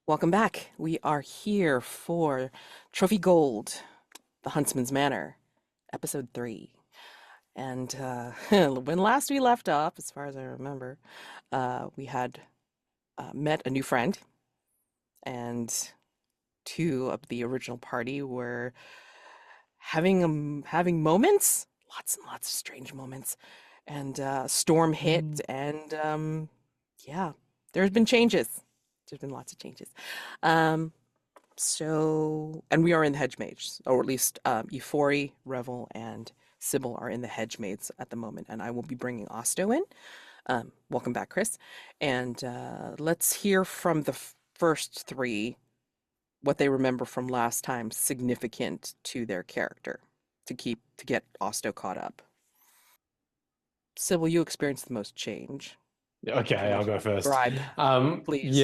Welcome back. We are here for Trophy Gold, the Huntsman's Manor, episode 3. And when last we left off, as far as I remember, we had met a new friend, and two of the original party were having moments, lots and lots of strange moments. And storm hit, Mm. and yeah, there's been changes. There's been lots of changes. Um, So, and we are in the hedge mages, or at least Ifori, Revel, and Sibyl are in the hedge mates at the moment, and I will be bringing Osto in. Welcome back, Chris. And let's hear from the first three what they remember from last time significant to their character to get Osto caught up. Sibyl, you experienced the most change. Okay, Would you like I'll to go first. describe, please?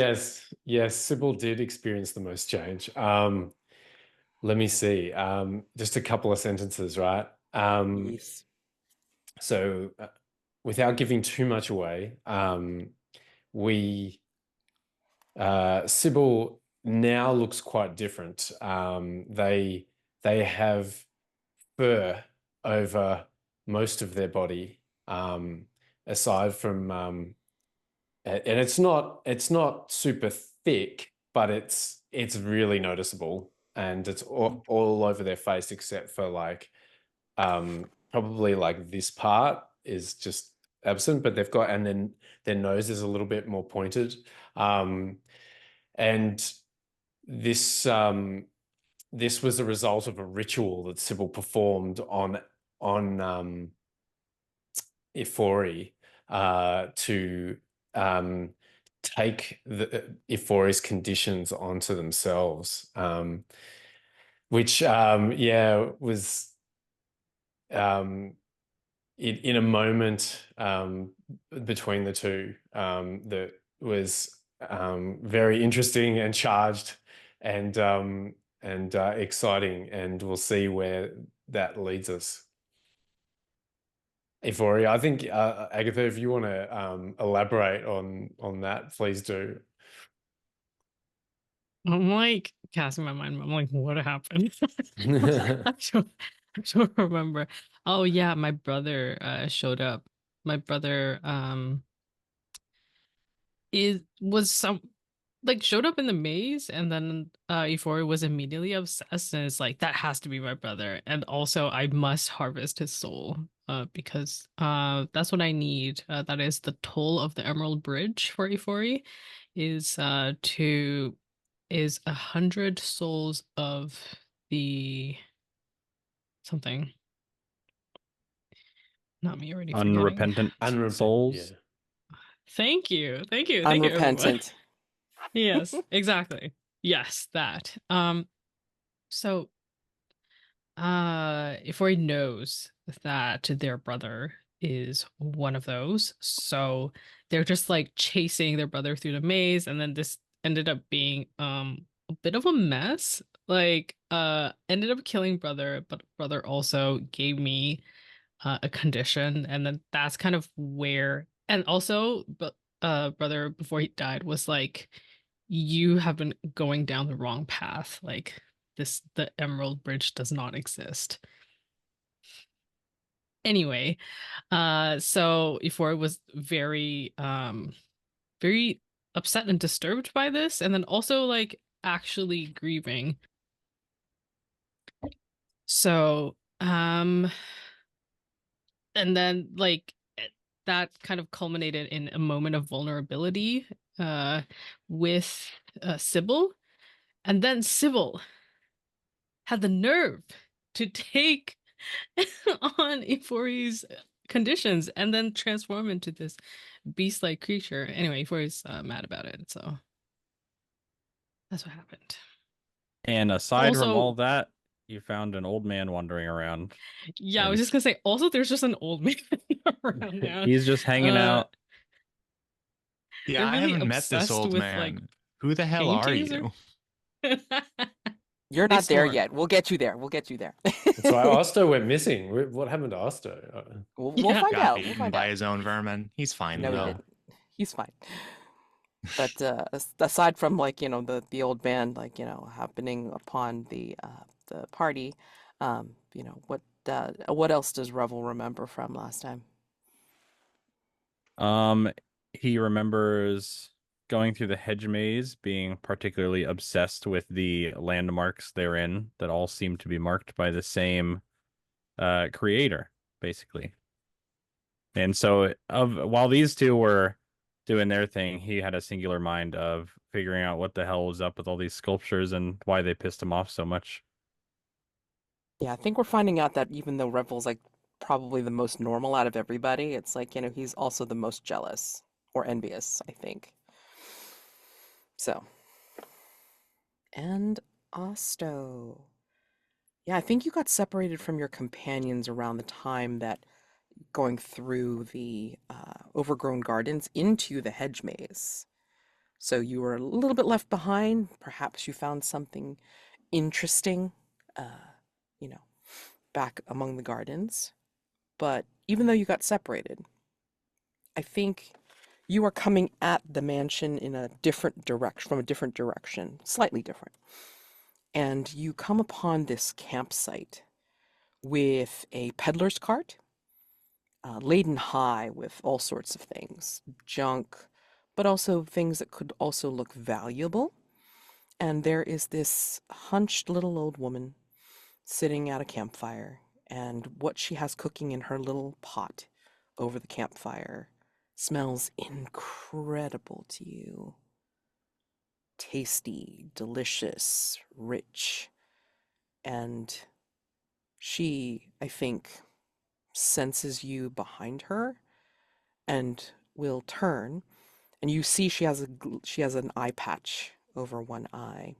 Yes, Sybil did experience the most change. Let me see. Just a couple of sentences, right? Yes. So, without giving too much away, we Sybil now looks quite different. They have fur over most of their body, aside from and it's not super thick, but it's really noticeable, and it's all over their face except for like probably like this part is just absent, but they've got, and then their nose is a little bit more pointed, and this this was a result of a ritual that Sybil performed on Ifori to take the Ifori's conditions onto themselves, which yeah, was in a moment between the two that was very interesting and charged and exciting, and we'll see where that leads us. Ifori, I think Agatha, if you want to elaborate on that, please do. I'm like casting my mind. I'm like, what happened? I don't remember. Oh yeah, my brother showed up. My brother is was some like showed up in the maze, and then Euphoria was immediately obsessed, and it's like that has to be my brother, and also I must harvest his soul because that's what I need. That is the toll of the Emerald Bridge for Euphoria is to is 100 souls of the something. Not me already forgetting. Unrepentant Unrepentant, souls. yeah. Thank you, everyone. Unrepentant. Yes, exactly. Yes, that. So Ifori knows that their brother is one of those. So they're just like chasing their brother through the maze, and then this ended up being a bit of a mess. Like ended up killing brother, but brother also gave me a condition, and then that's kind of where, and also but brother before he died was like, you have been going down the wrong path. Like the Emerald Bridge does not exist. Anyway, so Ifora was very upset and disturbed by this, and then also like actually grieving. So, and then like that kind of culminated in a moment of vulnerability with Sybil, and then Sybil had the nerve to take on Ifori's conditions and then transform into this beast-like creature. Anyway, Ifori's mad about it, so that's what happened. And aside from Also, all that, you found an old man wandering around. yeah, I was And just gonna say, also there's just an old man around now. he's just hanging out. They're Yeah, I really haven't met this obsessed old with like man. Who the hell are paintings or you? You're they not there snore. yet. We'll get you there. We'll get you there. That's why Osto went missing. What happened to Osto? We'll Yeah. find Got out. We'll eaten find by out. his own vermin. He's fine No, he though. didn't. He's fine. But aside from like, the old man, like, happening upon the party, what else does Revel remember from last time? Um, he remembers going through the hedge maze, being particularly obsessed with the landmarks therein that all seem to be marked by the same creator, basically. And so while these two were doing their thing, he had a singular mind of figuring out what the hell was up with all these sculptures and why they pissed him off so much. Yeah, I think we're finding out that even though Revel's like probably the most normal out of everybody, it's like, he's also the most jealous or envious, I think. So, and Osto. Yeah, I think you got separated from your companions around the time that going through the overgrown gardens into the hedge maze. So you were a little bit left behind. Perhaps you found something interesting, uh, you know, back among the gardens. But even though you got separated, I think you are coming at the mansion in a different direction, from a different direction, slightly different. And you come upon this campsite with a peddler's cart, laden high with all sorts of things, junk, but also things that could also look valuable. And there is this hunched little old woman sitting at a campfire, and what she has cooking in her little pot over the campfire smells incredible to you. Tasty, delicious, rich. And she, I think, senses you behind her and will turn, and you see she has an eye patch over one eye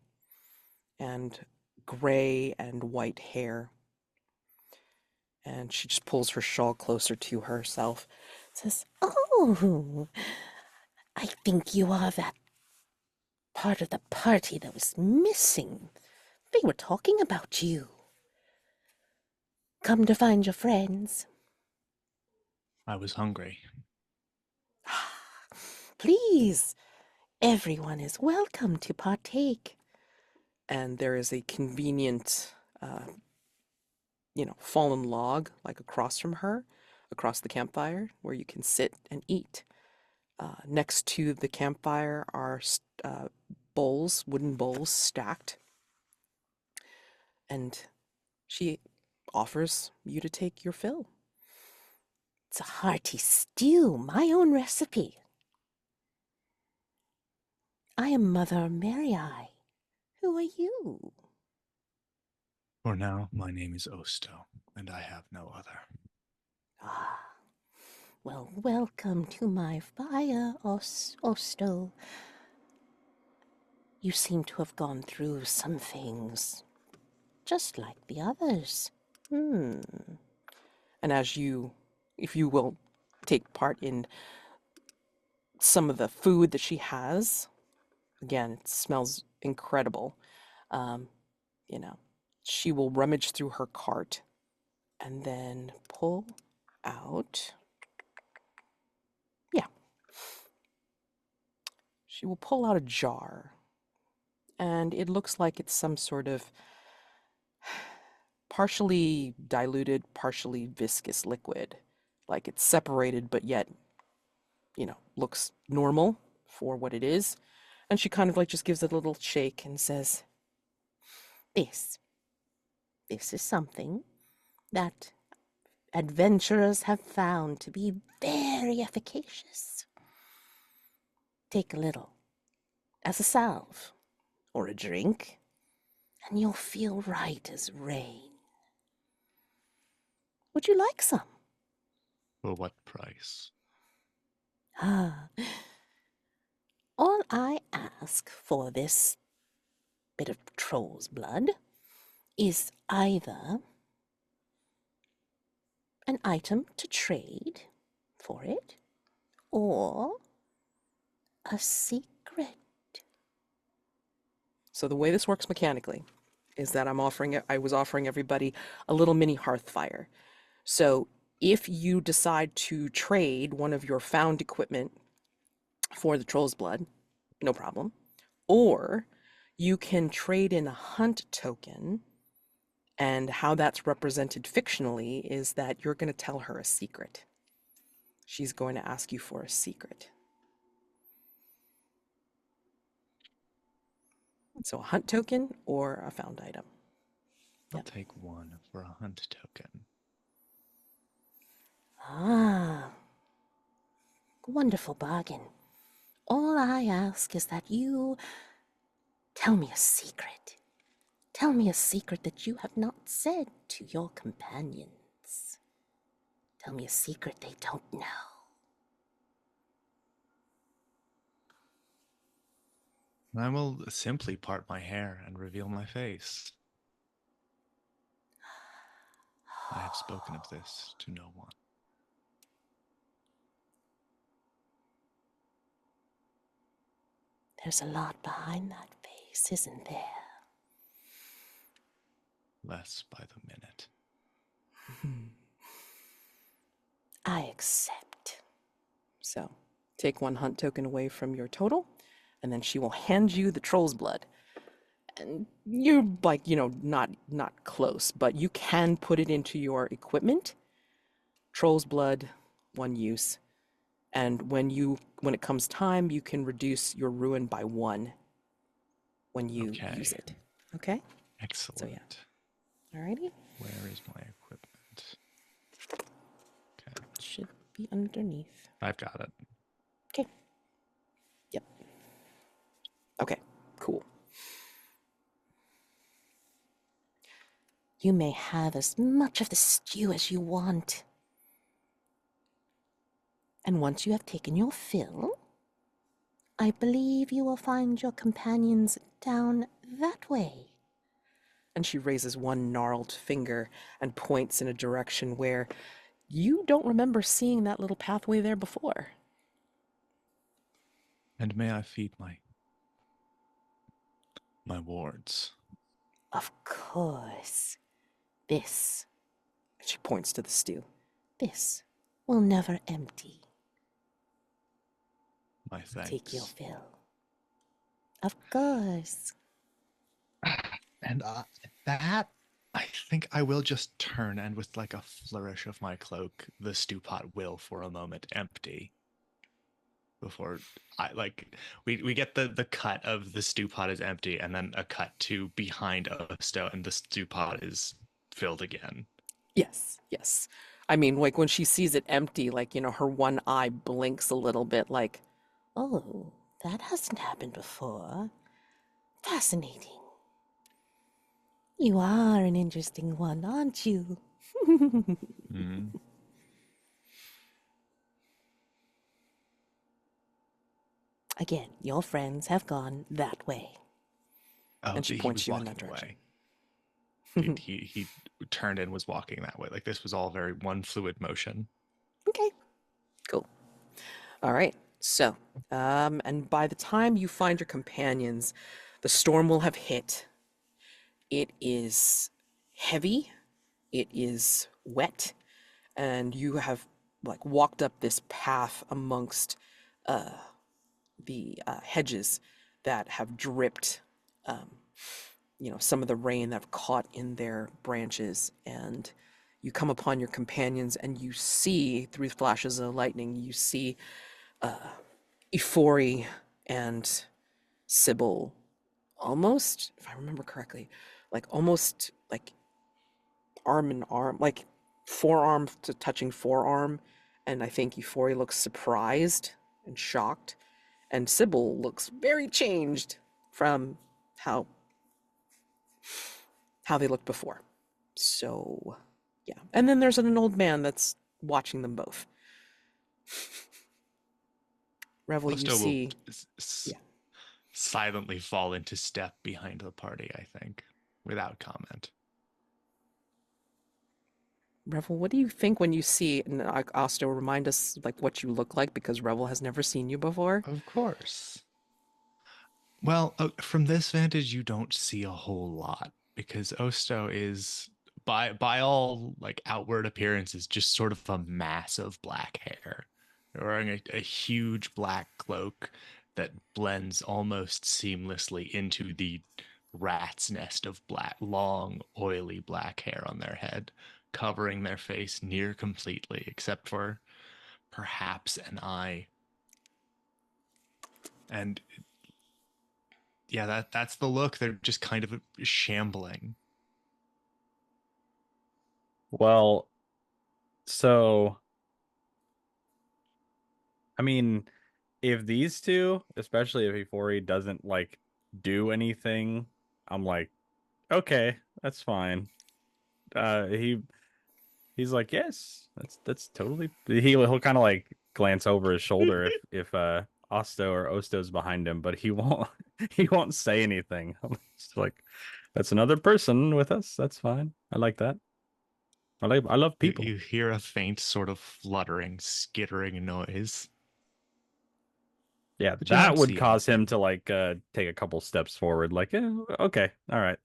and gray and white hair, and she just pulls her shawl closer to herself, says, "Oh, I think you are that part of the party that was missing. They were talking about you. Come to find your friends." I was hungry. "Please, everyone is welcome to partake." And there is a convenient, fallen log, like across from her, across the campfire, where you can sit and eat. Next to the campfire are bowls, wooden bowls stacked. And she offers you to take your fill. "It's a hearty stew, my own recipe. I am Mother Merryeye. Who are you?" For now, my name is Osto, and I have no other. "Ah, well, welcome to my fire, Osto. You seem to have gone through some things, just like the others. And if you will take part in some of the food that she has, again, it smells incredible. Um, she will rummage through her cart and then pull out. Yeah. She will pull out a jar, and it looks like it's some sort of partially diluted, partially viscous liquid. Like it's separated, but yet, looks normal for what it is. And she kind of like just gives it a little shake and says, This is something that adventurers have found to be very efficacious. Take a little as a salve or a drink, and you'll feel right as rain. Would you like some?" For what price? "Ah, all I ask for this bit of troll's blood is either an item to trade for it or a secret." So the way this works mechanically is that I was offering everybody a little mini hearth fire. So if you decide to trade one of your found equipment for the troll's blood, no problem. Or you can trade in a hunt token, and how that's represented fictionally is that you're going to tell her a secret. She's going to ask you for a secret. So a hunt token or a found item. I'll Yep. take one for a hunt token. Ah, wonderful bargain. All I ask is that you tell me a secret. Tell me a secret that you have not said to your companions. Tell me a secret they don't know. I will simply part my hair and reveal my face. I have spoken of this to no one. There's a lot behind that face, isn't there? Less by the minute. I accept. So take one hunt token away from your total, and then she will hand you the troll's blood. And you're like, not close, but you can put it into your equipment. Troll's blood, one use. And when it comes time, you can reduce your ruin by 1 when you use Okay. it. Okay? Excellent. Alrighty. Where is my equipment? Okay, Should be underneath. I've got it. Okay. Yep. Okay, cool. You may have as much of the stew as you want. And once you have taken your fill, I believe you will find your companions down that way. And she raises one gnarled finger and points in a direction where you don't remember seeing that little pathway there before. And may I feed my wards? Of course. This, And she points to the stew. this will never empty. My thanks. Take your fill. Of course. And that, I think I will just turn and with like a flourish of my cloak, the stew pot will for a moment empty. Before we get the cut of the stew pot is empty and then a cut to behind Osto and the stew pot is filled again. Yes, yes. I mean, like when she sees it empty, like, her one eye blinks a little bit, like, Oh, that hasn't happened before. Fascinating. You are an interesting one, aren't you? Mm. Again, your friends have gone that way. Oh, And she he points was you in walking that direction. away. he turned and was walking that way. Like this was all very one fluid motion. Okay, cool. All right. So, and by the time you find your companions, the storm will have hit. It is heavy, it is wet, and you have like walked up this path amongst the hedges that have dripped, some of the rain that have caught in their branches, and you come upon your companions and you see through flashes of lightning, you see Ifori and Sibyl almost, if I remember correctly, like almost like arm in arm, like forearm to touching forearm. And I think Ifori looks surprised and shocked. And Sibyl looks very changed from how they looked before. So, yeah. And then there's an old man that's watching them both. Revel, you Osto will see. Yeah. silently fall into step behind the party, I think, without comment. Revel, what do you think when you see, and Osto, remind us like what you look like because Revel has never seen you before. Of course. Well, from this vantage, you don't see a whole lot because Osto is, by all like outward appearances, just sort of a mass of black hair. They're wearing a huge black cloak, that blends almost seamlessly into the rat's nest of black, long, oily black hair on their head, covering their face near completely, except for perhaps an eye. And yeah, that's the look. They're just kind of shambling. Well, so I mean, if these two, especially if Ifori doesn't like do anything, I'm like, okay, that's fine. He's like, yes, that's totally. He'll kind of like glance over his shoulder if Osto or Osto's behind him, but he won't he won't say anything. I'm just like, that's another person with us. That's fine. I like that. I love people. You hear a faint sort of fluttering, skittering noise. Yeah, But you that don't would see cause him anything. to like take a couple steps forward, like, okay, all right.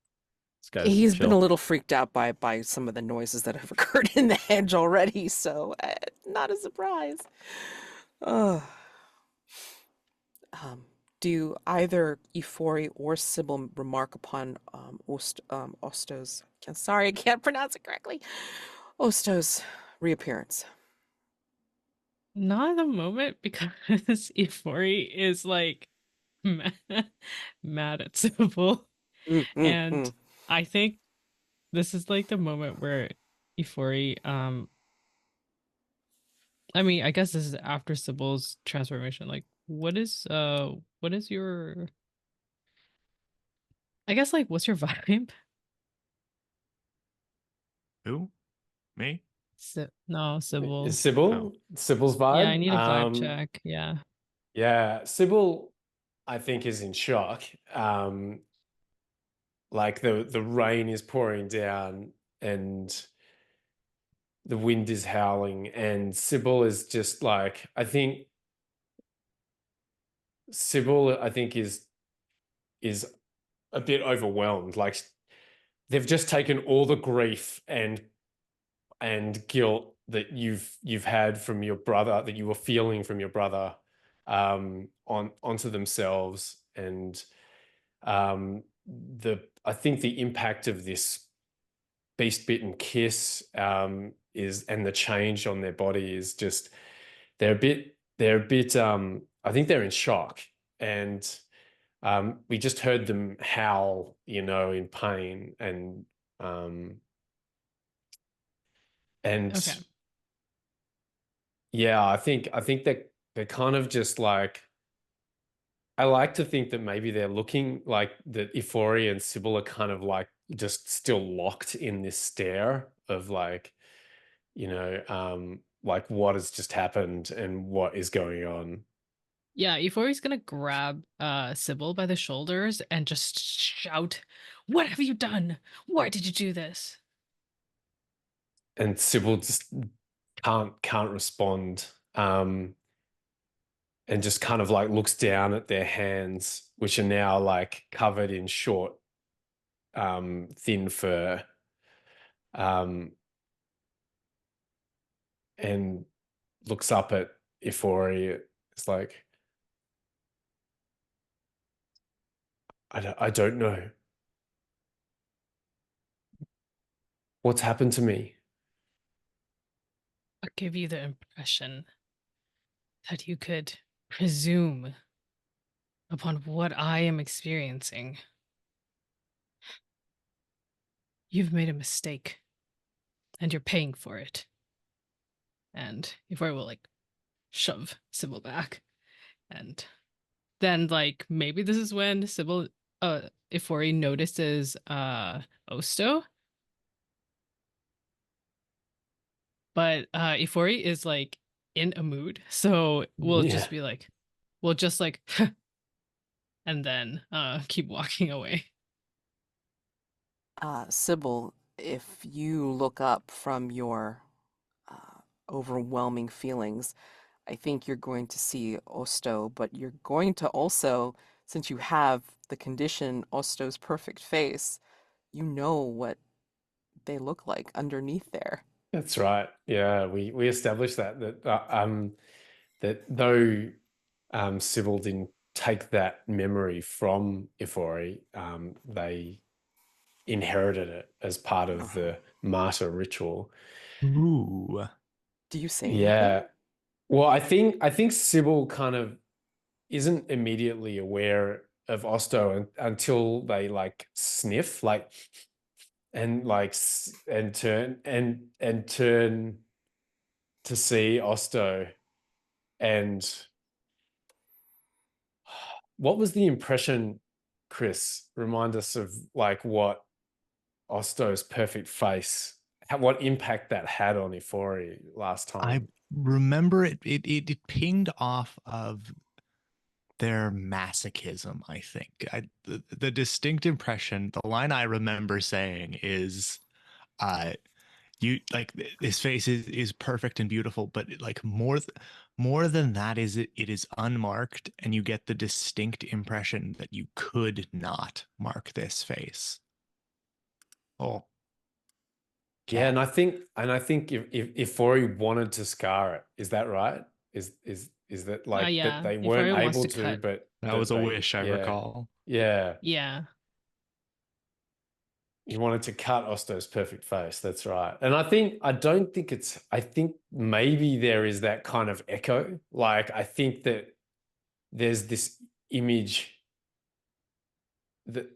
This guy's He's been a chill. little freaked out by some of the noises that have occurred in the hedge already, so not a surprise. Uh, do either Ifori or Sibyl remark upon Osto's? Sorry, I can't pronounce it correctly. Osto's reappearance. Not at the moment because Ifori is like mad, mad at Sybil. And I think this is like the moment where Ifori, I mean, I guess this is after Sibyl's transformation. Like, what is your, I guess, like, what's your vibe? Who? Me? No, Sybil. Is Sibyl? Oh. Sibyl's Yeah, I vibe? need a vibe check. Yeah. Yeah, Sibyl, I think, is in shock. Like the rain is pouring down and the wind is howling, and Sibyl is just like, I think Sibyl, I think, is a bit overwhelmed. Like they've just taken all the grief and guilt that you've had from your brother, that you were feeling from your brother, onto themselves, and I think the impact of this beast bitten kiss is, and the change on their body is just, they're a bit I think they're in shock, and we just heard them howl, in pain, and Okay. yeah, I think that they're kind of just like, I like to think that maybe they're looking like that Ifori and Sybil are kind of like just still locked in this stare of like, like what has just happened and what is going on. Yeah, Ifori's gonna grab Sybil by the shoulders and just shout, "What have you done? Why did you do this?" And Sybil just can't respond. And just kind of like looks down at their hands, which are now like covered in short, thin fur. And looks up at Ifori. It's like, I don't know. What's happened to me? I'll give you the impression that you could presume upon what I am experiencing. You've made a mistake, and you're paying for it. And Ifori will like shove Sybil back, and then like maybe this is when Sybil, Ifori notices Osto, but Ifori is like in a mood, so we'll Yeah. just be like, we'll just like, and then keep walking away. Sybil, if you look up from your overwhelming feelings, I think you're going to see Osto, but you're going to also, since you have the condition Osto's perfect face, you know what they look like underneath there. That's right. Yeah, we established that though Sybil didn't take that memory from Ifori. They inherited it as part of the martyr ritual. Ooh. Do you say anything? Yeah. Well, I think Sibyl kind of isn't immediately aware of Osto until they like sniff like and like and turn to see Osto. And what was the impression, Chris? Remind us of like what Osto's perfect face, what impact that had on Ifori last I time. remember it pinged off of their masochism, I think. The distinct impression, the line I remember saying is, you like his face is perfect and beautiful, but like more than that is it is unmarked, and you get the distinct impression that you could not mark this face. Oh, Yeah, okay. and I think if Ifori wanted to scar it, is that right? Is that like that Yeah, they weren't Ifori wants able to to, cut. but That that was a they, wish, I recall. yeah, Yeah. he wanted to cut Osto's perfect face. That's right. And I think maybe there is that kind of echo. Like I think that there's this image that,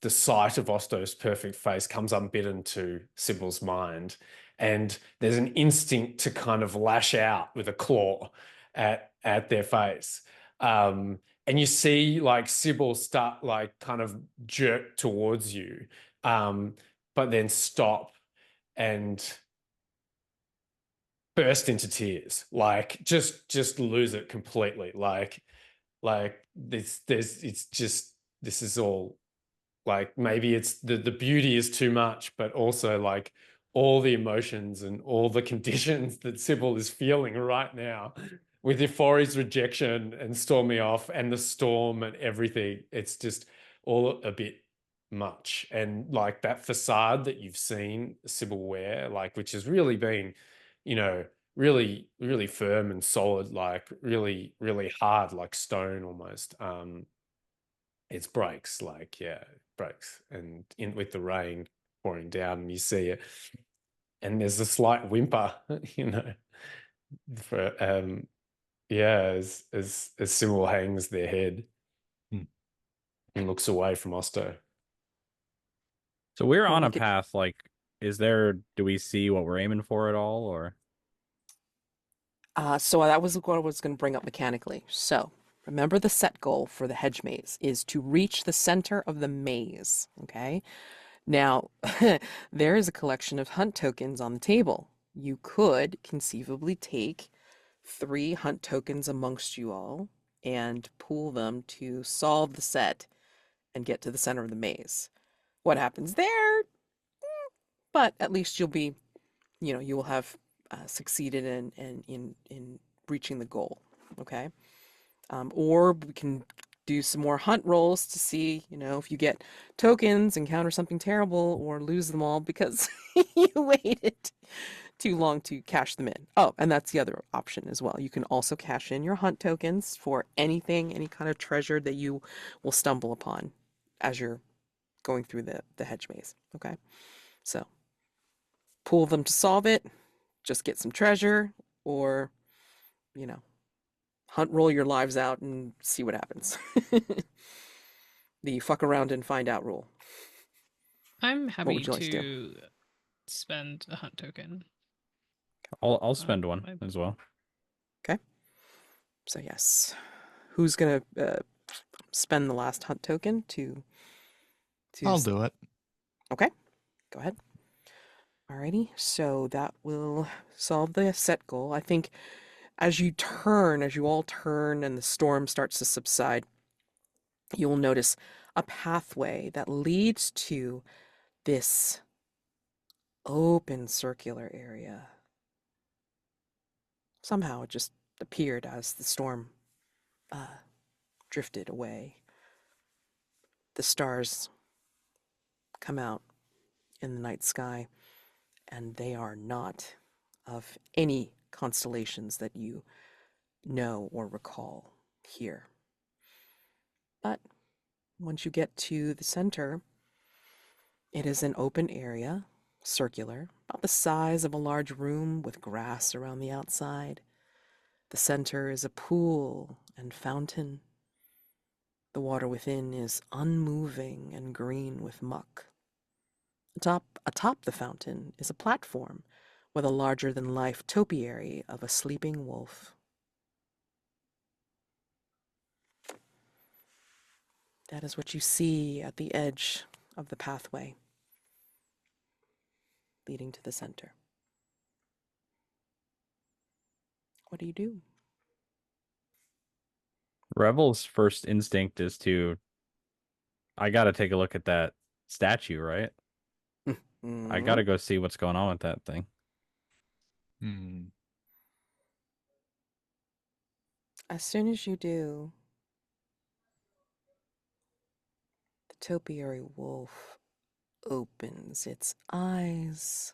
the sight of Osto's perfect face comes unbidden to Sibyl's mind, and there's an instinct to kind of lash out with a claw at their face. And you see like Sibyl start like kind of jerk towards you, but then stop and burst into tears, like just lose it completely. Like this is all like, maybe it's the beauty is too much, but also like all the emotions and all the conditions that Sybil is feeling right now with Ifori's rejection and storming off and the storm and everything. It's just all a bit much. And like that facade that you've seen Sybil wear, like, which has really been, really, really firm and solid, like really, really hard, like stone almost. It's breaks, like, yeah, it breaks. And in with the rain pouring down, and you see it, and there's a slight whimper, for yeah, as Sybil hangs their head Hmm. and looks away from Osto. So we're Well, on we a could- path, like, do we see what we're aiming for at all, or? So that was what I was going to bring up mechanically. So remember, the set goal for the hedge maze is to reach the center of the maze. Okay. Now, there is a collection of hunt tokens on the table. You could conceivably take 3 hunt tokens amongst you all and pool them to solve the set and get to the center of the maze. What happens there? But at least you will have succeeded in reaching the goal. Okay. Or we can do some more hunt rolls to see, if you get tokens, encounter something terrible, or lose them all because you waited too long to cash them in. Oh, and that's the other option as well. You can also cash in your hunt tokens for anything, any kind of treasure that you will stumble upon as you're going through the hedge maze. Okay. So pool them to solve it, just get some treasure, or, you know, hunt roll your lives out and see what happens. The fuck around and find out rule. I'm What happy would you like to do? to spend a hunt token. I'll spend one I- as well. Okay. So yes, who's gonna spend the last hunt token to? I'll do it. Okay, go ahead. Alrighty. So that will solve the set goal. I think as you all turn, and the storm starts to subside, you will notice a pathway that leads to this open circular area. Somehow it just appeared as the storm drifted away. The stars come out in the night sky, and they are not of any constellations that you know or recall here. Once you get to the center, it is an open area, circular, about the size of a large room with grass around the outside. The center is a pool and fountain. The water within is unmoving and green with muck. Atop the fountain is a platform with a larger-than-life topiary of a sleeping wolf. That is what you see at the edge of the pathway leading to the center. What do you do? Revel's first instinct is I gotta take a look at that statue, right? I gotta go see what's going on with that thing. As soon as you do, the topiary wolf opens its eyes,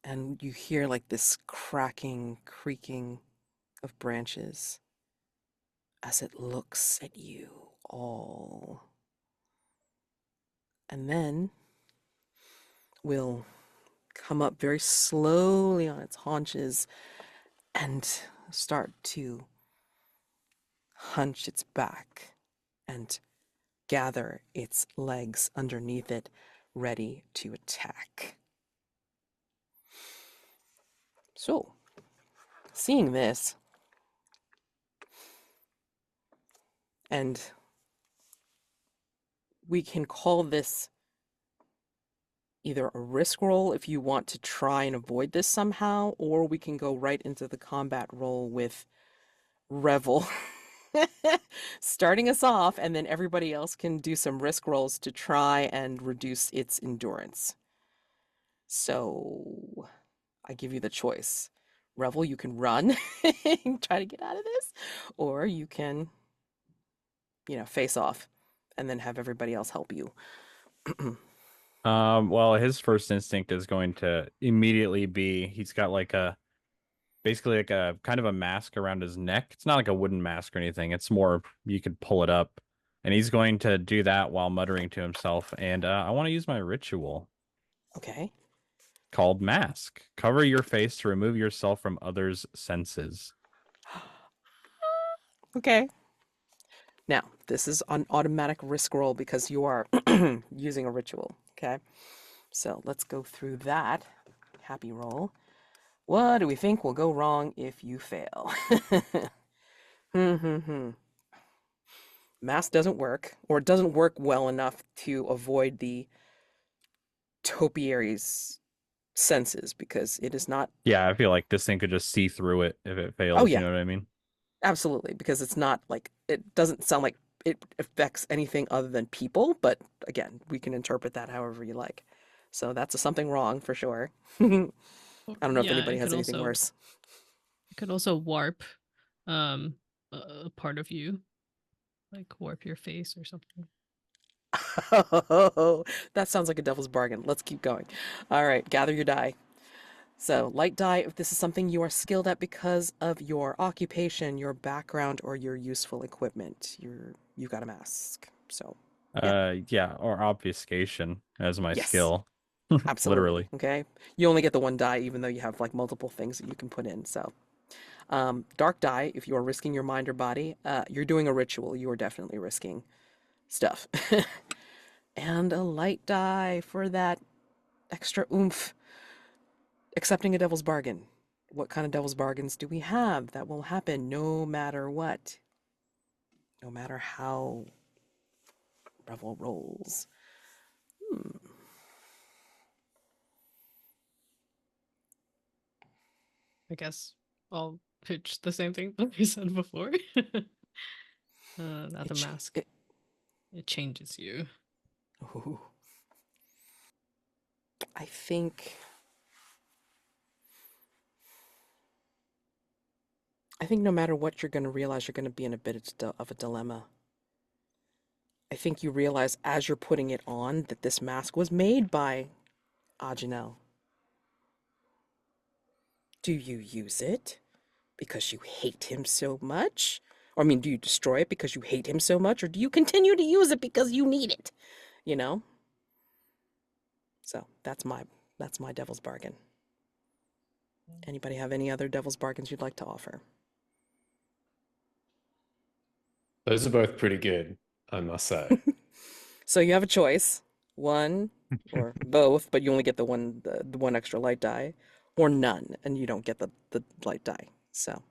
and you hear like this cracking, creaking of branches as it looks at you all. And then will come up very slowly on its haunches and start to hunch its back and gather its legs underneath it, ready to attack. So, seeing this, and we can call this either a risk roll if you want to try and avoid this somehow, or we can go right into the combat roll with Revel starting us off, and then everybody else can do some risk rolls to try and reduce its endurance. So I give you the choice. Revel, you can run and try to get out of this, or you can, face off and then have everybody else help you. Well, his first instinct is going to immediately be he's got basically like a kind of a mask around his neck. It's not like a wooden mask or anything. It's more you could pull it up. And he's going to do that while muttering to himself. And I want to use my ritual. Okay. Called Mask. Cover your face to remove yourself from others' senses. Okay. Now, this is an automatic risk roll because you are using a ritual. Okay. So let's go through that. Happy roll. What do we think will go wrong if you fail? Mask doesn't work, or it doesn't work well enough to avoid the topiary's senses because it is not. Yeah, I feel like this thing could just see through it if it fails. Oh, yeah. You know what I mean? Absolutely, because it's not like, it doesn't sound like it affects anything other than people, but again, we can interpret that however you like. So that's something wrong for sure. I don't know if anybody has anything worse. It could also warp a part of you, like warp your face or something. Oh, that sounds like a devil's bargain. Let's keep going. All right, gather your die. So, light die, if this is something you are skilled at because of your occupation, your background, or your useful equipment, you've got a mask. So, yeah, or obfuscation as my Yes. skill. absolutely. Literally. Okay, you only get the one die, even though you have like multiple things that you can put in. So, dark die, if you are risking your mind or body, you're doing a ritual. You are definitely risking stuff. And a light die for that extra oomph. Accepting a devil's bargain. What kind of devil's bargains do we have that will happen no matter what? No matter how Revel rolls. I guess I'll pitch the same thing that we said before. Not the mask. It changes you. Ooh. I think no matter what, you're going to realize you're going to be in a bit of a dilemma. I think you realize as you're putting it on that this mask was made by Agenel. Do you use it because you hate him so much? Or I mean, do you destroy it because you hate him so much, or do you continue to use it because you need it? You know? So that's my devil's bargain. Anybody have any other devil's bargains you'd like to offer? Those are both pretty good, I must say. So you have a choice, one or both, but you only get the one extra light die, or none, and you don't get the light die. So,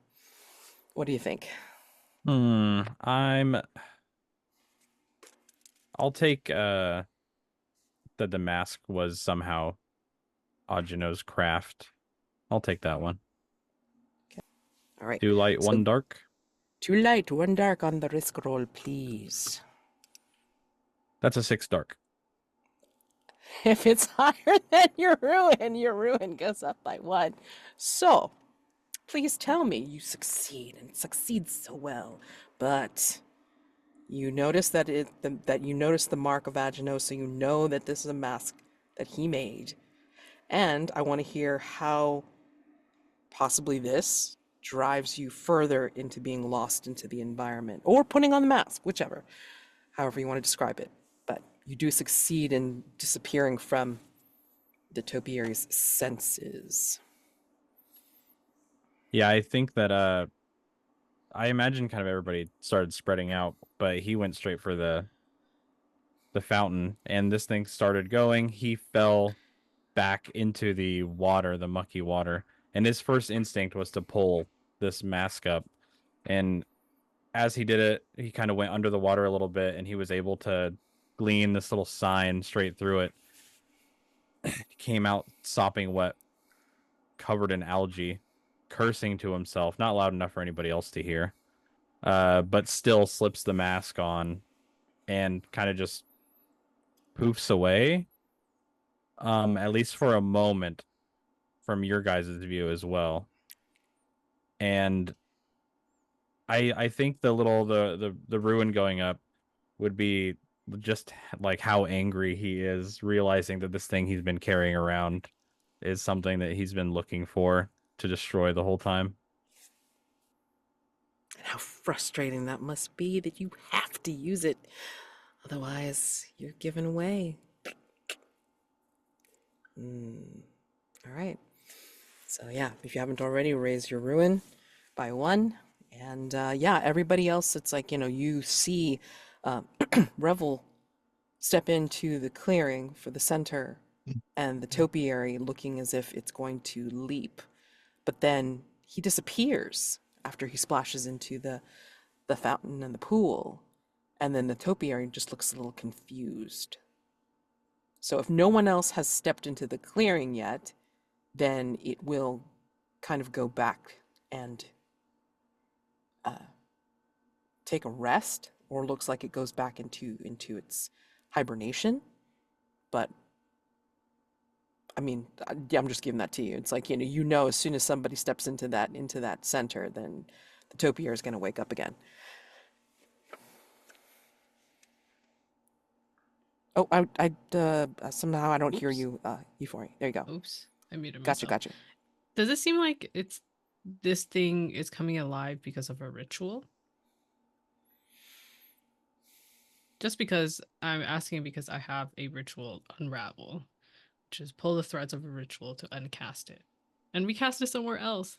what do you think? I'll take that the mask was somehow Agenou's craft. I'll take that one. All right. 2 light, So 1 dark. 2 light, 1 dark on the risk roll, please. That's a 6 dark. If it's higher than your ruin goes up by 1. So, please tell me you succeed and succeed so well, but you notice that you notice the mark of Agenou, so you know that this is a mask that he made. And I want to hear how possibly this drives you further into being lost into the environment or putting on the mask, whichever, however you want to describe it. But you do succeed in disappearing from the topiary's senses. Yeah, I think that I imagine kind of everybody started spreading out, but he went straight for the fountain, and this thing started going. He fell back into the water, the mucky water, and his first instinct was to pull this mask up. And as he did it, he kind of went under the water a little bit, and he was able to glean this little sign straight through it. He came out sopping wet, covered in algae, cursing to himself, not loud enough for anybody else to hear, but still slips the mask on and kind of just poofs away, at least for a moment from your guys' view as well. And I think the ruin going up would be just like how angry he is, realizing that this thing he's been carrying around is something that he's been looking for to destroy the whole time. And how frustrating that must be that you have to use it. Otherwise, you're given away. All right. So yeah, if you haven't already, raise your ruin by 1. And yeah, everybody else, it's like, you see Revel step into the clearing for the center and the topiary looking as if it's going to leap. But then he disappears after he splashes into the fountain and the pool. And then the topiary just looks a little confused. So if no one else has stepped into the clearing yet, then it will kind of go back and take a rest, or looks like it goes back into its hibernation. But I mean, I'm just giving that to you. It's like, as soon as somebody steps into that center, then the topiary is going to wake up again. Oh, I somehow I don't hear you, Ifori. There you go. Oops, I muted Gotcha, myself. gotcha. Does it seem like this thing is coming alive because of a ritual? Just because I'm asking because I have a ritual unravel, which is pull the threads of a ritual to uncast it and recast it somewhere else.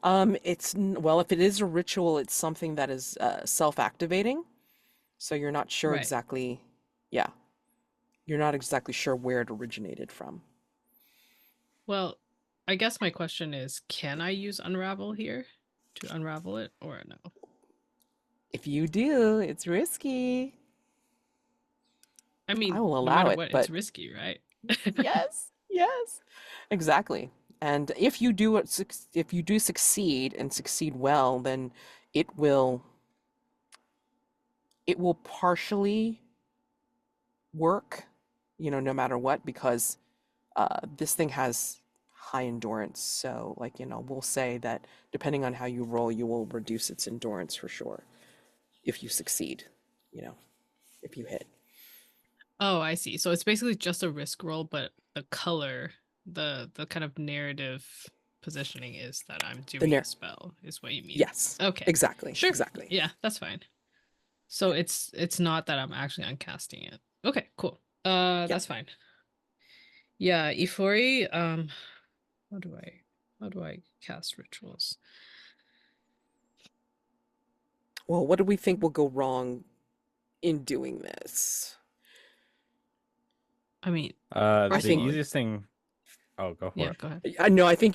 Well, if it is a ritual, it's something that is self-activating. So you're not sure Right. exactly, yeah. You're not exactly sure where it originated from. Well, I guess my question is, can I use unravel here to unravel it or no? If you do, it's risky. I mean, I will no allow matter it, what, but it's risky, right? yes, exactly. And if you do succeed and succeed well, then it will partially work, no matter what, because this thing has high endurance. So, like, we'll say that depending on how you roll, you will reduce its endurance for sure if you succeed, if you hit. Oh, I see. So it's basically just a risk roll, but the color, the kind of narrative positioning is that I'm doing nar- a spell, is what you mean. Yes. Okay. Exactly. Sure. Exactly. Yeah, that's fine. So it's not that I'm actually uncasting it. Okay, cool. That's fine. Yeah, Ifori, how do I cast rituals? Well, what do we think will go wrong in doing this? I mean, I The think- easiest thing. Oh, go for yeah, it. go ahead. I know. I think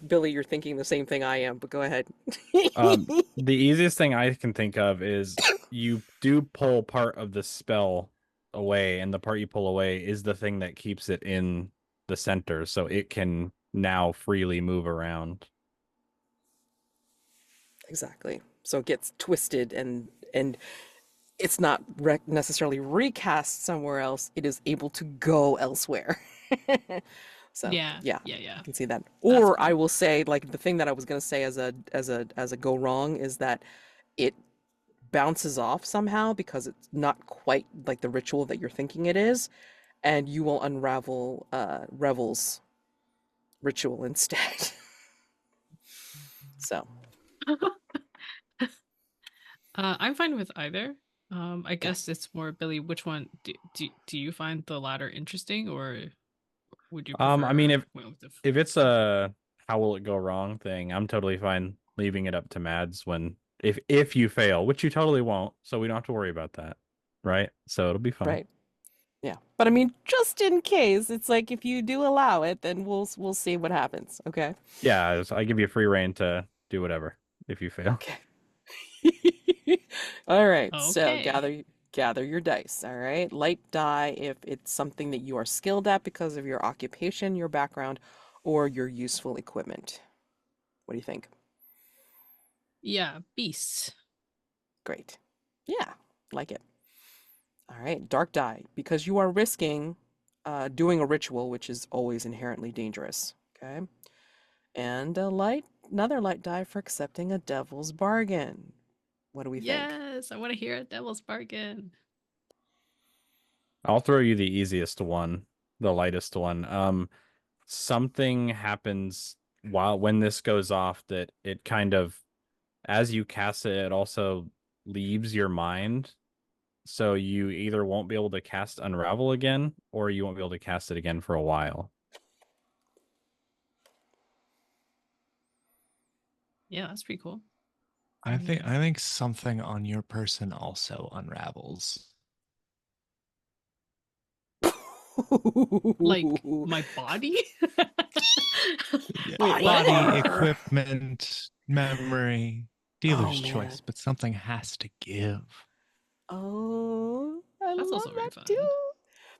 Billy, you're thinking the same thing I am. But go ahead. The easiest thing I can think of is you do pull part of the spell away, and the part you pull away is the thing that keeps it in the center, so it can now freely move around. Exactly. So it gets twisted and it's not necessarily recast somewhere else. It is able to go elsewhere. So Yeah. yeah, Yeah. I can see that. Or fine. I will say, like, the thing that I was gonna say as a go wrong is that it bounces off somehow because it's not quite like the ritual that you're thinking it is, and you will unravel Revel's ritual instead. So I'm fine with either. I guess it's more Billy. Which one do you find the latter interesting, or would you prefer? I mean, went with the if it's a how will it go wrong thing, I'm totally fine leaving it up to Mads when if you fail, which you totally won't, so we don't have to worry about that, right? So it'll be fine. right. Yeah. But I mean, just in case, it's like if you do allow it, then we'll see what happens. Okay. Yeah, I give you free reign to do whatever if you fail. Okay. All right. So Okay. gather your dice. All right. Light die if it's something that you are skilled at because of your occupation, your background, or your useful equipment. What do you think? Yeah, beasts. Great. Yeah, like it. All right. Dark die because you are risking doing a ritual, which is always inherently dangerous. Okay. And another light die for accepting a devil's bargain. What do we think? Yes, I want to hear a devil's bargain. I'll throw you the easiest one, the lightest one. Something happens when this goes off that it kind of, as you cast it, it also leaves your mind. So you either won't be able to cast Unravel again, or you won't be able to cast it again for a while. Yeah, that's pretty cool. I think something on your person also unravels. Like my body? Yeah, Wait, what? body, equipment, memory, dealer's Oh, choice, man. but something has to give. Oh, I That's love also very that fun. too.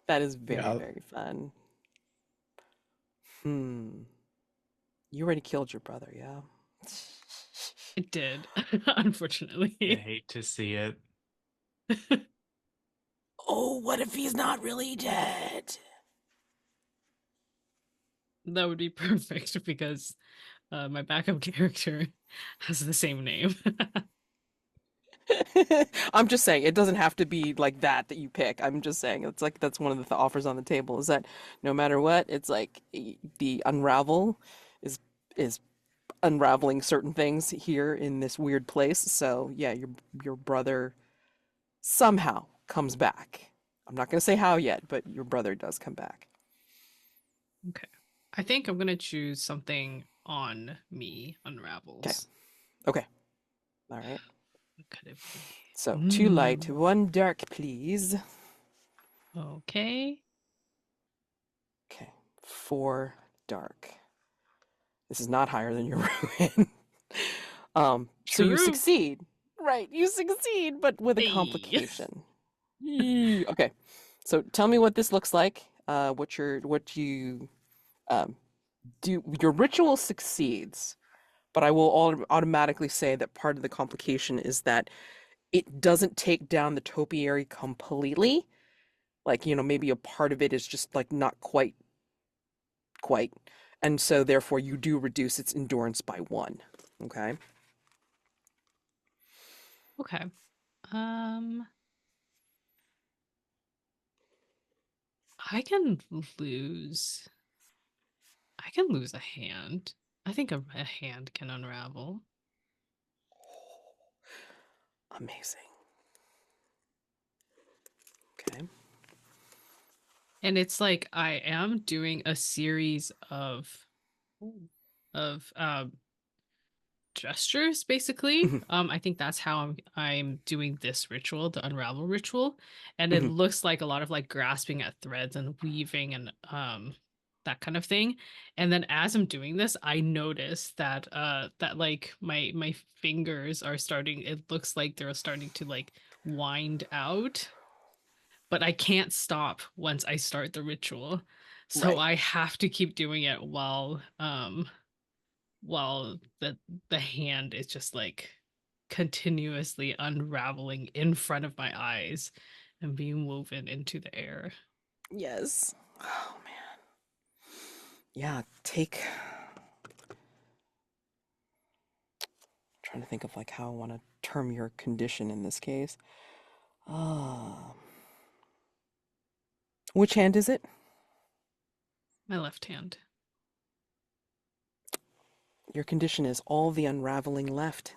That is very, Yeah. very fun. You already killed your brother, yeah? It did, I unfortunately. hate to see it. Oh, what if he's not really dead? That would be perfect because my backup character has the same name. I'm just saying, it doesn't have to be like that you pick. I'm just saying, it's like that's one of the offers on the table is that no matter what, it's like the unravel is unraveling certain things here in this weird place. So yeah, your brother somehow comes back. I'm not gonna say how yet, but your brother does come back. Okay. I think I'm gonna choose something on me unravels. Okay. All right. What could it be? So 2 light, 1 dark, please. Okay. Okay. 4 dark. This is not higher than your ruin. So you True. succeed. Right, you succeed, but with a Hey. complication. Yee. Okay. So tell me what this looks like. What you do. Your ritual succeeds, but I will automatically say that part of the complication is that it doesn't take down the topiary completely. Like, maybe a part of it is just like not quite. And so therefore you do reduce its endurance by 1. Okay. Okay. I can lose a hand. I think a hand can unravel. Amazing. Okay. And it's like I am doing a series of gestures basically. Mhm. I think that's how I'm doing this ritual, the unravel ritual, and it Mhm. looks like a lot of like grasping at threads and weaving and that kind of thing. And then as I'm doing this, I notice that that like my fingers are starting, it looks like they're starting to like wind out, but I can't stop once I start the ritual. So Right. I have to keep doing it while the hand is just like continuously unraveling in front of my eyes and being woven into the air. Yes. Oh man. Yeah, take trying to think of like how I want to term your condition in this case. Ah. Which hand is it? My left hand. Your condition is all the unraveling left.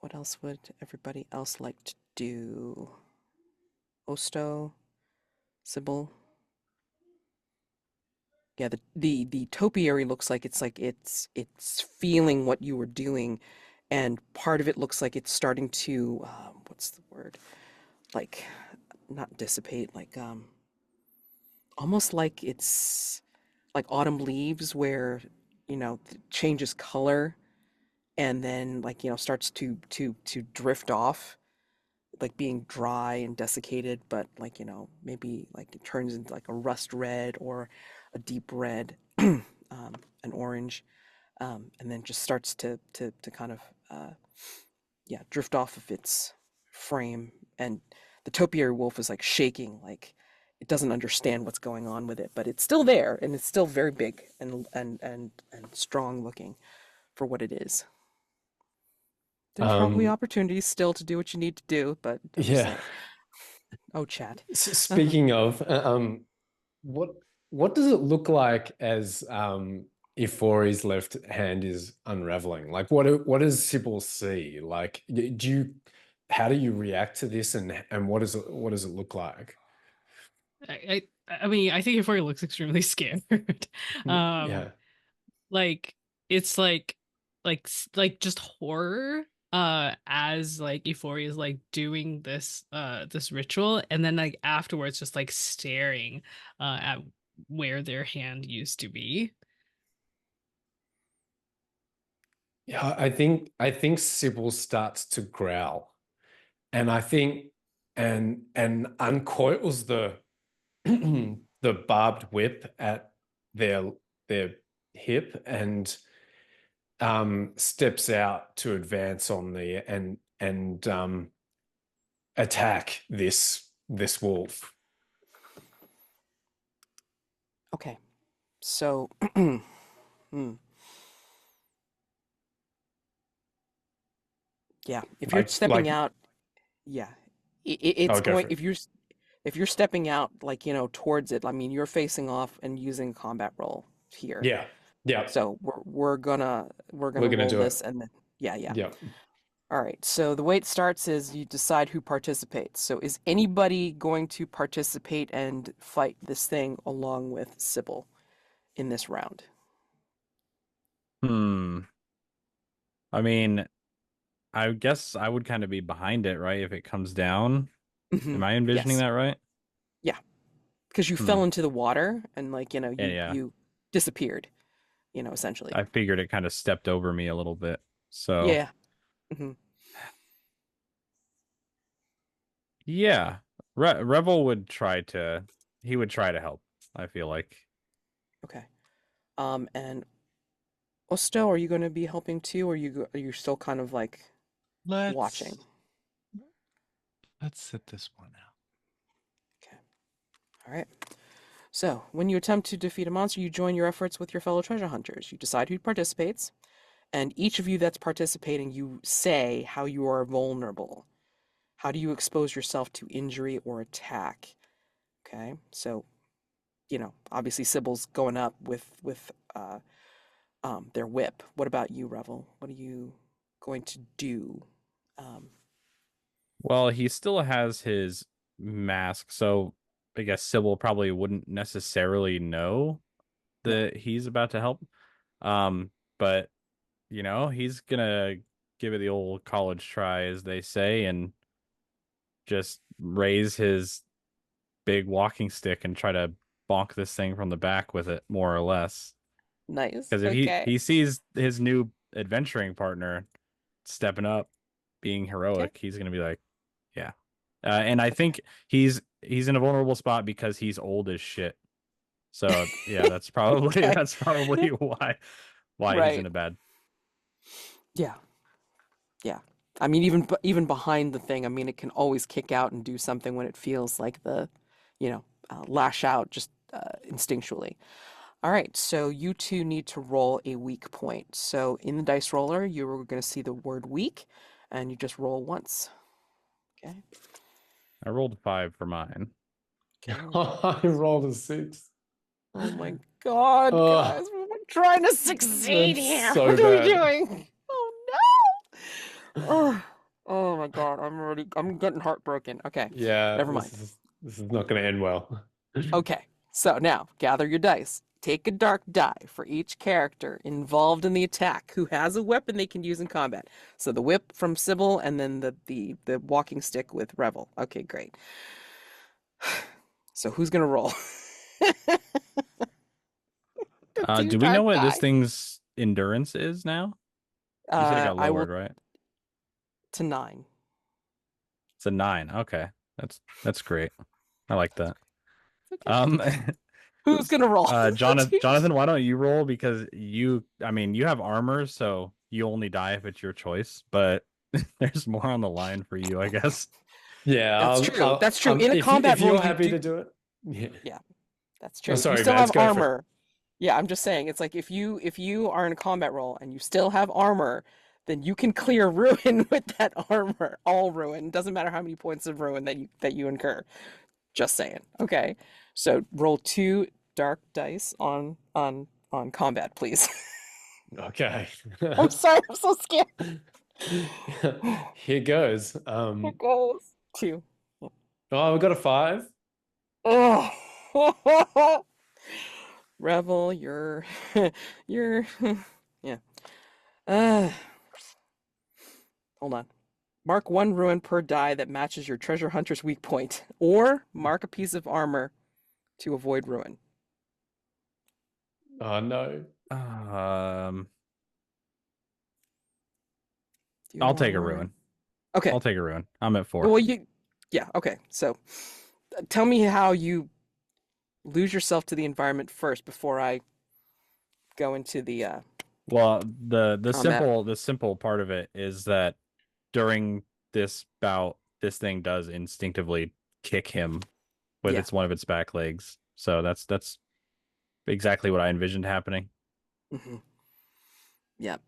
What else would everybody else like to do? Osto, Sibyl. Yeah, the topiary looks like it's feeling what you were doing, and part of it looks like it's starting to what's the word? Like not dissipate, like almost like it's like autumn leaves where changes color and then like starts to drift off, like being dry and desiccated, but like maybe like it turns into like a rust red or a deep red, an orange, and then just starts to kind of yeah, drift off of its frame. And the topiary wolf is like shaking, like it doesn't understand what's going on with it, but it's still there and it's still very big and strong looking for what it is. There's probably Um, opportunities still to do what you need to do, but I'm just yeah. saying. Oh, chat. Speaking of, what what does it look like as Ifori's left hand is unraveling? Like, what does Sybil see? Like, do you how do you react to this, and what does it look like? I mean, I think Euphoria looks extremely scared. um Yeah, like it's like just horror as like Euphoria is like doing this ritual, and then like afterwards just like staring at where their hand used to be. yeah. I think Sybil starts to growl, and I think and uncoils the the barbed whip at their their hip and steps out to advance on the and attack this wolf. Okay, so hmm, yeah, if you're stepping Like out, yeah, I'll it's go going. for it. If you're stepping out, like towards it, I mean, you're facing off and using a combat roll here. Yeah, yeah, So we're gonna we're gonna roll do it. this and then yeah. Yeah. All right. So the way it starts is you decide who participates. So is anybody going to participate and fight this thing along with Sybil in this round? Hmm. I mean, I guess I would kind of be behind it, right? If it comes down. Hmm. Am I envisioning Yes. that right? Yeah. Because you Hmm. fell into the water and like Yeah, you yeah. you disappeared. Essentially. I figured it kind of stepped over me a little bit. So, Yeah. Hmm. yeah. Revel would try to he would try to help, I feel like. Okay. And Osto, are you going to be helping too, or are you still kind of like watching? Let's sit this one out. Okay. All right. So, when you attempt to defeat a monster, you join your efforts with your fellow treasure hunters. You decide who participates, and each of you that's participating, you say how you are vulnerable. How do you expose yourself to injury or attack? Okay. So, obviously Sybil's going up with their whip. What about you, Revel? What are you going to do? Um, Well, he still has his mask, so I guess Sybil probably wouldn't necessarily know no, that he's about to help. But he's gonna give it the old college try, as they say, and just raise his big walking stick and try to bonk this thing from the back with it, more or less. nice. Because if he Okay. he sees his new adventuring partner stepping up, being Okay. heroic, he's gonna be like, yeah. And I think he's in a vulnerable spot because he's old as shit. So yeah, that's probably Okay. that's probably why he's in Right. a bad. Yeah. Yeah. I mean, even behind the thing, I mean, it can always kick out and do something when it feels like lash out just instinctually. All right, so you two need to roll a weak point. So in the dice roller, you're going to see the word weak, and you just roll once. Okay. I rolled 5 for mine. Okay. I rolled a 6. Oh my God, Oh, guys, we're trying to succeed that's here. so What are we bad. doing? Oh no! Oh my God, I'm getting heartbroken. Okay, Yeah, never mind. this is not going to end well. Okay, so now gather your dice. Take a dark die for each character involved in the attack who has a weapon they can use in combat. So the whip from Sybil and then the walking stick with Revel. Okay, great. So who's gonna roll? The two Do we know dark what this die. thing's endurance is now? You said it got I will lowered, right? to 9. It's a 9. Okay, that's great. I like that. Okay. Um, Who's gonna roll? Jonathan, why don't you roll? Because you have armor, so you only die if it's your choice. But there's more on the line for you, I guess. Yeah, That's true. That's true. In a if combat role, you're you happy do. to do it, yeah. Yeah, that's Oh, true. You sorry, still Vance, have go for it. armor. Yeah, I'm just saying, it's like if you are in a combat role and you still have armor, then you can clear ruin with that armor. All ruin. Doesn't matter how many points of ruin that you incur. Just saying. Okay. So roll 2 dark dice on combat, please. Okay. I'm sorry, I'm so scared. Here goes. Here goes. 2. Oh, we got a 5. Oh. Revel, you're yeah. Uh, hold on. Mark 1 ruin per die that matches your treasure hunter's weak point, or mark a piece of armor to avoid ruin. Oh no. Do you I'll have take a armor? ruin. Okay. I'll take a ruin. I'm at 4. Well, yeah. Okay. So, tell me how you lose yourself to the environment first before I go into the Well, the combat. simple part of it is that during this bout, this thing does instinctively kick him with Yeah. one of its back legs. So that's exactly what I envisioned happening. Mm-hmm. Yep.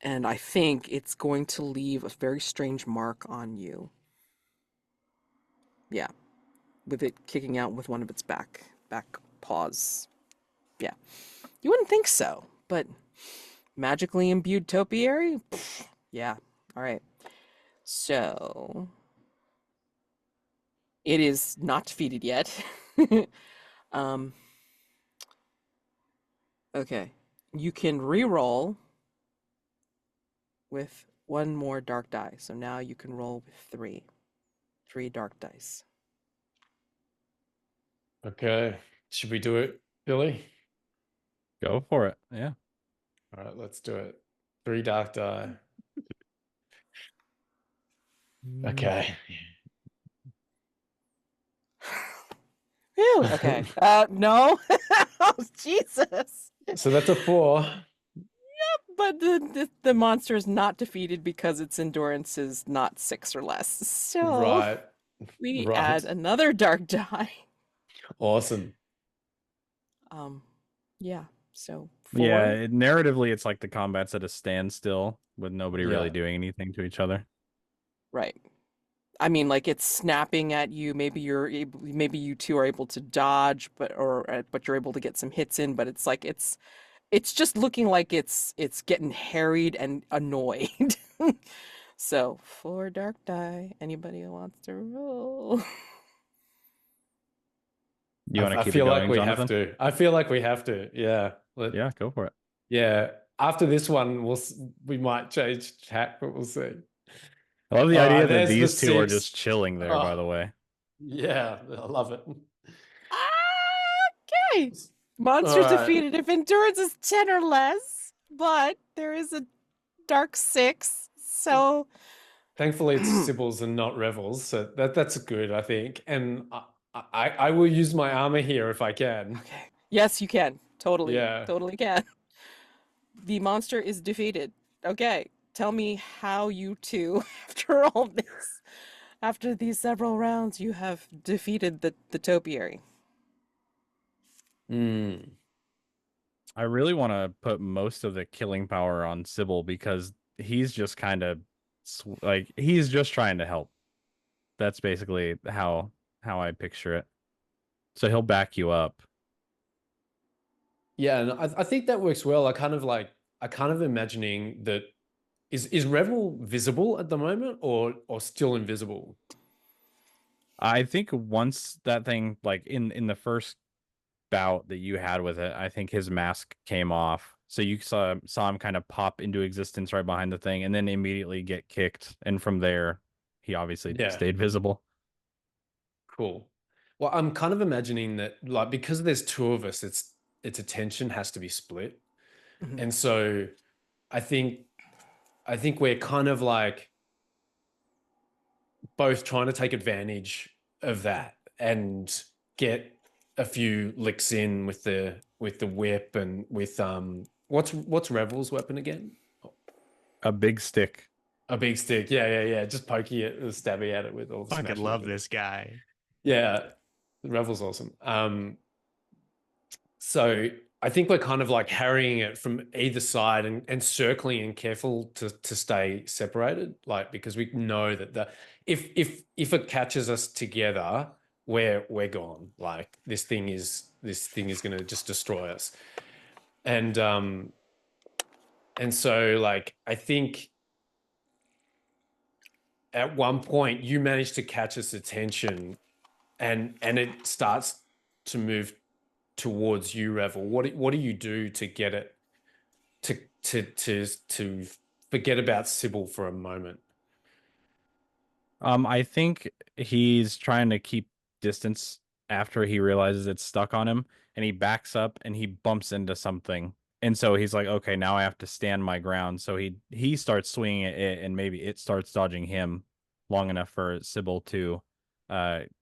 And I think it's going to leave a very strange mark on you. Yeah, with it kicking out with one of its back paws. Yeah, you wouldn't think so, but magically imbued topiary. Pfft, yeah. All right. So it is not defeated yet. um. Okay. You can re-roll with one more dark die. So now you can roll with 3 dark dice. Okay. Should we do it, Billy? Go for it. Yeah. All right, let's do it. 3 dark die. Okay. Phew, okay. No. Oh, Jesus. So that's a 4. But the monster is not defeated because its endurance is not 6 or less. So Right. we add Right. another dark die. Awesome. Yeah. So 4. Yeah, narratively, it's like the combat's at a standstill with nobody really Yeah. doing anything to each other. Right. I mean, like it's snapping at you. Maybe you two are able to dodge, but you're able to get some hits in. But it's just looking like it's getting harried and annoyed. So for dark die, anybody who wants to roll. You want to I keep it feel like going, we Jonathan? have to. I feel like we have to. Yeah. Yeah, go for it. Yeah. After this one, we might change track, but we'll see. I love the All idea right, that there's the these two are 6. just chilling there, by the way. Yeah, I love it. Okay. Monsters All right. defeated if endurance is 10 or less, but there is a dark 6. So Thankfully, it's Sibyl's and not Revel's, so that's good, I think. And I will use my armor here if I can. okay. Yes, you can. Totally. Yeah. Totally can. The monster is defeated. Okay. Tell me how you two, after all this, after these several rounds, you have defeated the topiary. I really want to put most of the killing power on Sibyl because he's just kind of like he's just trying to help. That's basically how I picture it. So he'll back you up. Yeah, and I think that works well. I kind of imagining that is Revel visible at the moment or still invisible? I think once that thing, like in the first bout that you had with it, I think his mask came off. So you saw him kind of pop into existence right behind the thing and then immediately get kicked. And from there, he obviously stayed visible. Cool. Well, I'm kind of imagining that, like, because there's 2 of us, its attention has to be split. And so I think we're kind of like both trying to take advantage of that and get a few licks in with the whip and with what's Revel's weapon again? A big stick. A big stick. Yeah. Just poking it, stabbing at it with all the I smashing love of it. this guy. Yeah. Revel's awesome. So I think we're kind of like harrying it from either side and circling and careful to stay separated, like because we know that if it catches us together, we're gone. Like this thing is going to just destroy us. And so like I think at one point you manage to catch its attention and it starts to move towards you, Revel. What do you do to get it to forget about Sibyl for a moment? I think he's trying to keep distance after he realizes it's stuck on him, and he backs up and he bumps into something. And so he's like, okay, now I have to stand my ground. So he starts swinging at it, and maybe it starts dodging him long enough for Sibyl to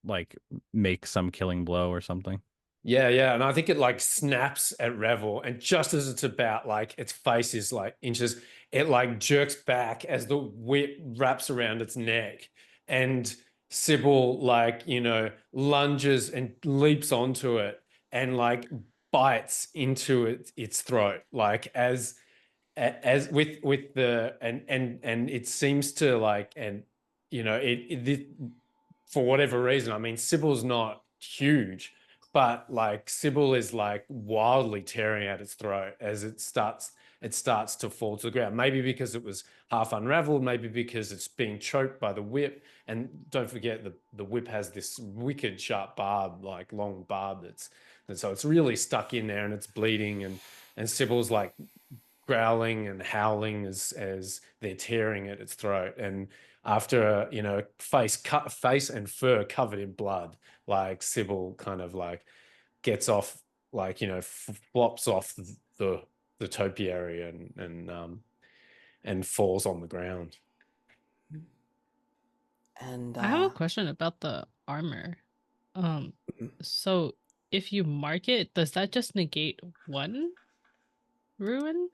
like make some killing blow or something. Yeah. And I think it like snaps at Revel, and just as it's about like its face is like inches, it like jerks back as the whip wraps around its neck. And Sibyl like, lunges and leaps onto it and like bites into its throat, like as with the and it seems to like, and it for whatever reason, I mean, Sibyl's not huge, but like Sibyl is like wildly tearing at its throat as it starts to fall to the ground. Maybe because it was half unraveled, maybe because it's being choked by the whip. And don't forget the whip has this wicked sharp barb, like long barb and so it's really stuck in there and it's bleeding, and Sibyl's like growling and howling as they're tearing at its throat. And after face and fur covered in blood, like Sibyl kind of like gets off, like flops off the topiary and falls on the ground. And I have a question about the armor. So if you mark it, does that just negate one ruin,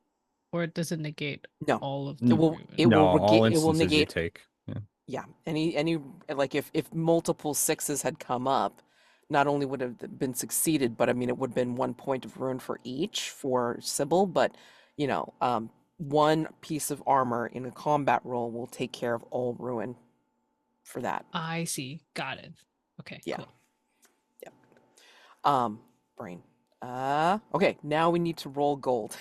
or does it negate no, all of it the will ruin? it No, will all it will instances you negate. take. Yeah. Yeah, any like if multiple 6s had come up, not only would have been succeeded, but I mean it would have been 1 point of ruin for each for Sibyl. But one piece of armor in a combat roll will take care of all ruin. for that. I see. Got it. Okay, Yeah. cool. Brain. Okay, now we need to roll gold.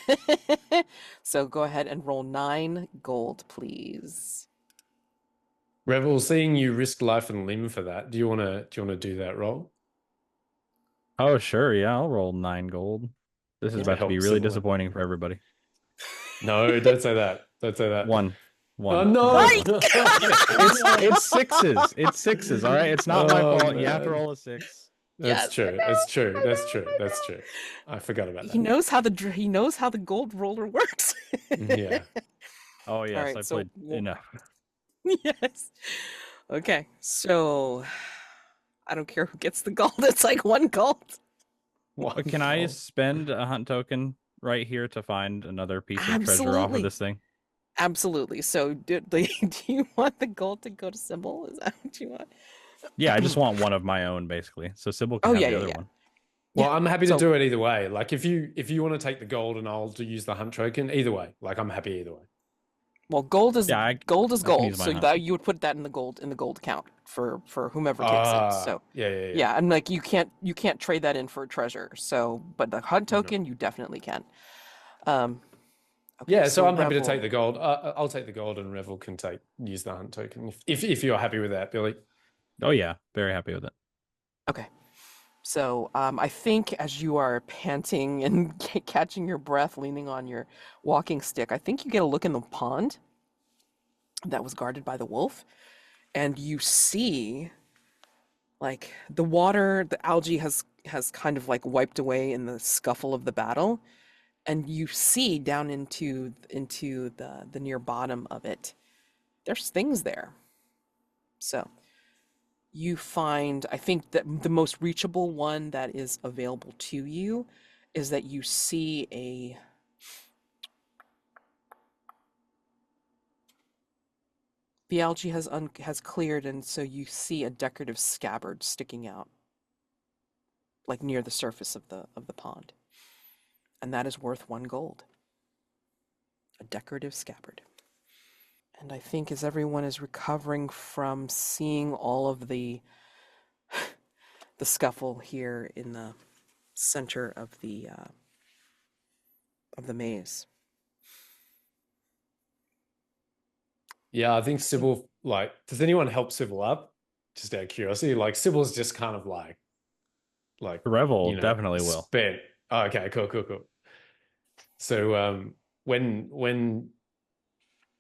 So go ahead and roll 9 gold, please. Revel, seeing you risk life and limb for that, do you wanna do that roll? Oh, sure. Yeah, I'll roll 9 gold. This is To about to be help really Sibyl out. disappointing for everybody. No, don't say that. Don't say that. One. Oh no! It's sixes. It's sixes. All right. It's not my Oh, fault. You have to man. roll a 6. That's Yes, true. That's true. That's true. That's true. I forgot about he that. knows how he knows how the gold roller works. Yeah. Oh yes, right, I so played we'll- enough. Yes. Okay, so I don't care who gets the gold. It's like 1 gold. One Can I gold. spend a hunt token right here to find another piece of treasure off Absolutely. of this thing? Absolutely. So do you want the gold to go to Sibyl? Is that what you want? Yeah, I just want one of my own, basically. So Sibyl can Oh, have yeah, the yeah, other yeah. one. Well, Yeah, I'm happy to so- do it either way. Like if you want to take the gold and I'll use the hunt token, either way. Like I'm happy either way. Well, gold is Yeah, I can gold, use my so hunt. that you would put that in the gold account for whomever takes it. So yeah. and like you can't trade that in for a treasure. So, but the hunt No. token you definitely can. Okay, Yeah, so I'm happy to Revel- take the gold. I'll take the gold, and Revel can use the hunt token if you're happy with that, Billy. Oh yeah, very happy with it. Okay. So I think as you are panting and catching your breath, leaning on your walking stick, I think you get a look in the pond that was guarded by the wolf, and you see like the water, the algae has kind of like wiped away in the scuffle of the battle, and you see down into the near bottom of it, there's things there. So you find, I think that the most reachable one that is available to you is that you see the algae has cleared, and so you see a decorative scabbard sticking out, like near the surface of the pond, and that is worth 1 gold. A decorative scabbard. And I think as everyone is recovering from seeing all of the scuffle here in the center of the maze. Yeah, I think Sybil. Like, does anyone help Sybil up? Just out of curiosity, like Sybil's just kind of like Revel definitely will. spent. Oh, okay, cool. So when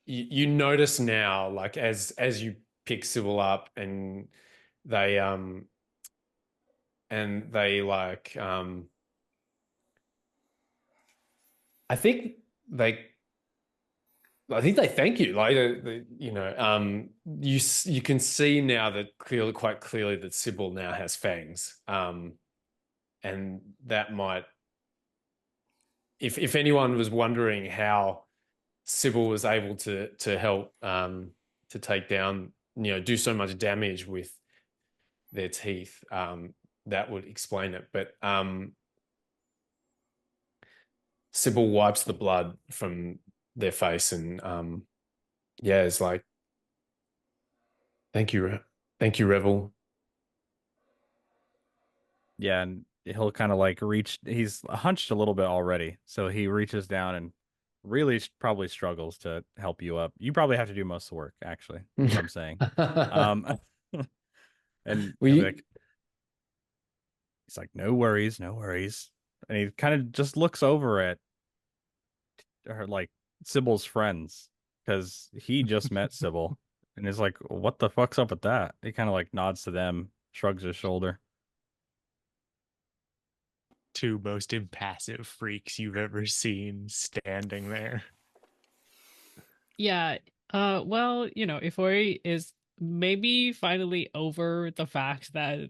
you notice now, like as you pick Sybil up and they like I think they thank you. Like you can see now that quite clearly that Sybil now has fangs, and that might, if anyone was wondering how Sybil was able to help to take down, do so much damage with their teeth, that would explain it. But Sybil wipes the blood from their face and it's like, thank you, Revel. Yeah, and he'll kind of like reach. He's hunched a little bit already, so he reaches down and really probably struggles to help you up. You probably have to do most of the work, actually. What I'm saying. And Well, he'll be like, he's like, no worries, and he kind of just looks over at her, like Sybil's friends, because he just met Sybil, and is like, what the fuck's up with that? He kind of like nods to them, shrugs his shoulder. 2 most impassive freaks you've ever seen standing there. Yeah. Well, Ifori is maybe finally over the fact that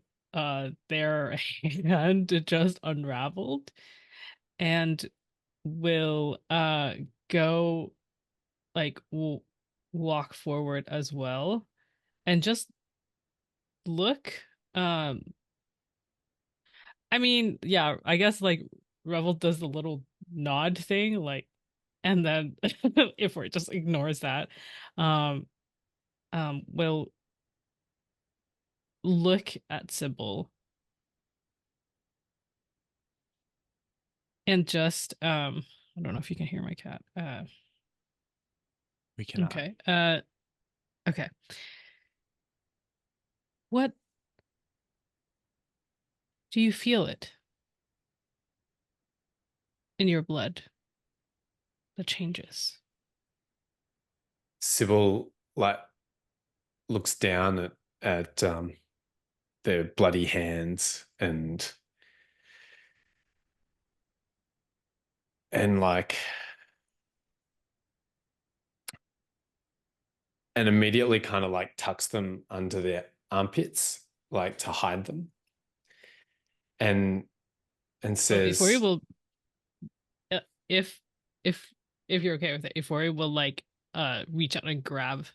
their hand just unraveled, and will go like walk forward as well and just look. I mean, yeah, I guess like Revel does the little nod thing, like, and then if it just ignores that, will look at Sibyl and just I don't know if you can hear my cat. We cannot. Okay. Okay. What do you feel it in your blood? The changes. Sybil like looks down at their bloody hands and like and immediately kind of like tucks them under their armpits, like to hide them. And So Ifori says, will, if if you're okay with it, Ifori will like reach out and grab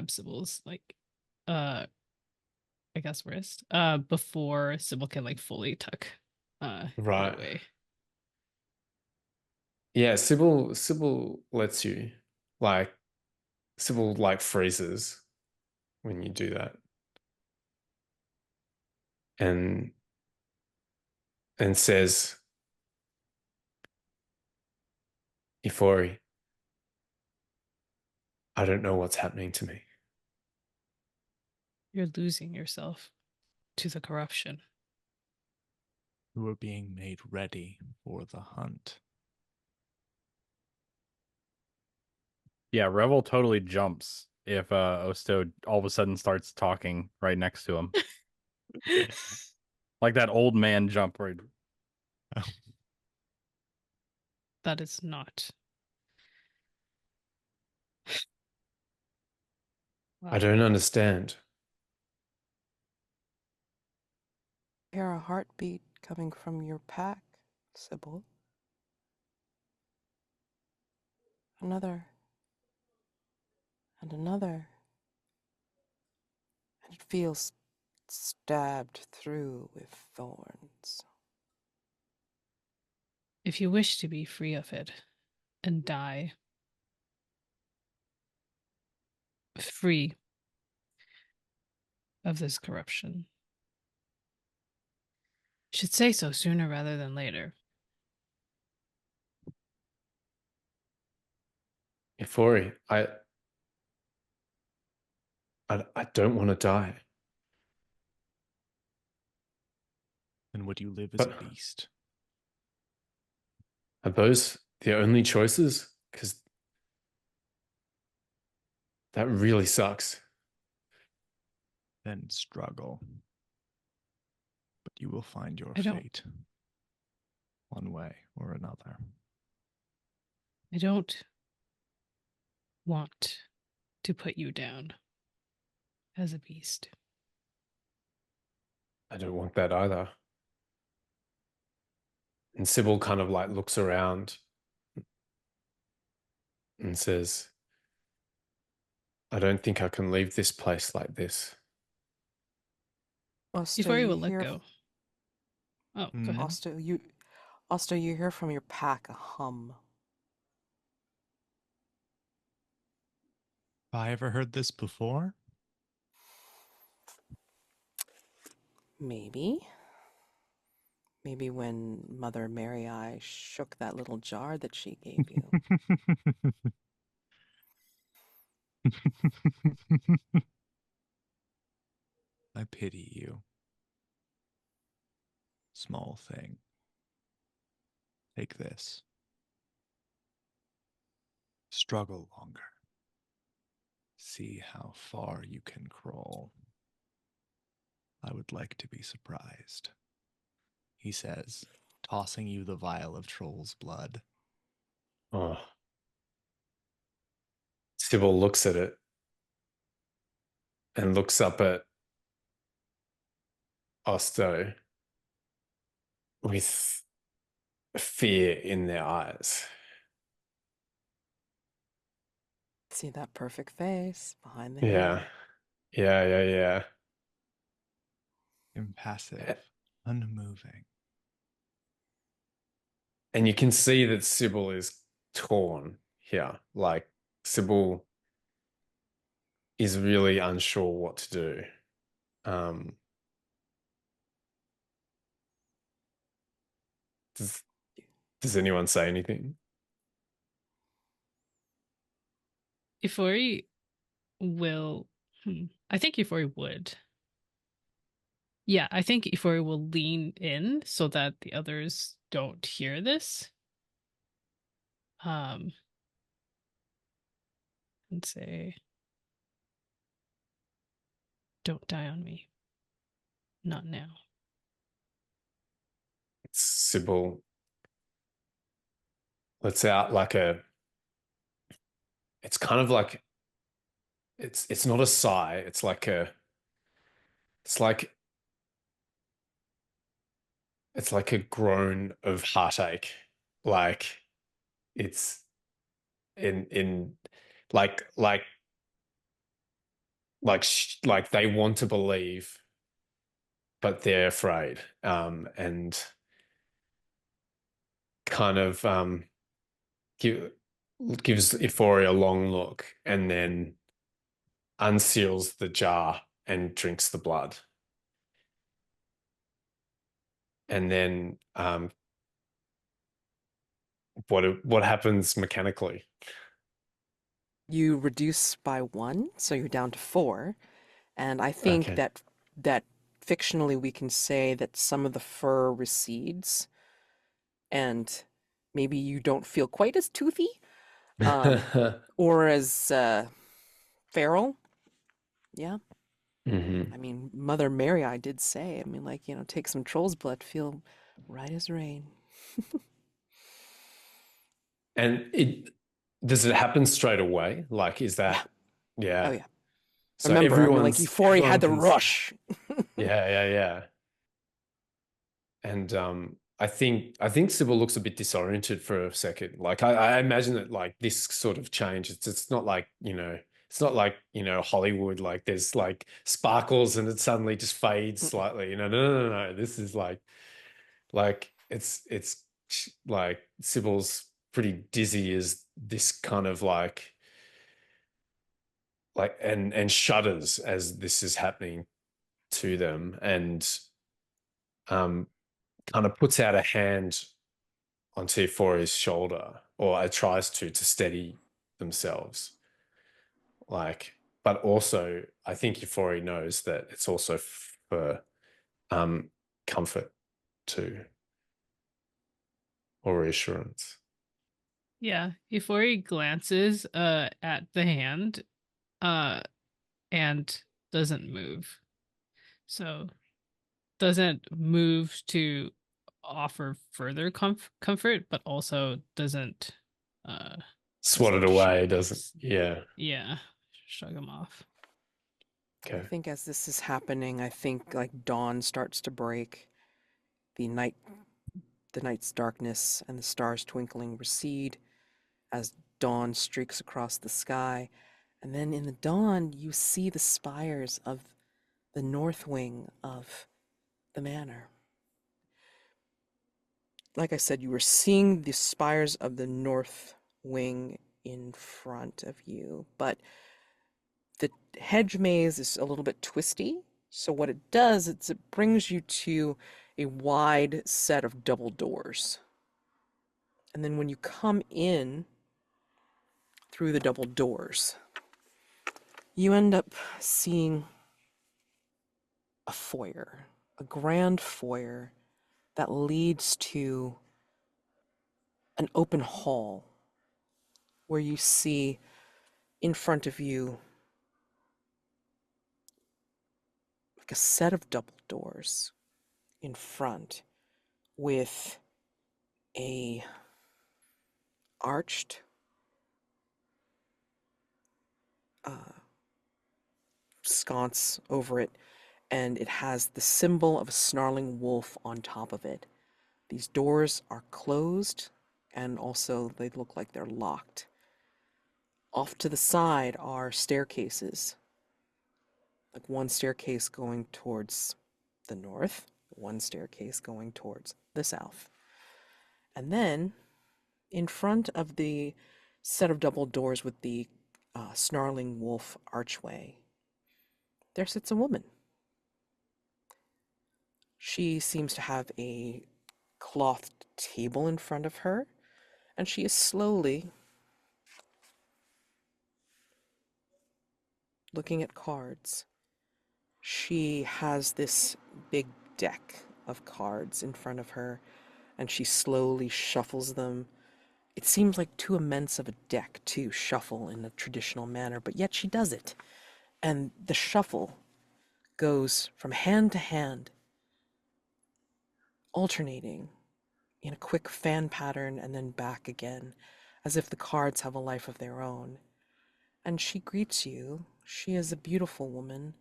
Sibyl's like I guess wrist before Sibyl can like fully tuck it right. away. Yeah, Sybil lets you. Like Sybil like freezes when you do that. And says, Ifori, I don't know what's happening to me. You're losing yourself to the corruption. We were being made ready for the hunt. Yeah, Revel totally jumps if Osto all of a sudden starts talking right next to him. Like that old man jump where That is not. I don't understand. Hear a heartbeat coming from your pack, Sybil. Another. And another. And it feels stabbed through with thorns. If you wish to be free of it and die free of this corruption, you should say so sooner rather than later. Ifori, I don't want to die. And would you live as a But beast? are those the only choices? Because that really sucks. Then struggle. But you will find your I don't- fate. One way or another. I don't want to put you down as a beast. I don't want that either. And Sybil kind of like looks around and says, I don't think I can leave this place like this. Osto, Ifori you will let hear go. Oh, Mm. go ahead. Osto, you hear from your pack a hum. Have I ever heard this before? Maybe. Maybe when Mother Merryeye shook that little jar that she gave you. I pity you. Small thing. Take this. Struggle longer. See how far you can crawl. I would like to be surprised, he says, tossing you the vial of troll's blood. Oh. Sybil looks at it and looks up at Osto with fear in their eyes. See that perfect face behind the Yeah. hair. Yeah. Impassive, unmoving. And you can see that Sybil is torn here. Like Sybil is really unsure what to do. Does anyone say anything? Ifori will. I think Ifori would. Yeah, I think Ifori will lean in so that the others don't hear this. And say, "Don't die on me. Not now." Sibyl lets out like it's kind of like, it's not a sigh, it's like a groan of heartache. Like it's in like they want to believe, but they're afraid. And kind of gives Ifori a long look and then unseals the jar and drinks the blood. And then what happens mechanically? You reduce by 1, so you're down to 4. And I think Okay. that fictionally we can say that some of the fur recedes, and maybe you don't feel quite as toothy, or as feral. Yeah. Mhm. I mean, Mother Merryeye did say, I mean, like, take some troll's blood, feel right as rain. And does it happen straight away? Like, is Yeah. that, yeah. Oh, yeah. So Remember, I mean, like, Ifori everyone had the can rush. yeah. And I think Sybil looks a bit disoriented for a second. Like I imagine that like this sort of change, it's not like, it's not like, Hollywood, like there's like sparkles and it suddenly just fades slightly. No. This is like it's like Sybil's pretty dizzy as this kind of like and shudders as this is happening to them, and um kind of puts out a hand onto Euphoria's shoulder, or it tries to steady themselves. Like, but also I think Euphoria knows that it's also for comfort too, or reassurance. Yeah, Ifori glances at the hand uh and doesn't move. So doesn't move to offer further comfort, but also doesn't uh Swat it doesn't away, shrug him. doesn't? Yeah. Yeah, shrug him off. I Okay. think as this is happening, I think like dawn starts to break, the night's darkness and the stars twinkling recede as dawn streaks across the sky. And then in the dawn, you see the spires of the north wing of the manor. Like I said, you were seeing the spires of the north wing in front of you, but the hedge maze is a little bit twisty. So what it does is it brings you to a wide set of double doors. And then when you come in through the double doors, you end up seeing a foyer, a grand foyer that leads to an open hall where you see in front of you like a set of double doors in front with a arched sconce over it, and it has the symbol of a snarling wolf on top of it. These doors are closed, and also they look like they're locked. Off to the side are staircases, like one staircase going towards the north, one staircase going towards the south. And then in front of the set of double doors with the snarling wolf archway, there sits a woman. She seems to have a clothed table in front of her, and she is slowly looking at cards. She has this big deck of cards in front of her, and she slowly shuffles them. It seems like too immense of a deck to shuffle in a traditional manner, but yet she does it. And the shuffle goes from hand to hand, alternating in a quick fan pattern and then back again, as if the cards have a life of their own. And she greets you. She is a beautiful woman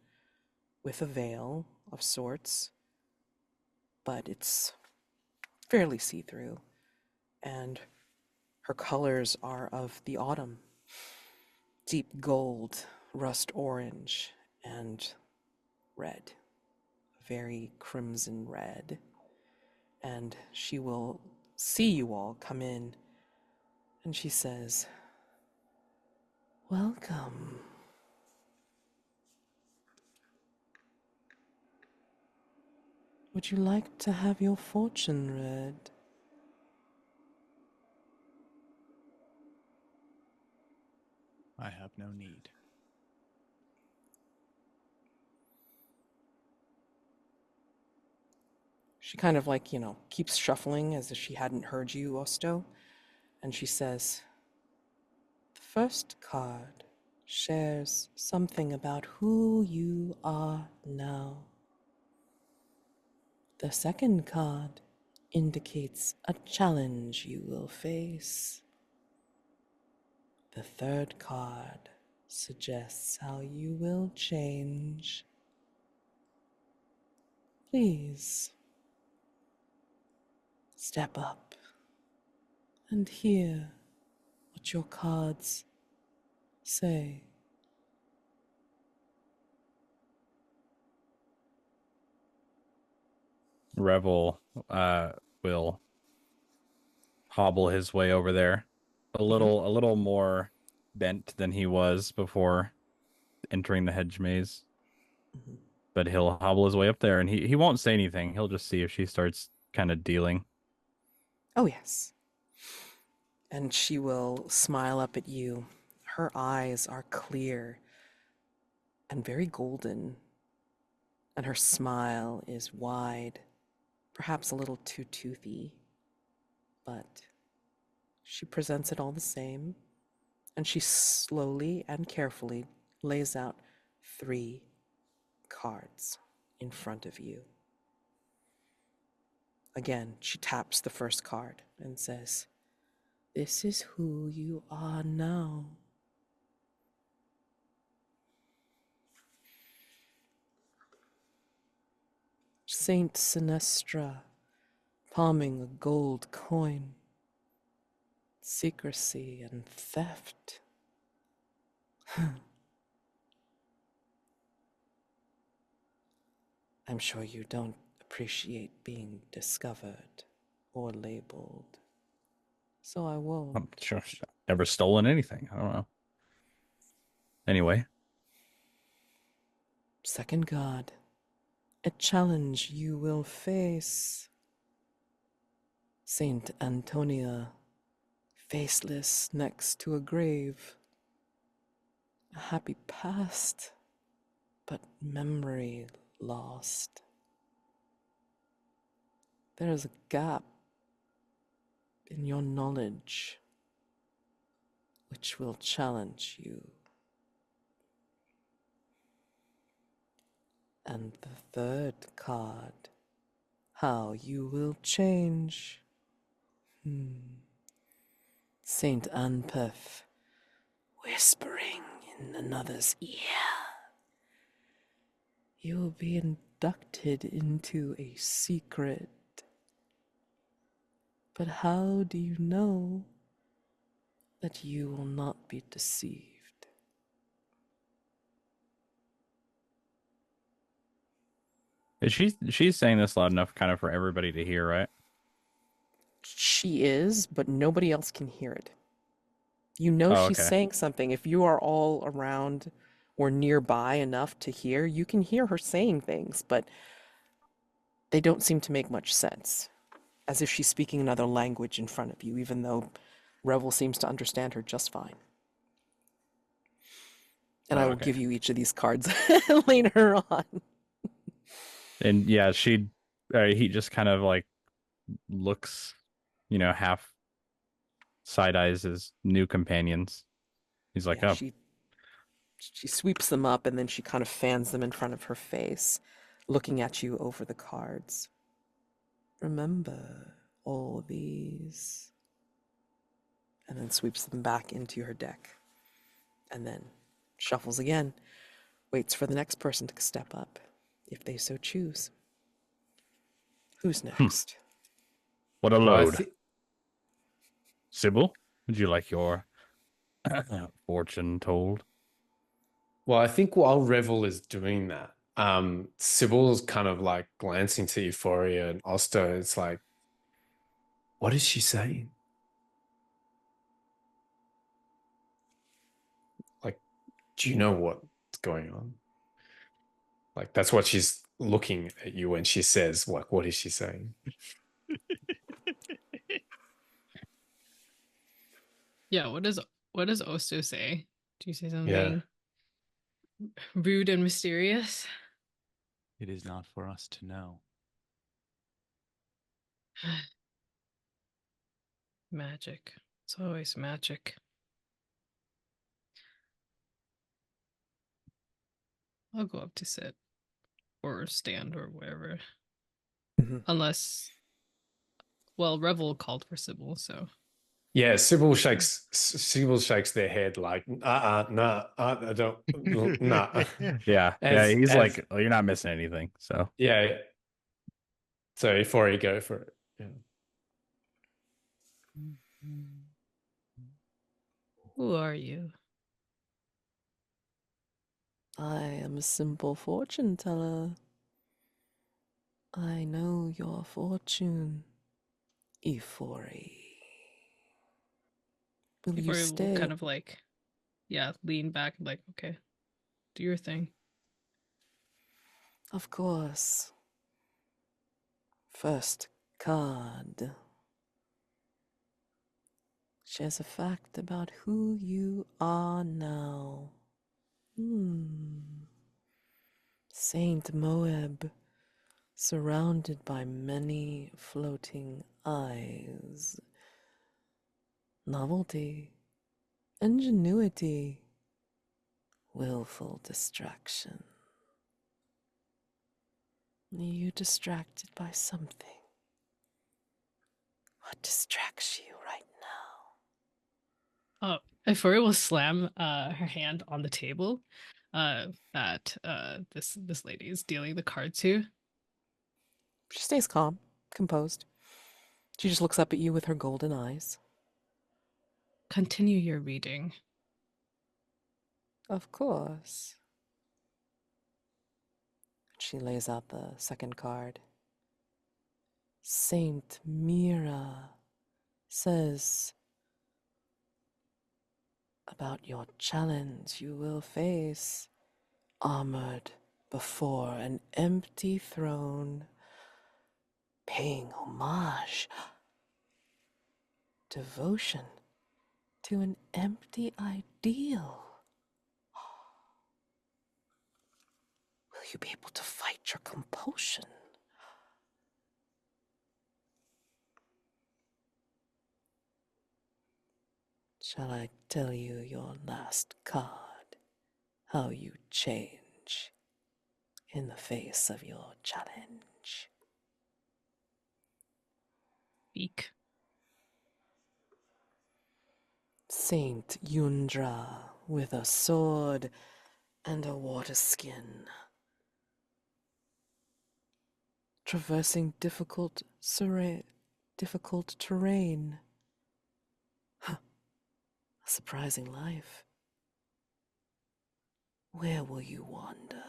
with a veil of sorts, but it's fairly see-through, and her colors are of the autumn: deep gold, rust orange, and red, very crimson red. And she will see you all come in, and she says, "Welcome." Would you like to have your fortune read? I have no need. She kind of like, keeps shuffling as if she hadn't heard you, Osto. And she says, "The first card shares something about who you are now. The second card indicates a challenge you will face. The third card suggests how you will change. Please, step up and hear what your cards say." Revel will hobble his way over there, a little more bent than he was before entering the hedge maze. Mhm. But he'll hobble his way up there, and he won't say anything. He'll just see if she starts kind of dealing. Oh, yes. And she will smile up at you. Her eyes are clear and very golden, and her smile is wide, perhaps a little too toothy, but she presents it all the same, and she slowly and carefully lays out 3 cards in front of you. Again, she taps the first card and says, "This is who you are now." Saint Sinestra, palming a gold coin. Secrecy and theft. I'm sure you don't appreciate being discovered or labeled, so I I'm won't. sure she's never stolen anything. I don't know. Anyway, Second card, a challenge you will face. Saint Antonia, faceless next to a grave. A happy past, but memory lost. There is a gap in your knowledge which will challenge you. And the third card, how you will change. Saint Anpeth, whispering in another's ear. You will be inducted into a secret. But how do you know that you will not be deceived? she's saying this loud enough kind of for everybody to hear, right? She is, but nobody else can hear it. You know Oh, she's okay. saying something. If you are all around or nearby enough to hear, you can hear her saying things, but they don't seem to make much sense. As if she's speaking another language in front of you, even though Revel seems to understand her just fine. And I Oh, will okay. give you each of these cards later on. And yeah, he just kind of like looks, half side eyes his new companions. He's like, Yeah, oh, she sweeps them up and then she kind of fans them in front of her face, looking at you over the cards. Remember all these. And then sweeps them back into her deck. And then shuffles again, waits for the next person to step up, if they so choose. Who's next? what a Well, I load. think Sybil, would you like your fortune told? Well, I think while Revel is doing that, Sybil's kind of like glancing to Euphoria and Osto. It's like, what is she saying? Like, do you know what's going on? Like, that's what she's looking at you when she says, like, what is she saying? Yeah, what does Osto say? Do you say Yeah. something rude and mysterious? It is not for us to know. Magic. It's always magic. I'll go up to sit or stand or whatever. Mhm. Unless, well, Revel called for Sybil, so Yeah, Sybil shakes their head like, nah, I don't, nah. Yeah, he's like, oh, you're not missing anything. So Yeah. So Euphoria, go for it. Yeah. who are you? I am a simple fortune teller. I know your fortune, Ifori. Will you Before will stay? kind of like, yeah, lean back like, okay, do your thing. Of course. First card shares a fact about who you are now. Saint Moab, surrounded by many floating eyes. Novelty, ingenuity, willful distraction. Are you distracted by something? What distracts you right now? Oh, Ifori will slam her hand on the table that this lady is dealing the card to. She stays calm, composed. She just looks up at you with her golden eyes. Continue your reading. Of course. She lays out the second card. Saint Mira says about your challenge you will face, armored before an empty throne, paying homage, devotion to an empty ideal. Will you be able to fight your compulsion? Shall I tell you your last card? How you change in the face of your challenge. Speak. Saint Yundra with a sword and a water skin. Traversing difficult terrain. Huh, a surprising life. Where will you wander?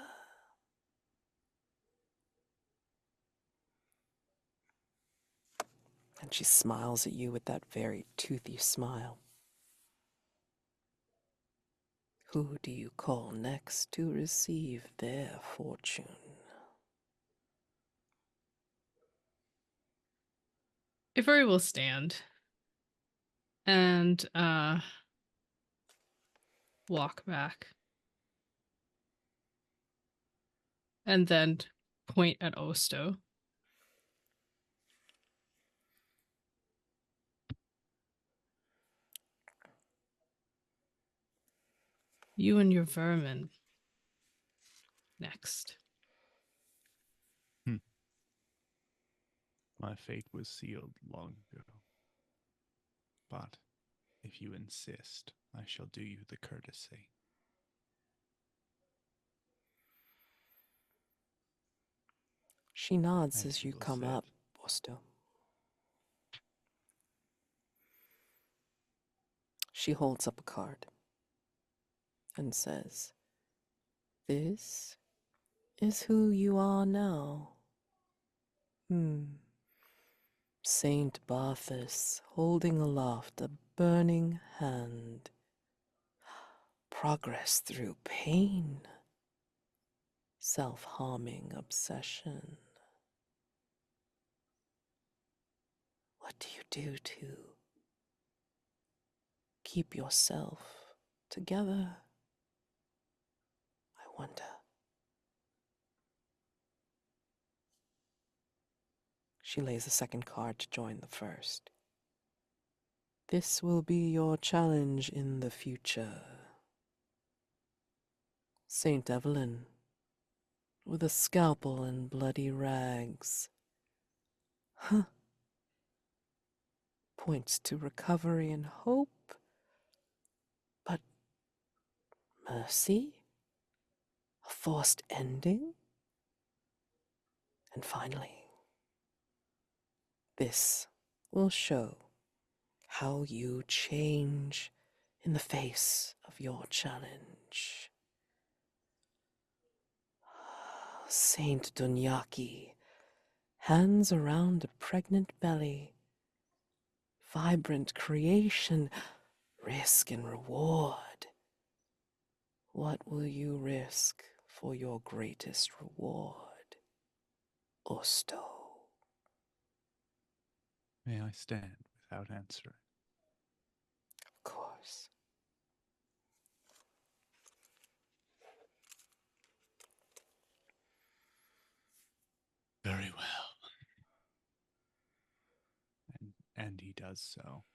And she smiles at you with that very toothy smile. Who do you call next to receive their fortune? Ifori will stand and walk back. And then point at Osto. You and your vermin. Next. My fate was sealed long ago. But if you insist, I shall do you the courtesy. She nods And as she you will come sit. up, Osto. She holds up a card and says, "This is who you are now. Saint Barthas holding aloft a burning hand. Progress through pain. Self-harming obsession. What do you do to keep yourself together? I wonder." She lays a second card to join the first. "This will be your challenge in the future. Saint Evelyn, with a scalpel and bloody rags. Huh. Points to recovery and hope. But mercy? A forced ending? And finally, this will show how you change in the face of your challenge. Saint Dunyaki, hands around a pregnant belly. Vibrant creation, risk and reward. What will you risk for your greatest reward, Osto?" May I stand without answering? Of course. Very well. And he does so.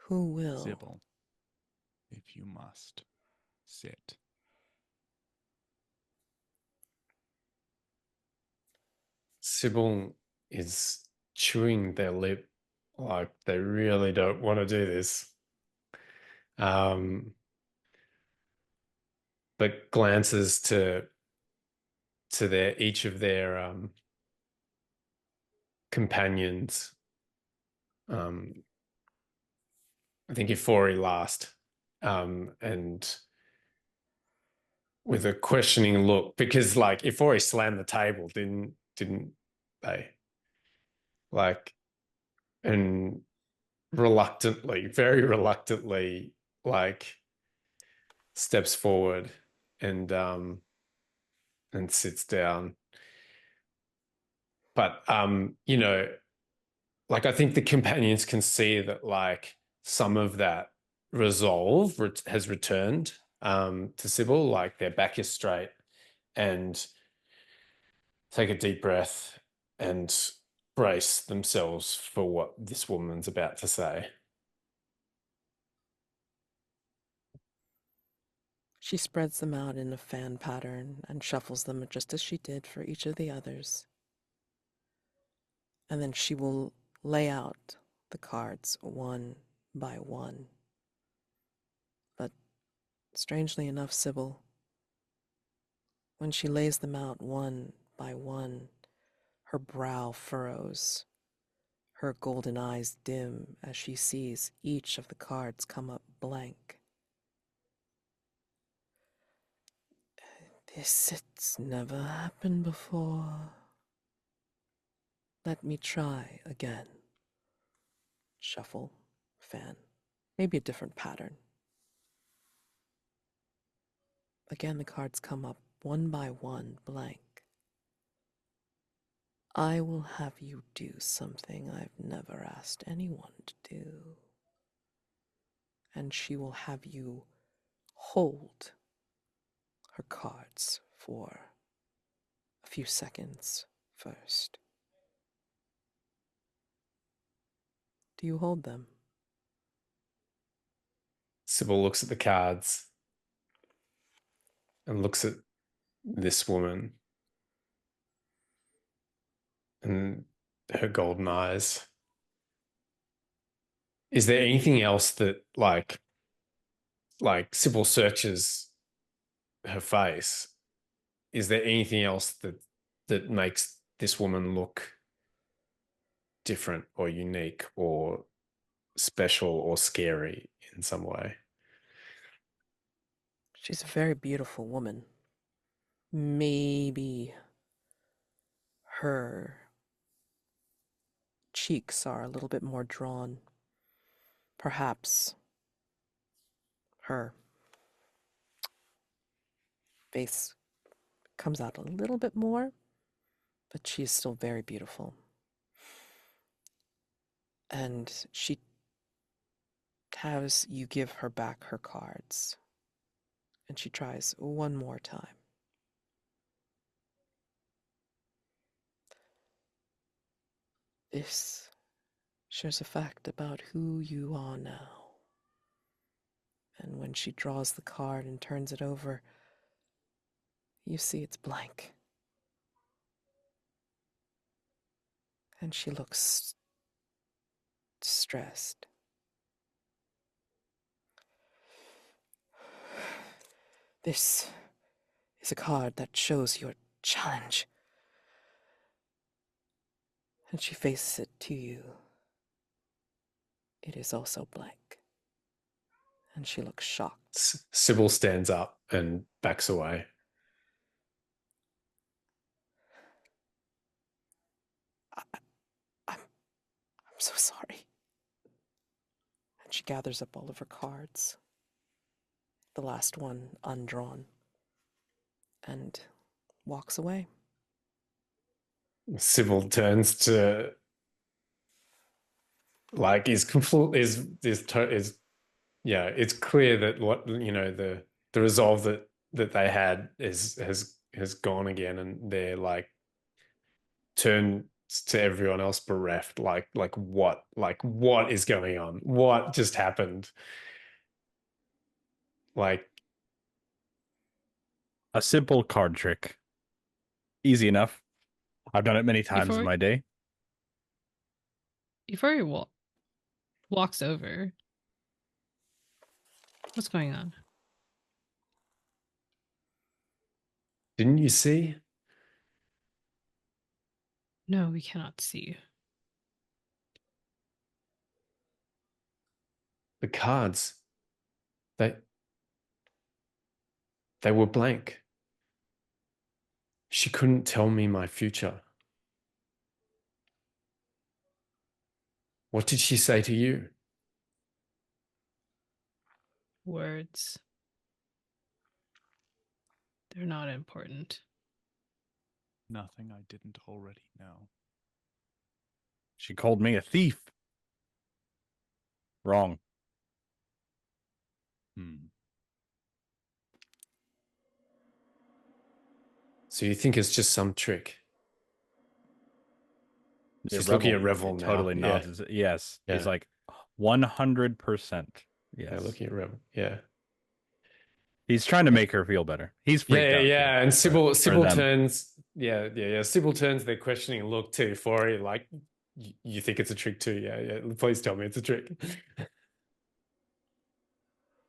Who will? Sibyl, if you must, sit. Sibyl is chewing their lip like they really don't want to do this. But glances to each of their companions. I think Ifori last, and with a questioning look, because like Ifori slammed the table, didn't they? Like, and reluctantly, very reluctantly, like steps forward and sits down. But you know, like I think the companions can see that like some of that resolve has returned to Sibyl, like their back is straight, and take a deep breath and brace themselves for what this woman's about to say. She spreads them out in a fan pattern and shuffles them just as she did for each of the others. And then she will lay out the cards one by one. But strangely enough, Sibyl, when she lays them out one by one, her brow furrows, her golden eyes dim as she sees each of the cards come up blank. It's never happened before. Let me try again. Shuffle, fan, maybe a different pattern. Again, the cards come up one by one, blank. I will have you do something I've never asked anyone to do. And she will have you hold her cards for a few seconds first. Do you hold them? Sibyl looks at the cards and looks at this woman and her golden eyes. Is there anything else that like Sibyl searches her face? Is there anything else that makes this woman look different or unique or special or scary in some way? She's a very beautiful woman. Maybe her cheeks are a little bit more drawn. Perhaps her face comes out a little bit more, but she is still very beautiful. And she has you give her back her cards. And she tries one more time. This shares a fact about who you are now. And when she draws the card and turns it over, you see it's blank. And she looks stressed. This is a card that shows your challenge. And she faces it to you. It is also blank. And she looks shocked. Sibyl stands up and backs away. I'm so sorry. And she gathers up all of her cards, the last one undrawn, and walks away. Sibyl turns to it's clear that what the resolve that they had has gone again, and they're like turns to everyone else bereft, like what is going on? What just happened? Like A simple card trick. Easy enough. I've done it many times in Ifori, my day. Ifori walks over. What's going on? didn't you see? No, we cannot see. The cards, they were blank. She couldn't tell me my future. What did she say to you? Words. They're not important. Nothing I didn't already know. She called me a thief. Wrong. So you think it's just some trick? Yeah, She's looking at Revel it now. totally Yeah. nods. Yes. Yeah. He's like 100%. Yeah, Yes. looking at Revel. Yeah. He's trying to make her feel better. He's freaked out. Yeah. And for Sibyl them. turns. Yeah. Sibyl turns their questioning look to Ifori, like, you think it's a trick too? Yeah. Please tell me it's a trick.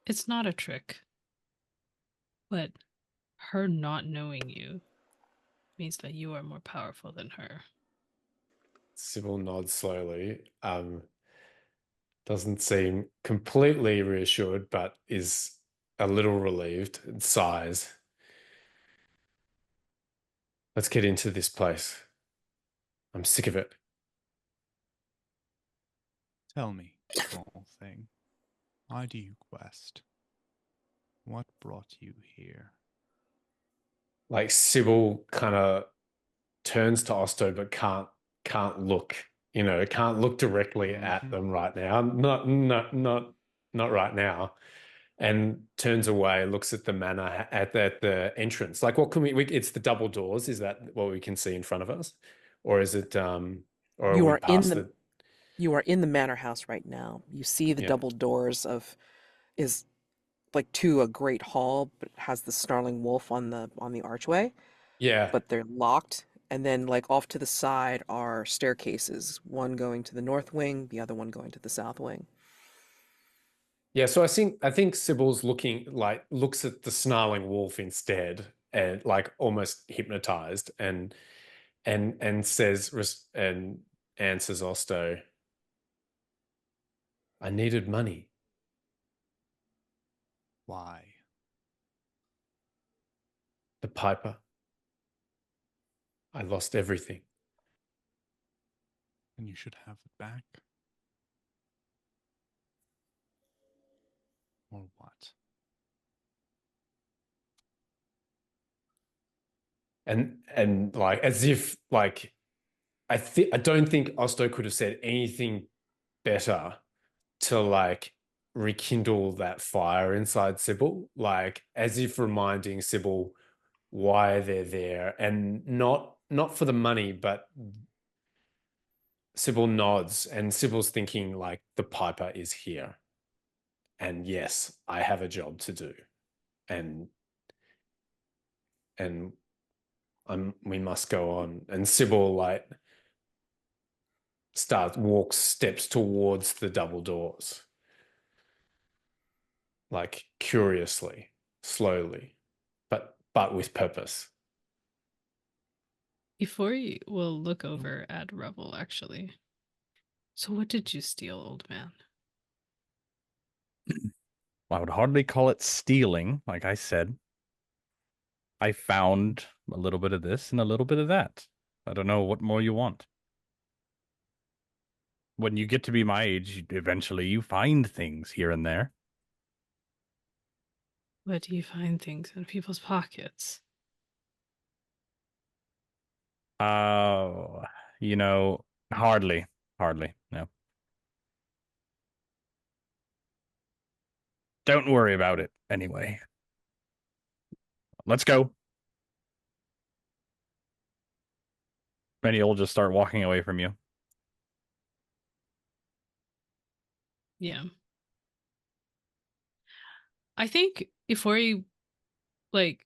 It's not a trick. But her not knowing you means that you are more powerful than her. Sibyl nods slowly. Doesn't seem completely reassured, but is a little relieved and sighs. Let's get into this place. I'm sick of it. Tell me, small thing, why do you quest? What brought you here? like Sibyl kind of turns to Osto, but can't look, can't look directly at them right now. Not right now. And turns away, looks at the manor at the entrance. Like, what can it's the double doors. Is that what we can see in front of us, or is it or are You we are in past the you are in the manor house right now. You see the Yeah. double doors is like to a great hall, but it has the snarling wolf on the archway, Yeah. but they're locked. And then like off to the side are staircases, one going to the north wing, the other one going to the south wing. Yeah, so I think Sibyl's looks at the snarling wolf instead, and like almost hypnotized, and and answers Osto, I needed money. Why? The piper. I lost everything. And you should have it back. Or what? And like as if like I don't think Osto could have said anything better to like rekindle that fire inside Sibyl, like as if reminding Sibyl why they're there, and not for the money, but Sibyl nods, and Sibyl's thinking like the piper is here, and yes, I have a job to do, and and we must go on. And Sibyl like steps towards the double doors, like curiously, slowly, but with purpose. Ifori will look over at Revel, actually. So what did you steal, old man? I would hardly call it stealing, like I said. I found a little bit of this and a little bit of that. I don't know what more you want. When you get to be my age, eventually you find things here and there. Where do you find things in people's pockets? Oh, hardly, no. Don't worry about it anyway. Let's go. And he'll just start walking away from you. Yeah. I think Ifori, like,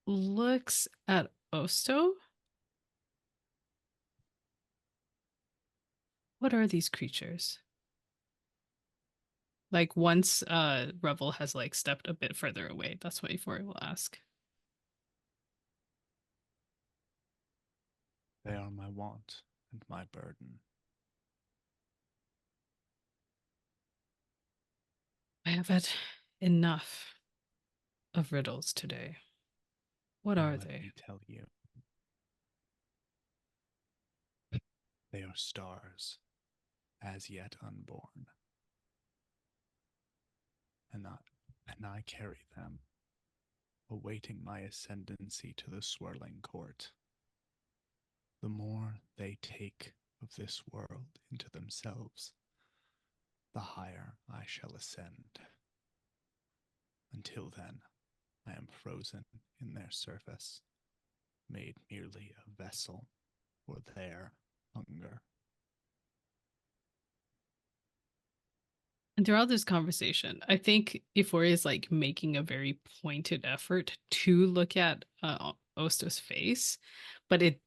looks at Osto. What are these creatures? Like, once Revel has, like, stepped a bit further away, that's what Ifori will ask. They are my want and my burden. I have had enough of riddles today. What are Let they? me tell you. They are stars, as yet unborn. And I carry them, awaiting my ascendancy to the swirling court. The more they take of this world into themselves, the higher I shall ascend. Until then, I am frozen in their surface, made merely a vessel for their hunger. And throughout this conversation, I think Ifori is like making a very pointed effort to look at Osto's face, but it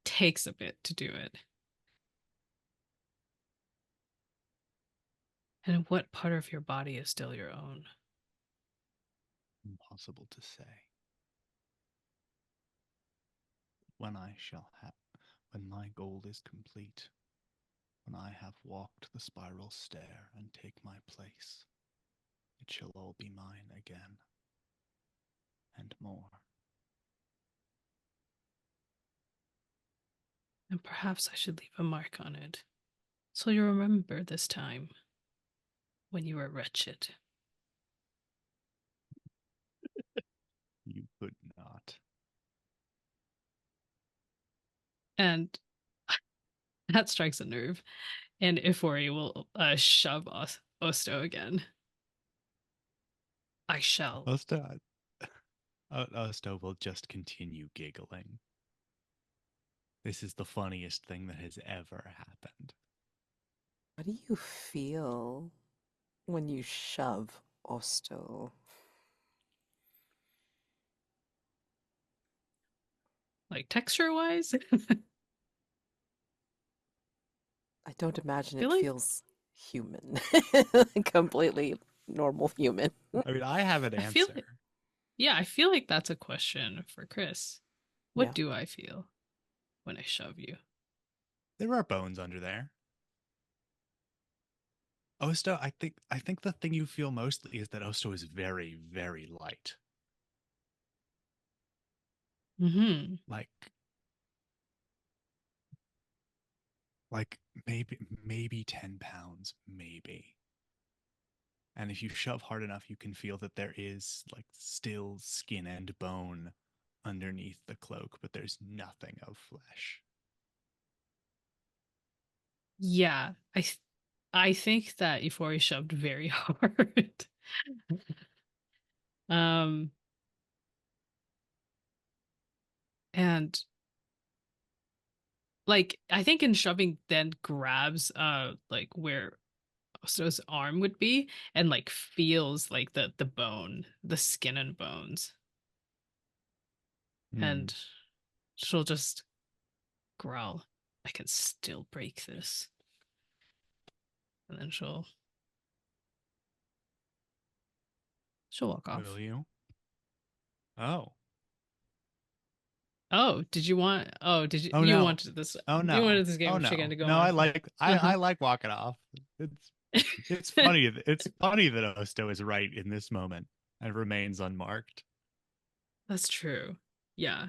takes a bit to do it. And what part of your body is still your own? Impossible to say. When my goal is complete, when I have walked the spiral stair and take my place, it shall all be mine again, and more. And perhaps I should leave a mark on it, so you remember this time when you were wretched. And that strikes a nerve. And Ifori will shove Osto again. I shall. Osto will just continue giggling. This is the funniest thing that has ever happened. What do you feel when you shove Osto? Like texture-wise? I don't imagine feel it like- feels human. Completely normal human. I mean, I have an I feel answer. I feel like that's a question for Chris. What Yeah. do I feel when I shove you? There are bones under there. Osto, I think the thing you feel mostly is that Osto is very, very light. Mm-hmm. Like maybe 10 pounds, maybe. And if you shove hard enough, you can feel that there is like still skin and bone underneath the cloak, but there's nothing of flesh. Yeah, I think that Ifori shoved very hard. um and like I think in shoving then grabs like where Osto's arm would be and like feels like the bone, the skin and bones. And she'll just growl, I can still break this. And then she'll walk off. Will you? Oh. Oh, did you want? Oh, did you? Oh, you no. wanted this? Oh no. You wanted this game oh, of no. chicken to go no, on. I like walking off. It's funny. It's funny that Osto is right in this moment and remains unmarked. That's true. Yeah.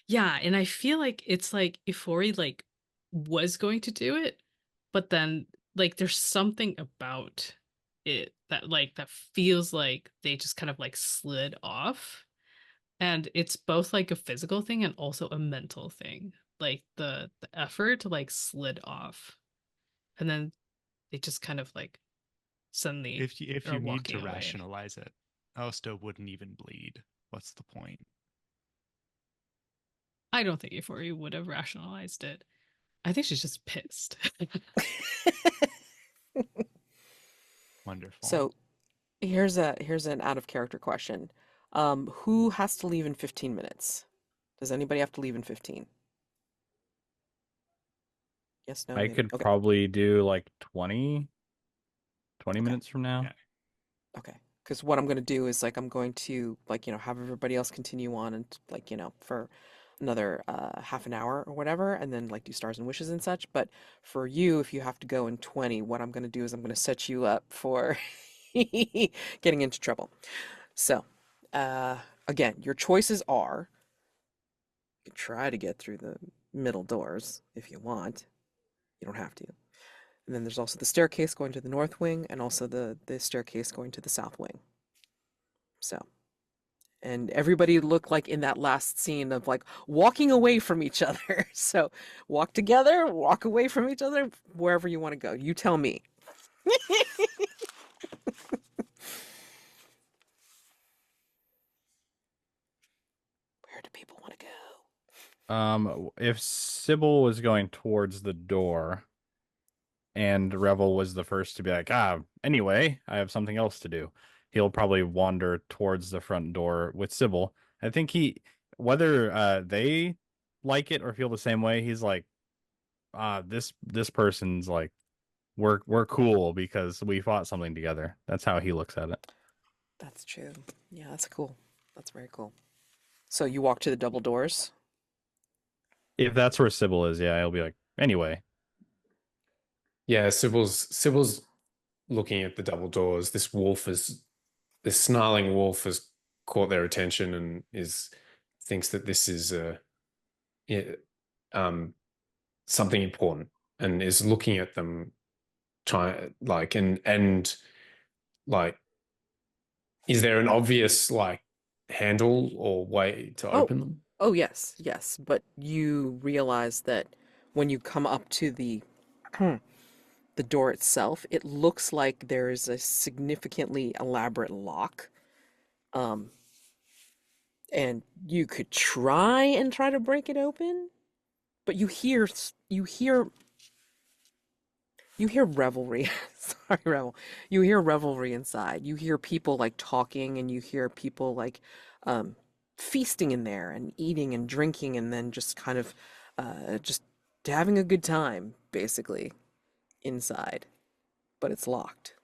Yeah, and I feel like it's like Ifori like was going to do it, but then like there's something about it that feels like they just kind of like slid off. And it's both like a physical thing and also a mental thing. Like the effort like slid off. And then they just kind of like suddenly If are you need walking to away. rationalize it, Osto wouldn't even bleed. What's the point? I don't think Ifori would have rationalized it. I think she's just pissed. Wonderful. So here's an out of character question. Who has to leave in 15 minutes? Does anybody have to leave in 15? Yes, no, I maybe. could Okay. probably do like 20 Okay. minutes from now. Yeah. Okay. Because what I'm going to do is like I'm going to like have everybody else continue on and like for another half an hour or whatever, and then like do stars and wishes and such. But for you, if you have to go in 20, what I'm going to do is I'm going to set you up for getting into trouble. So, again, your choices are: you can try to get through the middle doors if you want. You don't have to. And then there's also the staircase going to the north wing, and also the staircase going to the south wing. So, and everybody looked like in that last scene of like walking away from each other. So, walk together, walk away from each other, wherever you want to go. You tell me. Where do people want to go? If Sibyl was going towards the door and Revel was the first to be like, anyway, I have something else to do, he'll probably wander towards the front door with Sibyl. I think whether they like it or feel the same way, he's like, this person's like, we're cool because we fought something together. That's how he looks at it. That's true. Yeah, that's cool. That's very cool. So you walk to the double doors. If that's where Sibyl is, yeah, he'll be like, anyway. Yeah, Sybil's looking at the double doors. This snarling wolf has caught their attention and thinks that this is something important, and is looking at them, trying like and like, is there an obvious like handle or way to open them? Oh, yes, yes. But you realize that when you come up to the door itself, it looks like there is a significantly elaborate lock. Um, and you could try to break it open, but you hear revelry. Sorry, revel. You hear revelry inside. You hear people like talking, and you hear people like um, feasting in there and eating and drinking, and then just kind of just having a good time, basically, inside. But it's locked.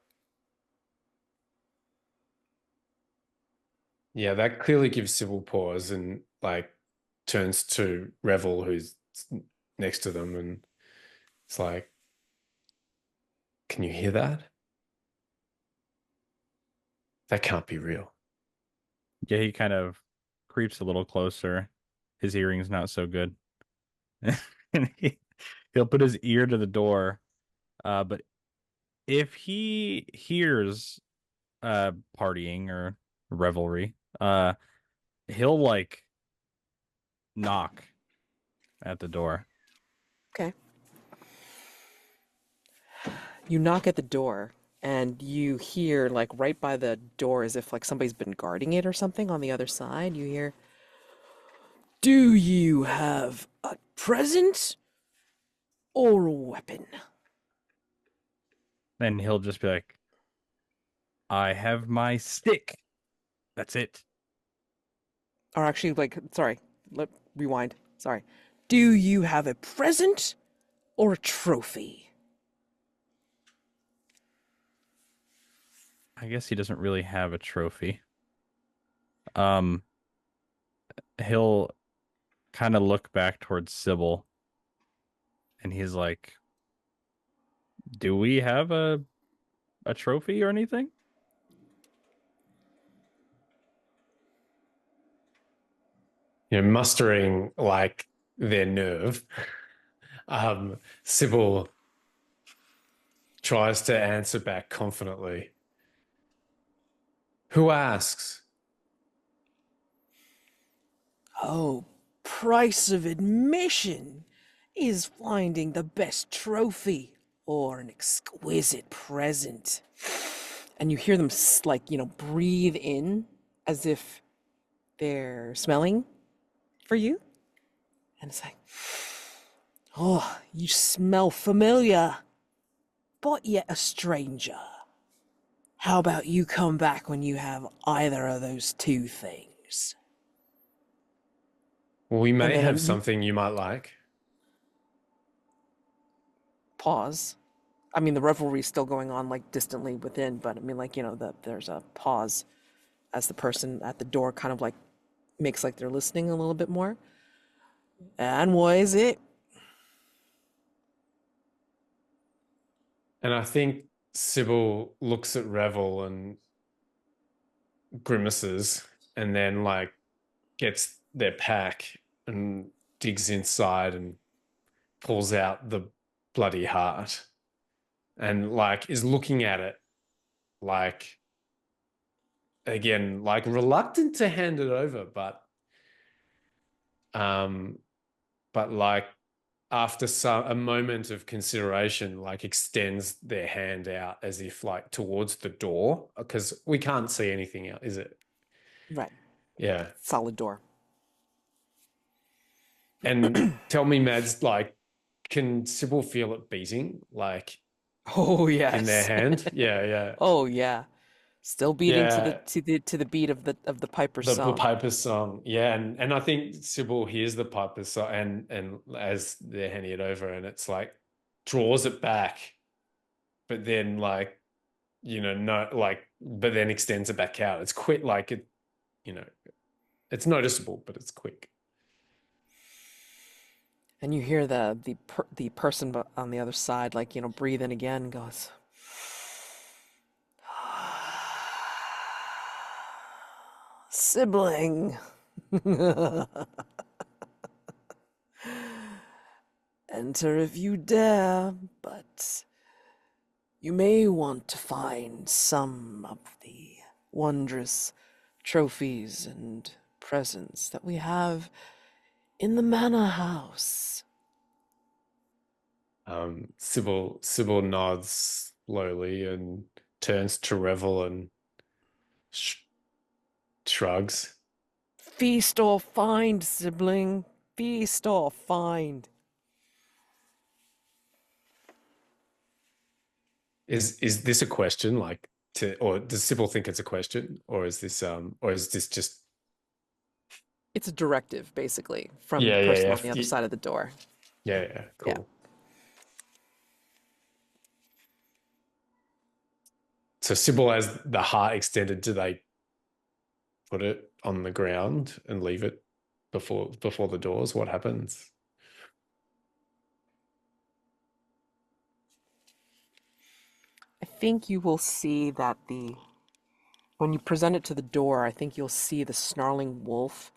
Yeah, that clearly gives Sybil pause and like turns to Revel, who's next to them, and it's like, can you hear that? That can't be real. Yeah, he kind of creeps a little closer. His hearing's not so good. And he'll put his ear to the door. But if he hears partying or revelry, he'll like knock at the door. Okay. You knock at the door, and you hear, like, right by the door, as if, like, somebody's been guarding it or something on the other side. You hear, "Do you have a present or a weapon?" And he'll just be like, I have my stick. That's it. Or actually, like, sorry, rewind. Sorry. "Do you have a present or a trophy?" I guess he doesn't really have a trophy. Um, he'll kind of look back towards Sybil and he's like, do we have a trophy or anything? You know, mustering like their nerve, Sybil tries to answer back confidently. Who asks? "Oh, price of admission is finding the best trophy or an exquisite present." And you hear them like, breathe in as if they're smelling for you. And it's like, "Oh, you smell familiar, but yet a stranger. How about you come back when you have either of those two things?" Well, we And may then have something you might like. pause. I mean, the revelry's still going on, like, distantly within, but I mean, like, there's a pause as the person at the door kind of like makes like they're listening a little bit more. "And what is it?" And I think Sybil looks at Revel and grimaces and then like gets their pack and digs inside and pulls out the bloody heart and like is looking at it like again like reluctant to hand it over um but like after a moment of consideration like extends their hand out as if like towards the door because we can't see anything else, is it? Right. Yeah. Solid door. And tell me, Mads, like, can Sybil feel it beating, like Oh, in their yes. hand? Yeah, yeah, Oh, yeah. Still beating to the yeah. beat of the Piper's The song. Piper's song, yeah, and I think Sybil hears the Piper's song, and as they're handing it over, and it's like draws it back, but then like no, like, but then extends it back out. It's quick, like it, you know, it's noticeable, but it's quick. And you hear the person on the other side, like, breathe in again and goes, "Sibling, enter if you dare, but you may want to find some of the wondrous trophies and presents that we have In the manor house. Sibyl nods slowly and turns to Revel and shrugs. Feast or find, sibling. Feast or find. Is this a question, like or does Sibyl think it's a question, or is this just It's a directive, basically, from the yeah, person yeah, on the other side of the door. yeah, cool. Yeah. So Sibyl has the heart extended. Do they put it on the ground and leave it before the doors? What happens? I think you will see that when you present it to the door, I think you'll see the snarling wolf,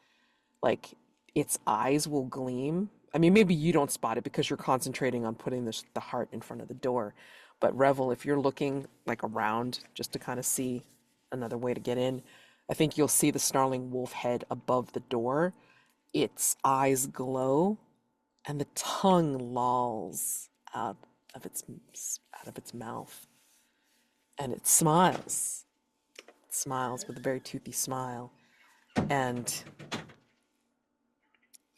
like its eyes will gleam. I mean, maybe you don't spot it because you're concentrating on putting the heart in front of the door. But Revel, if you're looking like around just to kind of see another way to get in, I think you'll see the snarling wolf head above the door. Its eyes glow, and the tongue lolls of its out of its mouth, and it smiles. It smiles with a very toothy smile, and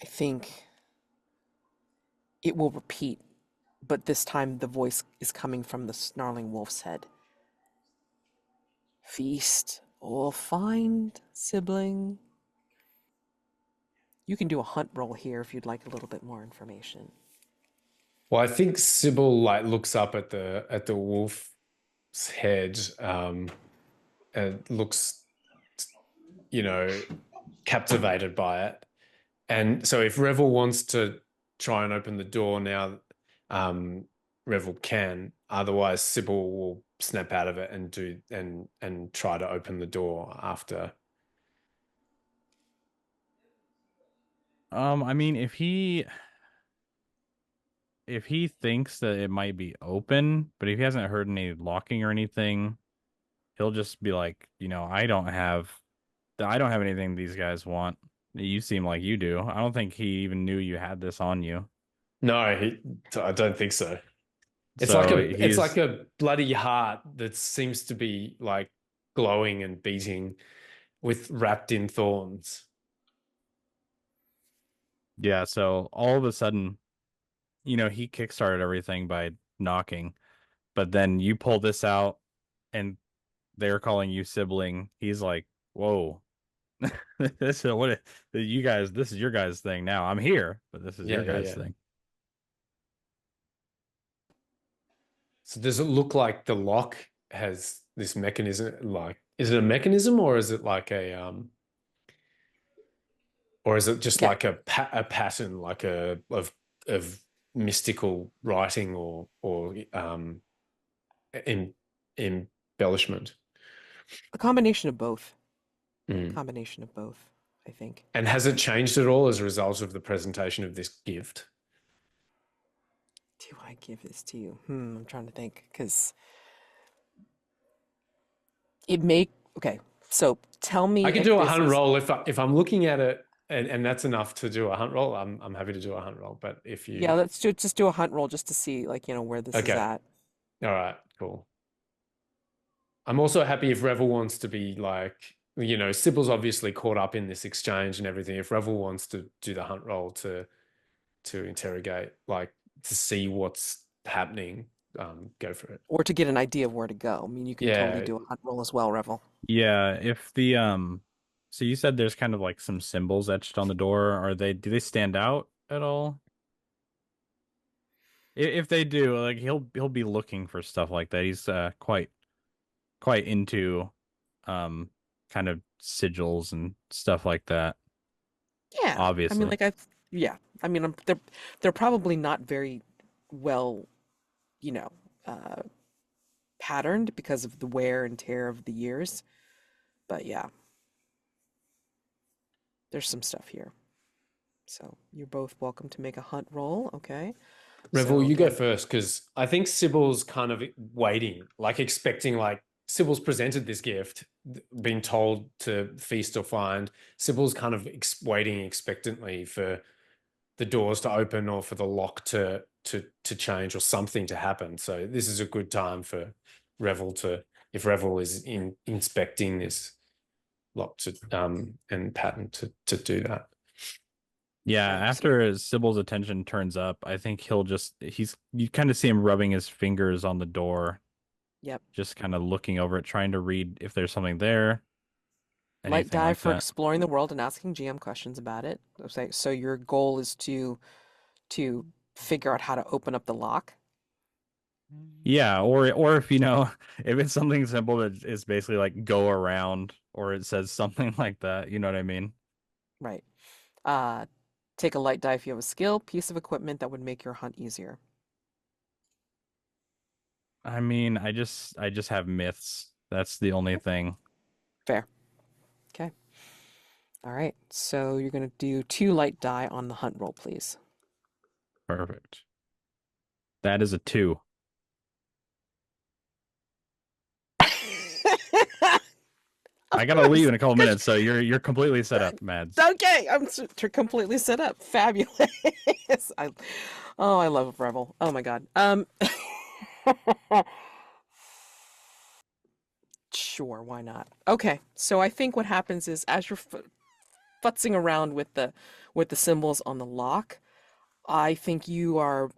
I think it will repeat, but this time the voice is coming from the snarling wolf's head. Feast or find, sibling. You can do a hunt roll here if you'd like a little bit more information. Well, I think Sibyl like looks up at the wolf's head, and looks, captivated by it. And so if Revel wants to try and open the door now, Revel can. Otherwise, Sibyl will snap out of it and try to open the door after. I mean, if he thinks that it might be open, but if he hasn't heard any locking or anything, he'll just be like, I don't have anything these guys want. You seem like you do. I don't think he even knew you had this on you. No, I don't think so. It's So it's like a bloody heart that seems to be like glowing and beating wrapped in thorns. yeah, so all of a sudden, he kickstarted everything by knocking, but then you pull this out and they're calling you sibling. He's like, whoa. This is this is your guys' thing now. I'm here, but this is your guys' thing. So does it look like the lock has this mechanism? Like, is it a mechanism, or is it like or is it just like a pattern, like of mystical writing or embellishment? A combination of both. Mm. Combination of both, I think. And has it changed at all as a result of the presentation of this gift? Do I give this to you? I'm trying to think, because okay, so tell me. I can do a hunt roll if I'm looking at it, and that's enough to do a hunt roll. I'm happy to do a hunt roll, but if you let's just do a hunt roll just to see where this is at. All right, cool. I'm also happy if Revel wants to be like, Sibyl's obviously caught up in this exchange and everything. If Revel wants to do the hunt roll to interrogate, like to see what's happening, go for it. Or to get an idea of where to go. I mean, you can totally do a hunt roll as well, Revel. Yeah, if the so you said there's kind of like some symbols etched on the door. Do they stand out at all? If they do, like he'll be looking for stuff like that. He's quite into kind of sigils and stuff like that. Yeah. Obviously. I mean, they're probably not very well, patterned because of the wear and tear of the years. But yeah. There's some stuff here. So you're both welcome to make a hunt roll, okay? Revel, you go first, because I think Sibyl's kind of waiting, like expecting, like Sibyl's presented this gift, being told to feast or find. Sibyl's kind of waiting expectantly for the doors to open or for the lock to change or something to happen. So this is a good time for Revel to, if Revel is inspecting this lock to and pattern to do that. Yeah, after Sybil's attention turns up, I think you kind of see him rubbing his fingers on the door. Yep. Just kind of looking over it, trying to read if there's something there. Light Anything die like for that. exploring the world and asking GM questions about it. So your goal is to figure out how to open up the lock. Yeah, or if if it's something simple that is basically like go around, or it says something like that, you know what I mean? Right. Take a light die if you have a skill, piece of equipment that would make your hunt easier. I mean, I just have myths. That's the only thing. Fair. Okay. All right. So you're going to do 2 light die on the hunt roll, please. Perfect. That is a 2. I gotta leave in a couple minutes, so you're completely set up, Mads. Okay, I'm completely set up. Fabulous. I love Revel. Oh my god. Sure, why not? Okay, so I think what happens is as you're futzing around with the symbols on the lock, I think you are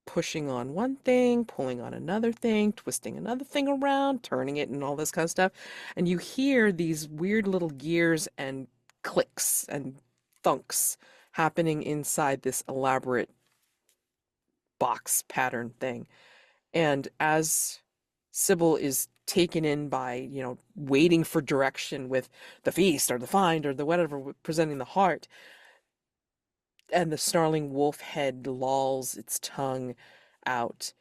pushing on one thing, pulling on another thing, twisting another thing around, turning it and all this kind of stuff. And you hear these weird little gears and clicks and thunks happening inside this elaborate box pattern thing. And as Sibyl is taken in by, waiting for direction with the feast or the find or the whatever presenting the heart, and the snarling wolf head lolls its tongue out,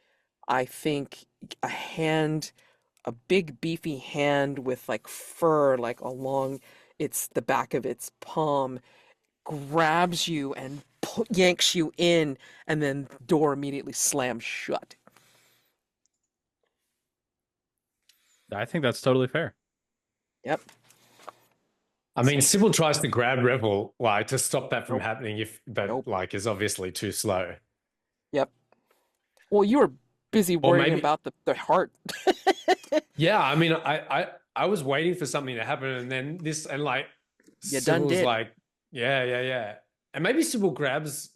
I think a big beefy hand with like fur like along the back of its palm grabs you and yanks you in, and then the door immediately slams shut. I think that's totally fair. Yep. I mean, Sybil tries to grab Revel, like, to stop that from Nope. happening, but Nope. like is obviously too slow. Yep. Well, you were busy worrying maybe- about the heart. Yeah, I mean, I was waiting for something to happen, and then this, and like, You done Sybil's did. like, yeah, and maybe Sybil grabs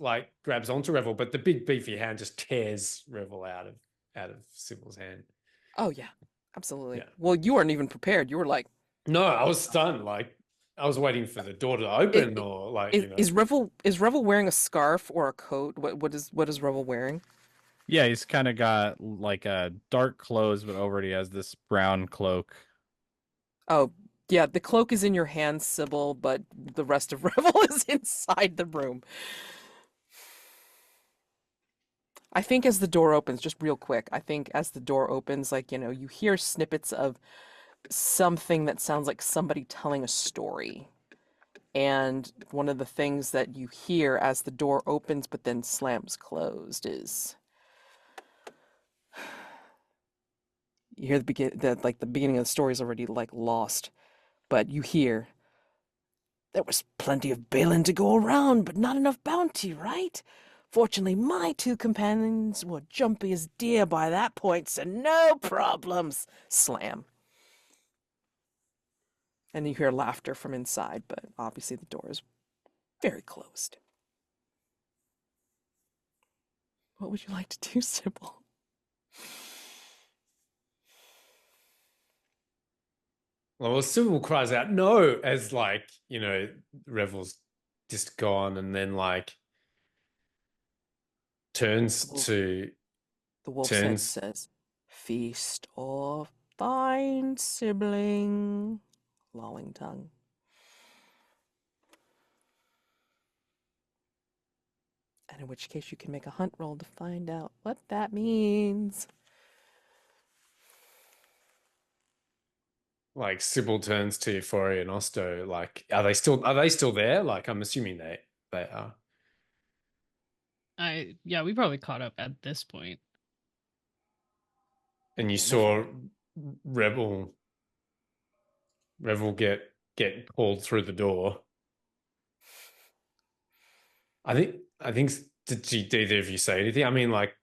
onto Revel, but the big beefy hand just tears Revel out of Sybil's hand. Oh yeah, absolutely. Yeah. Well, you weren't even prepared. You were like, No, I was stunned. Like, I was waiting for the door to open, or like, is Revel wearing a scarf or a coat? What is Revel wearing? Yeah, he's kind of got like a dark clothes, but over it he has this brown cloak. Oh, yeah, the cloak is in your hands, Sybil, but the rest of Revel is inside the room. I think as the door opens, just real quick, I think as the door opens, like, you hear snippets of something that sounds like somebody telling a story. And one of the things that you hear as the door opens but then slams closed is you hear the beginning of the story is already like lost, but you hear there was plenty of Balin to go around, but not enough bounty, right? Fortunately, my 2 companions were jumpy as deer by that point, so no problems. Slam. And you hear laughter from inside, but obviously the door is very closed. What would you like to do, Sybil? Well, Sybil cries out, no, as like, Revel's just gone, and then like turns to The wolf's head says, "Feast or find, sibling." Lolling tongue. And in which case you can make a hunt roll to find out what that means. like Sybil turns to Ifori and Osto, like, are they still there? Like, I'm assuming they are. We probably caught up at this point. And you saw Revel get pulled through the door. I I think did either of you say anything? I mean, like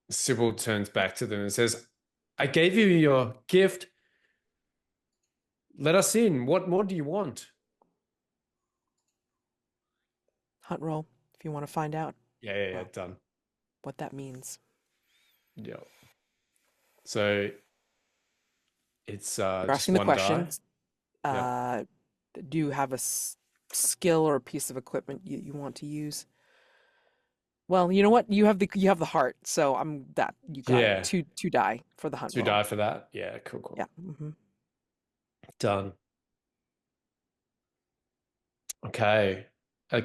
Sybil turns back to them and says, "I gave you your gift. Let us in. What more do you want?" Hunt roll if you want to find out Yeah, well, done. what that means. Yeah. So it's You're just asking the one die. questions. Yep. Do you have a skill or a piece of equipment you want to use? Well, you know what? You have the heart, so you got Yeah. it. Two die for the hunt Two roll. die for that. Yeah, cool. Yeah. Done. Okay.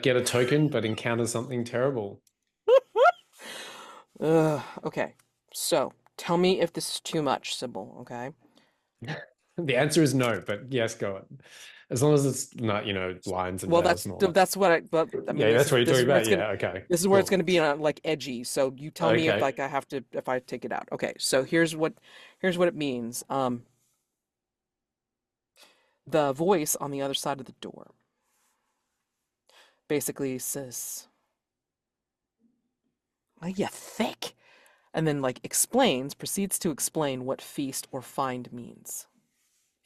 Get a token, but encounter something terrible. Okay. So tell me if this is too much, Sybil. Okay. The answer is no, but yes, go on. As long as it's not, lines and Well, veils and all that. that's what I. But I mean, Yeah, that's what you're talking about. Yeah, okay. This is where it's Cool. going to be like edgy. So you tell me if Okay. like if I take it out. Okay. So here's what it means. The voice on the other side of the door basically says, "Are you thick?" And then like proceeds to explain what feast or find means.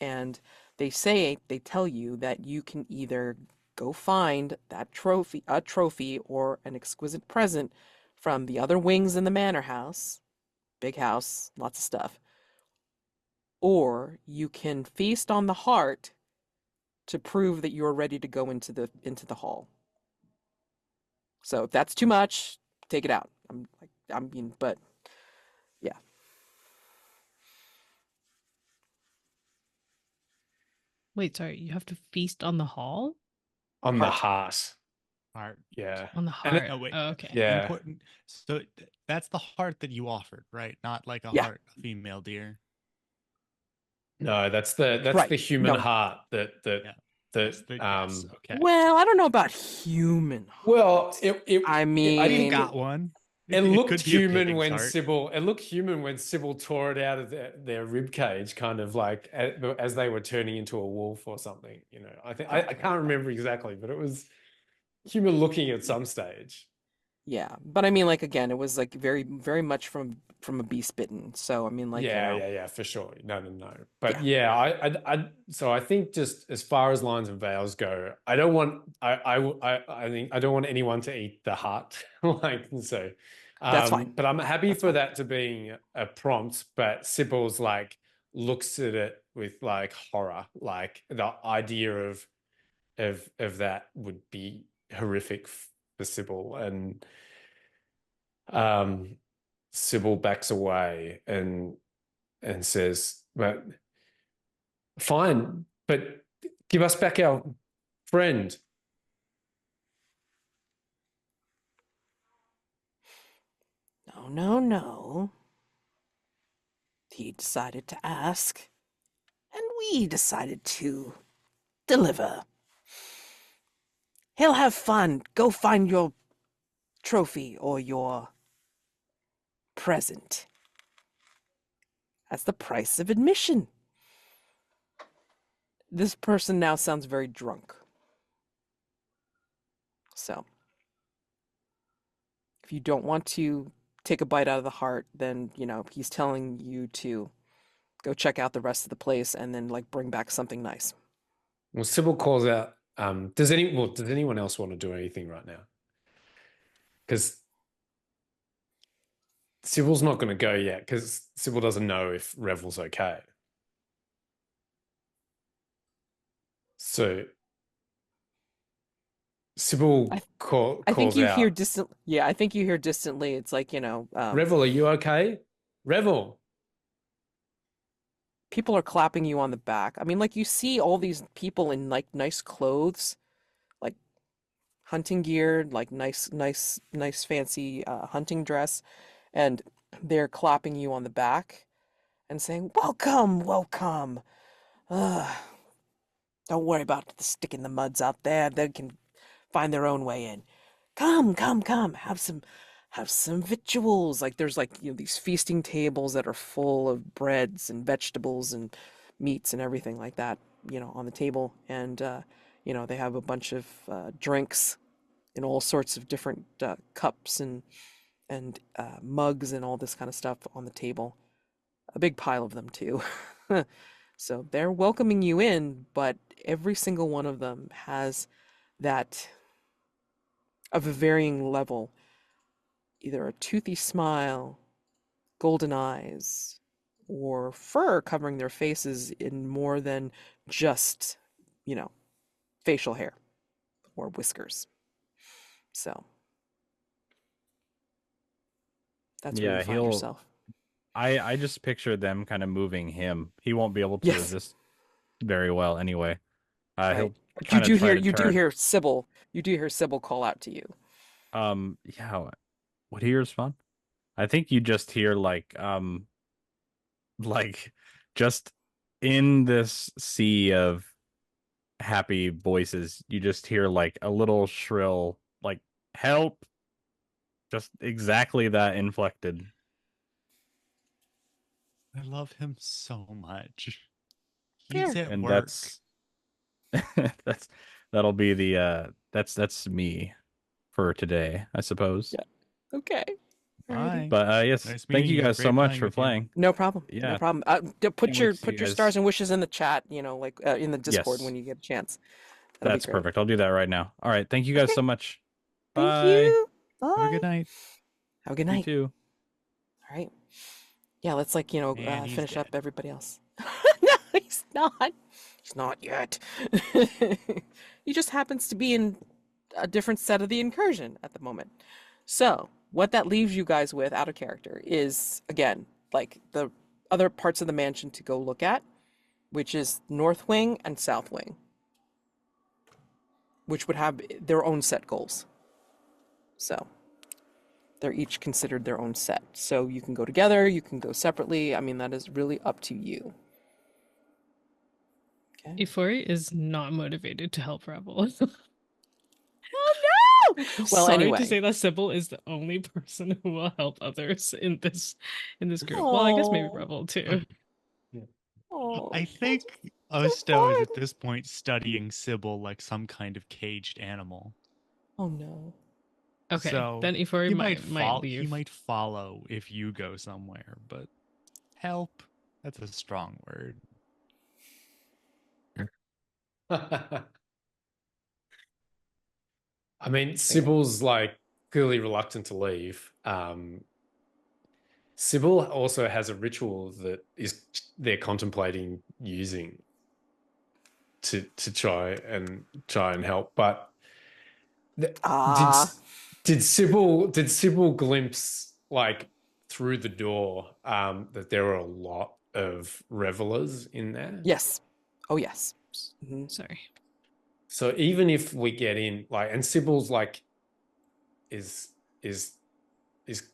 And they tell you that you can either go find a trophy or an exquisite present from the other wings in the manor house, big house, lots of stuff, or you can feast on the heart to prove that you're ready to go into the hall. So if that's too much, take it out. But yeah. Wait, sorry, you have to feast on the hall? On the Heart. heart. Heart. Yeah. On the And heart. Oh wait. Okay. Yeah. Important. So that's the heart that you offered, right? Not like a Yeah. heart, a female deer. No, that's the Right. human No. heart that Yeah. Yes, okay. Well, I don't know about human heart. well, I mean, I think got one. It It looked could be a human pig's when heart. Sybil tore it out of their rib cage, kind of like as they were turning into a wolf or something. I can't remember exactly, but it was human looking at some stage. yeah, but I mean, like again, it was like very, very much from a beast bitten. So I mean, like Yeah, for sure. No. But yeah, so I think just as far as lines and veils go, I don't want I think I don't want anyone to eat the heart like so. That's fine. But I'm happy That's for fine. that to being a prompt. But Sybil's like looks at it with like horror, like the idea of that would be horrific for Sybil, and Sybil backs away and says, "But fine, but give us back our friend." No. He decided to ask, and we decided to deliver. He'll have fun. Go find your trophy or your present. That's the price of admission. This person now sounds very drunk. So, if you don't want to take a bite out of the heart, then, he's telling you to go check out the rest of the place and then, like, bring back something nice. Well, Sybil calls out, does anyone else want to do anything right now? Because Sybil's not going to go yet because Sybil doesn't know if Revel's okay. So Sybil calls I think you out, hear I think you hear distantly. It's like, Revel, are you okay? Revel. people are clapping you on the back. I mean, like you see all these people in like nice clothes, like hunting gear, like nice fancy hunting dress, and they're clapping you on the back and saying, "Welcome. Uh, don't worry about the stick in the muds out there. They can find their own way in. Come. Have some victuals." Like there's like, these feasting tables that are full of breads and vegetables and meats and everything like that, on the table. And, they have a bunch of drinks in all sorts of different cups and mugs and all this kind of stuff on the table. A big pile of them too. So they're welcoming you in, but every single one of them has that of a varying level, either a toothy smile, golden eyes, or fur covering their faces in more than just, you know, facial hair or whiskers. So that's where you Yeah, find yourself. I just picture them kind of moving him. He won't be able to Yes. resist very well anyway. Right. He'll But kind of try to you do turn. hear Sibyl. You do hear Sibyl call out to you. Yeah, what do you respond? I think you just hear like just in this sea of happy voices, you just hear like a little shrill like help. Just exactly that inflected. I love him so much. Fair. He's at And work. that's that'll be the that's me for today, I suppose. Yeah. Okay. Alrighty. Bye. But yes, Nice thank meeting you you. guys so Great much playing for with you. playing. No problem. Yeah. No problem. Can't Put wait your to see put you your guys. stars and wishes in the chat. You know, like in the Discord Yes. when you get a chance. That'll That's be great. perfect. I'll do that right now. All right. Thank you guys Okay. so much. Thank Bye. you. Have a Bye. good night. Have a good You night. too. All right. Yeah, let's And he's finish up dead. everybody else. No, he's not. He's not yet. He just happens to be in a different set of the incursion at the moment. So, what that leaves you guys with out of character is, again, like the other parts of the mansion to go look at, which is North Wing and South Wing, which would have their own set goals. So, they're each considered their own set. So, you can go together, you can go separately. I mean, that is really up to you. Okay. Ifori is not motivated to help Revel. Oh no! I'm Well, sorry anyway. to say that Sibyl is the only person who will help others in this group. Well, I guess maybe Aw. Revel too. Oh, I think Osto is at this point studying Sibyl like some kind of caged animal. Oh no. Okay, So then Ifori he might he leave. might follow if you go somewhere, but help, that's a strong word. I mean, Sibyl's like clearly reluctant to leave. Sibyl also has a ritual that they're contemplating using to try and help. But Ah. did Sibyl glimpse like through the door that there were a lot of revelers in there? Yes. Oh yes. Mhm. Sorry. So even if we get in, like, and Sibyl's like is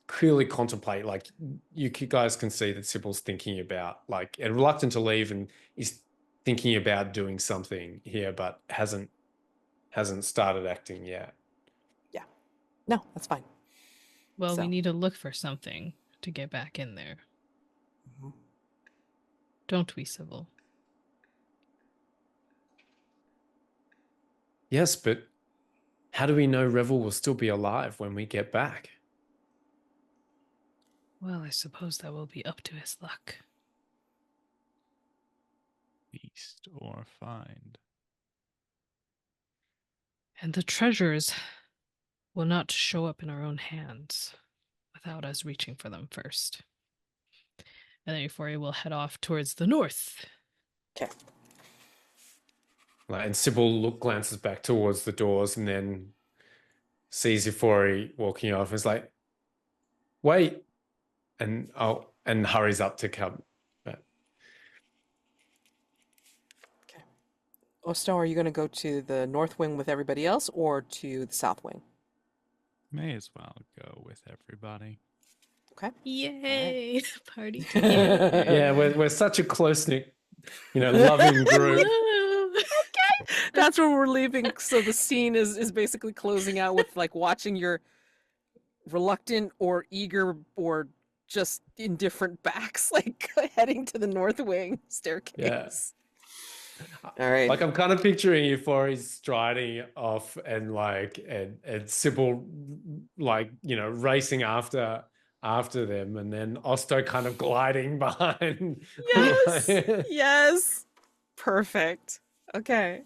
clearly contemplate, like you guys can see that Sibyl's thinking about like and reluctant to leave and is thinking about doing something here, but hasn't started acting yet. Yeah. No, that's fine. Well, So. we need to look for something to get back in there. Mhm. Don't we, Sibyl? Yes, but how do we know Revel will still be alive when we get back? Well, I suppose that will be up to his luck. Feast or find. And the treasures will not show up in our own hands without us reaching for them first. And then Euphoria will head off towards the north. Okay. Like, and Sybil glances back towards the doors and then sees Ifori walking off and is like, wait, and hurries up to come. But Okay. Osto, are you going to go to the North Wing with everybody else or to the South Wing? May as well go with everybody. Okay. Yay! Party together. yeah, we're such a close-knit, loving group. That's where we're leaving. So the scene is basically closing out with like watching your reluctant or eager or just indifferent backs like heading to the North Wing staircase. All right. Like I'm kind of picturing Ifori striding off and Sibyl like, racing after them, and then Osto kind of gliding behind. Yes. Yes. Perfect. Okay.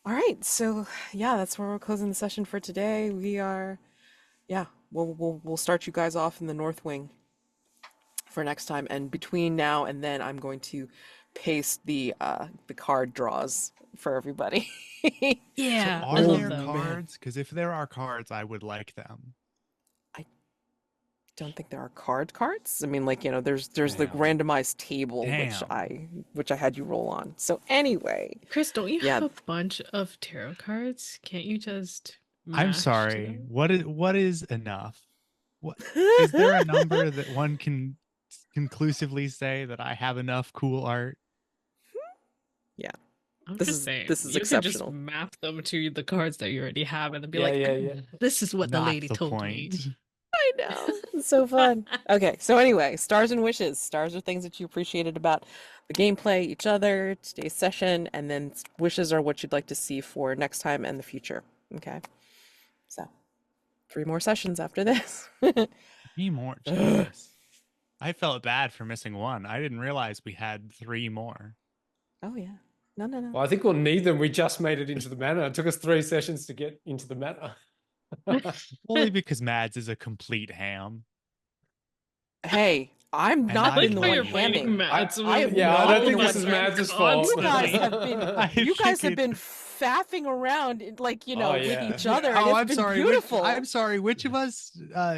All right. So yeah, that's where we're closing the session for today. We'll start you guys off in the North Wing for next time, and between now and then I'm going to paste the card draws for everybody. Yeah, So I are love there them. cards? Because if there are cards, I would like them. Don't think there are cards. I mean, like, there's the Damn. randomized table Damn. which I had you roll on. So anyway, Chris, don't you yeah. have a bunch of tarot cards? Can't you just I'm match to sorry. them? What is enough? What is there a number that one can conclusively say that I have enough cool art? Yeah. I'm This just is saying, this is you could just exceptional. map them to the cards that you already have and then be Yeah, like, yeah, yeah. this is what the Not lady the told point. me. I know. It's so fun. Okay, so anyway, stars and wishes. Stars are things that you appreciated about the gameplay, each other, today's session, and then wishes are what you'd like to see for next time and the future. Okay. So 3 more sessions after this. 3 more. Jesus. I felt bad for missing one. I didn't realize we had 3 more. Oh yeah. No, no, no. Well, I think we'll need them. We just made it into the manor. It took us 3 sessions to get into the manor. Only because Mads is a complete ham. Hey, I'm And not I like been the how one you're love blaming hamming. Mads. I am Yeah, I not don't the think one this is hamming. Mads' fault. You guys have been I you guys have think been faffing around with yeah. each other, and Oh, it's I'm been sorry. beautiful. I'm sorry. Which of us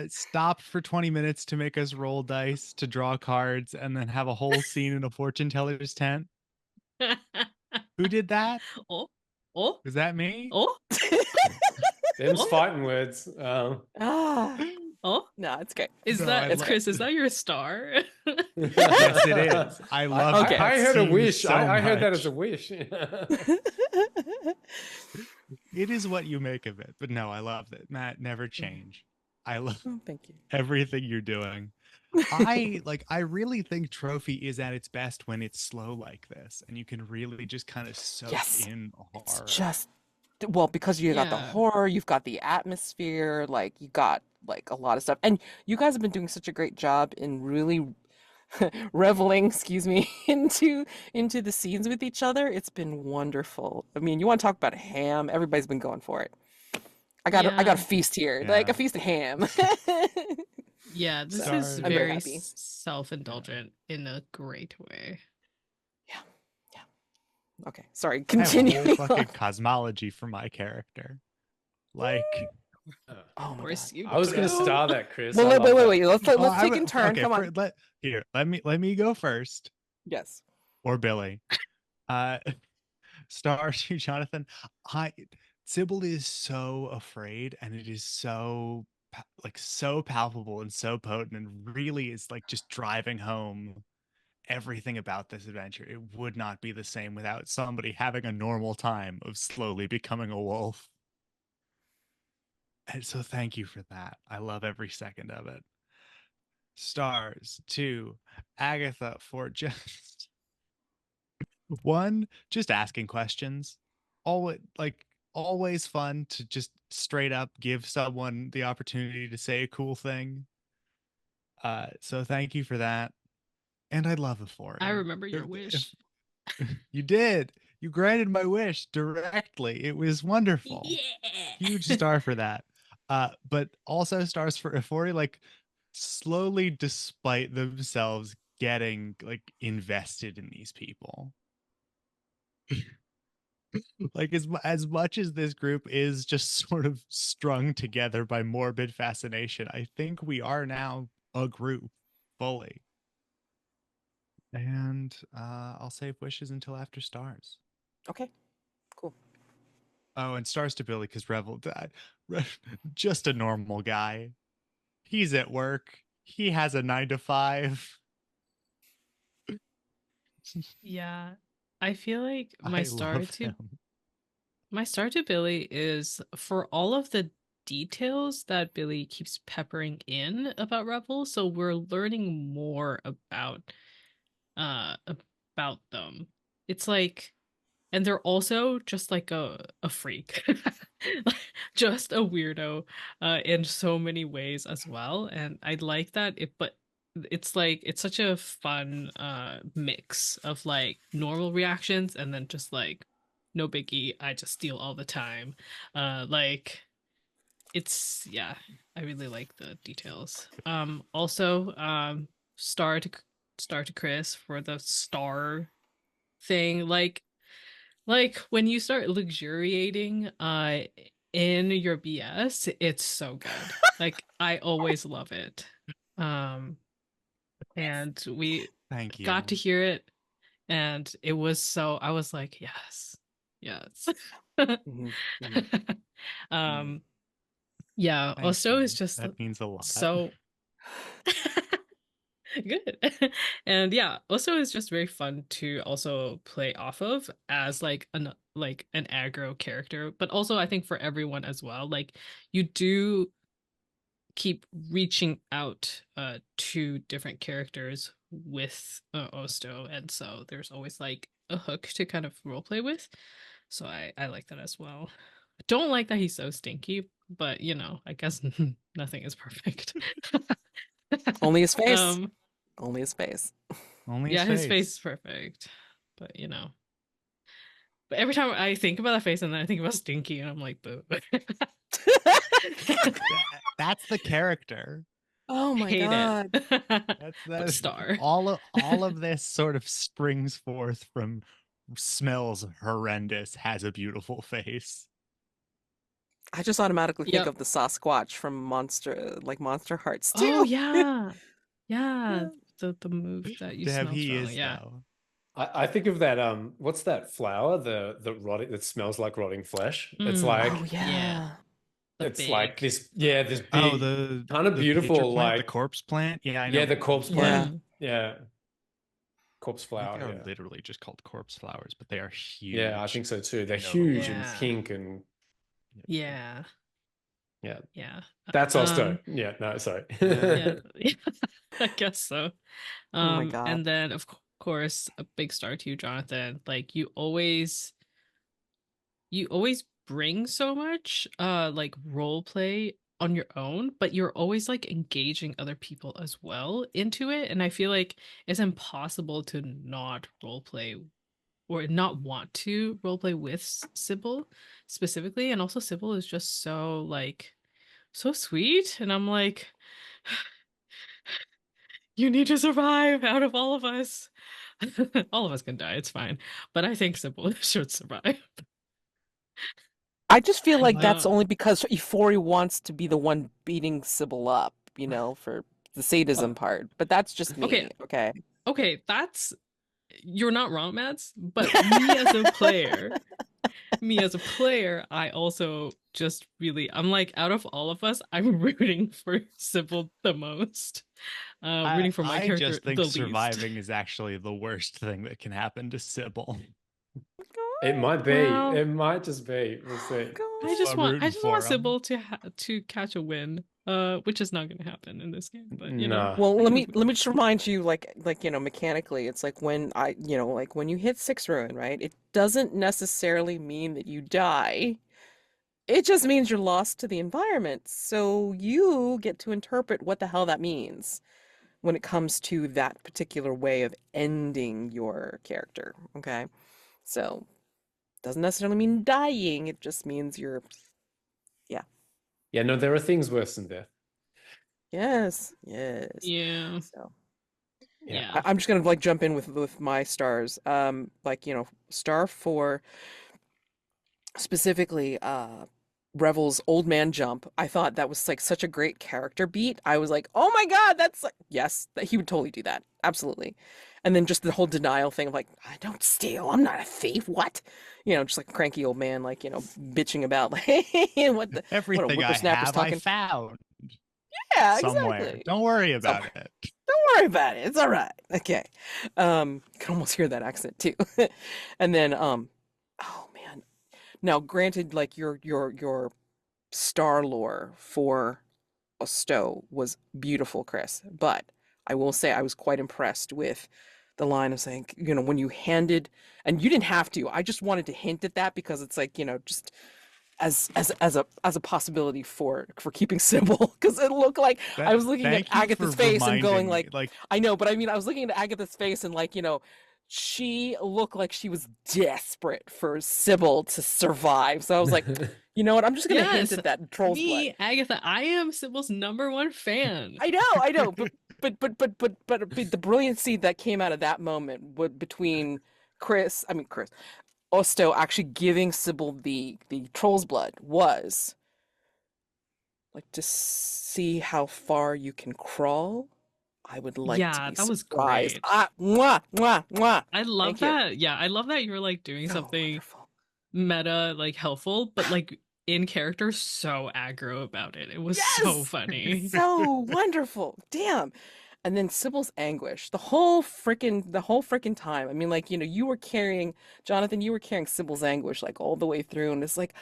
stopped for 20 minutes to make us roll dice to draw cards and then have a whole scene in a fortune teller's tent? Who did that? oh, oh, Was that me? oh, Them's Oh. fighting words. Ah, oh. no, it's great. Is No, that I Chris? Is that your star? Yes, it is. I love Okay. I that heard a scene wish. so I heard that much. as a wish. It is what you make of it. But no, I love that. Matt, never change. I love Oh, thank you. everything you're doing. I really think Trophy is at its best when it's slow like this, and you can really just kind of soak Yes. in It's horror. just well, because you got the Yeah. horror, you've got the atmosphere, like you got like a lot of stuff. And you guys have been doing such a great job in really reveling, excuse me, into the scenes with each other. It's been wonderful. I mean, you want to talk about ham? Everybody's been going for it. I got Yeah. a feast here, like Yeah. a feast of ham. Yeah, this So, is I'm very very happy. self-indulgent in a great way. Okay, sorry. I have a Continue. whole fucking cosmology for my character. Like, Oh Of my course, god. you I was going to do. star that, Chris. Well, I wait, love wait. that. Let's oh, take in turn. okay, Come on. let me go first, Yes. or Billy. Stars you, Jonathan. Sybil is so afraid, and it is so so palpable and so potent, and really is like just driving home everything about this adventure. It would not be the same without somebody having a normal time of slowly becoming a wolf. And so thank you for that. I love every second of it. Stars to Agatha for just one, just asking questions. Always fun to just straight up give someone the opportunity to say a cool thing. So thank you for that. And I love Ifori. I remember your wish. You did. You granted my wish directly. It was wonderful. Yeah. Huge star for that. But also stars for Ifori, like slowly, despite themselves getting like invested in these people. Like as much as this group is just sort of strung together by morbid fascination, I think we are now a group fully. And I'll save wishes until after stars. Okay. Cool. Oh, and stars to Billy because Revel died. Just a normal guy. He's at work. He has a 9 to 5. Yeah. I feel like I love him. my star to Billy is for all of the details that Billy keeps peppering in about Revel, so we're learning more about them. It's like and they're also just like a freak. Just a weirdo in so many ways as well. And I like that but it's like it's such a fun mix of like normal reactions and then just like no biggie, I just steal all the time. Like it's yeah, I really like the details. Also star to Chris for the star thing. Like when you start luxuriating in your BS, it's so good. Like I always love it. Um and we Thank you. got to hear it and it was so I was like, yes. Yes. Mhm, mhm. um yeah, Thank Osto you. is just That means a lot. so good. And yeah, Osto is just very fun to also play off of as like an aggro character, but also I think for everyone as well. Like you do keep reaching out to different characters with Osto, and so there's always like a hook to kind of roleplay with. So I like that as well. I don't like that he's so stinky, but you know, I guess nothing is perfect. Only his face. Um, Only his face. Only yeah, his face face. is perfect, but you know. But every time I think about that face, and then I think about Stinky, and I'm like, boo. That's the character. Oh my Hate god. it. That's But star. all of this sort of springs forth from smells horrendous, has a beautiful face. I just automatically think Yep. of the Sasquatch from Monster Hearts too. Oh yeah, yeah. The move that you Deb, smell he strong. is Yeah. though. I think of that what's that flower the rotting that smells like rotting flesh. It's Mm, Oh like yeah. yeah. The it's like big. this Oh, big kind of the pitcher beautiful plant, the like corpse plant. Yeah, I know. yeah, the corpse Yeah. plant. Yeah. Corpse I think flower, they are yeah. literally just called corpse flowers, but they are huge. Yeah, I think so too. They're Notable. huge and Yeah. pink and Yeah. yeah. Yeah. That's Osto. Yeah, no, sorry. Yeah. I guess so. Oh my god. And then of course a big star to you, Jonathan. Like you always bring so much like role play on your own, but you're always like engaging other people as well into it. And I feel like it's impossible to not role play or not want to role play with Sibyl specifically. And also Sibyl is just so like so sweet. And I'm like, you need to survive out of all of us. All of us can die, it's fine. But I think Sibyl should survive. I just feel like that's Uh, only because Ifori wants to be the one beating Sybil up, for the sadism part. But that's just Okay. me. Okay. Okay, that's you're not wrong, Mads, but me as a player, I also just really I'm like out of all of us, I'm rooting for Sybil the most. Rooting for my I character just think the least. surviving is actually the worst thing that can happen to Sybil. It might be. Well- It might just be. We'll see. I just I'm want rooting for 'em. Sybil to catch a win, which is not going to happen in this game. But you know, Nah. Well, I let hope me it- just remind you, mechanically, it's like when like when you hit 6 ruin, right? It doesn't necessarily mean that you die. It just means you're lost to the environment. So you get to interpret what the hell that means when it comes to that particular way of ending your character. Okay, so doesn't necessarily mean dying. It just means you're, yeah. Yeah, no, there are things worse than death. Yes. Yeah. So. Yeah. I'm just gonna jump in with my stars. Star 4 specifically, Revel's old man jump. I thought that was like such a great character beat. I was like, oh my god, that's like, yes, that he would totally do that, absolutely. And then just the whole denial thing of like, I don't steal, I'm not a thief. What? Just like a cranky old man, like bitching about like, what the Everything I whippersnapper's have, I talking. found Yeah, somewhere. exactly. Don't worry about it. Don't worry about it. It's all right. Okay. Can almost hear that accent too. And then oh man. Now granted, like your star lore for Osto was beautiful, Chris, but I will say I was quite impressed with the line of saying, you know, when you handed, and you didn't have to, I just wanted to hint at that because it's like, you know, just as a possibility for keeping Sybil, because it looked like I was looking at Thank you Agatha's for face and going reminding me. like, I know, but I mean, I was looking at Agatha's face and like, you know, she looked like she was desperate for Sybil to survive. So I was like, you know what? I'm just gonna hint Yes, at that in Troll's Blood. me, Agatha, I am Sybil's #1 fan. I know, but the brilliancy that came out of that moment would between Chris, Osto actually giving Sybil the Troll's Blood was like to see how far you can crawl. I would like to Yeah, be that was surprised. great. Ah, mwah, mwah, mwah. I love Thank you. that. Yeah, I love that you're like doing So something wonderful. meta, like helpful, but like in character, so aggro about it. It was so Yes! funny. So wonderful. Damn. And then Sybil's anguish, the whole freaking time. I mean, like, you know, Jonathan, you were carrying Sybil's anguish like all the way through, and it's like,